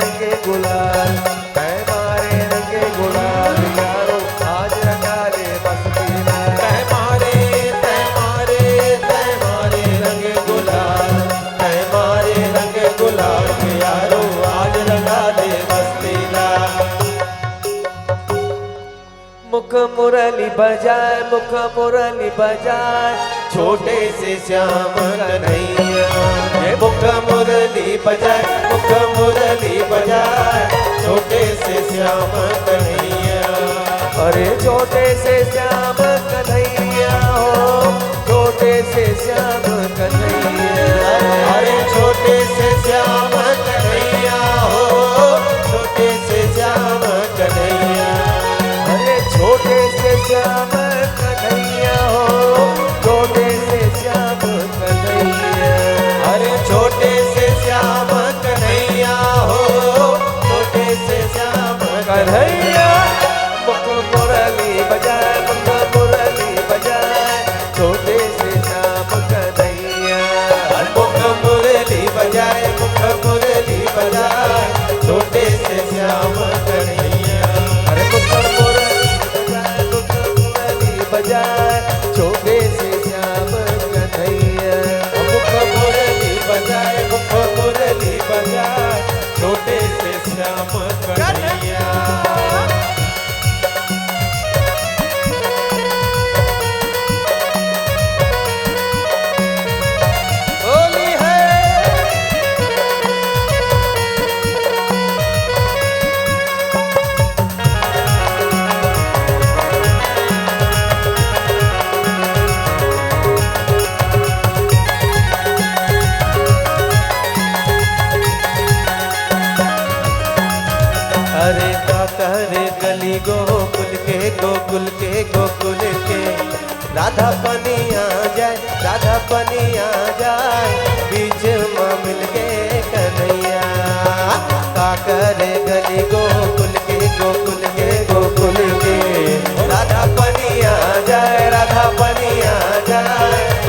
रंगे गुलाल तय मारे रंगे गुलाल यारो आज रंगा ले बस पीला तय मारे रंगे गुलाल तय मारे रंगे गुलाल यारो आज रंगा ले बस पीला मुख मुरली बजाए छोटे से श्याम कन्हैया ये मुख मुरली बजाए छोटे से श्याम कन्हैया अरे छोटे से श्याम कन्हैया हो छोटे से श्याम कन्हैया अरे छोटे से श्याम कन्हैया हो छोटे से श्याम कन्हैया अरे छोटे से श्याम कन्हैया हो छोटे से श्याम कन्हैया अरे छोटे से श्याम कन्हैया हो छोटे से श्याम कन्हैया मुख मुरली बजाए छोटे से श्याम कन्हैया मुख मुरली बजाए छोटे से श्याम कन्हैया अरे मुख मुरली बजाए छोटे से श्याम कन्हैया मुख मुरली बजाए मुख अरे काका रे गली गोकुल के राधा पनिया जाए राधा पनिया जाए बीच में मिल के कन्हैया काका रे गली गोकुल के राधा पनिया जाए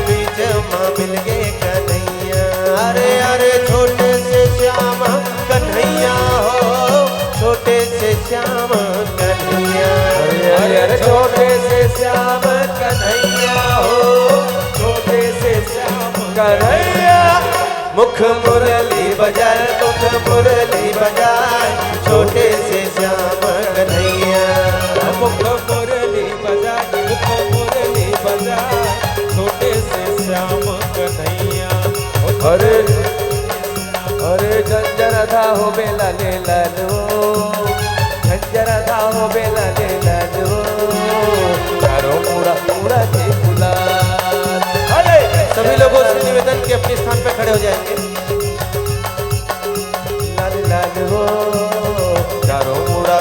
बीच में मिल के कन्हैया अरे अरे छोटे से श्याम कन्हैया हो छोटे से श्याम कन्हैया अरे अरे छोटे से श्याम कन्हैया हो छोटे से श्याम कन्हैया मुख मुरली बजाए छोटे से श्याम कन्हैया मुख मुरली बजाए छोटे से श्याम कन्हैया अरे अरे झंझरा हो बेला ले लालो झंझरा हो बेला ले लालो चारों पूरा के गुलाल अरे सभी लोगों से निवेदन के अपने स्थान पे खड़े हो जाएंगे लाल लाल हो चारों उड़ा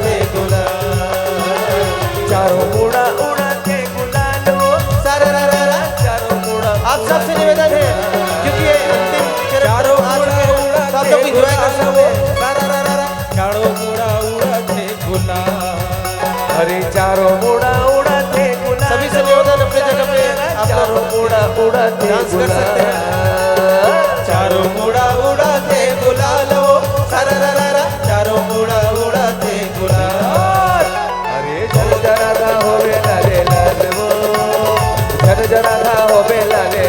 के गुलाल चारों उड़ा के गुलाल हो सारा चारों उड़ा आप सबसे निवेदन है क्योंकि ये अंतिम चारों सब लोग एंजॉय कर सकते हैं चारों उड़ा के गुलाल अरे चारों उड़ा के गुलाल सभी से निवेदन अपने जगह पे आप चारों उड़ा के डांस कर सकते हैं चारों उड़ा के गुलाल हो सारा चारों उड़ा के गुलाल अरे झरझरा हो बेला ले लाल वो झरझरा हो बेला ले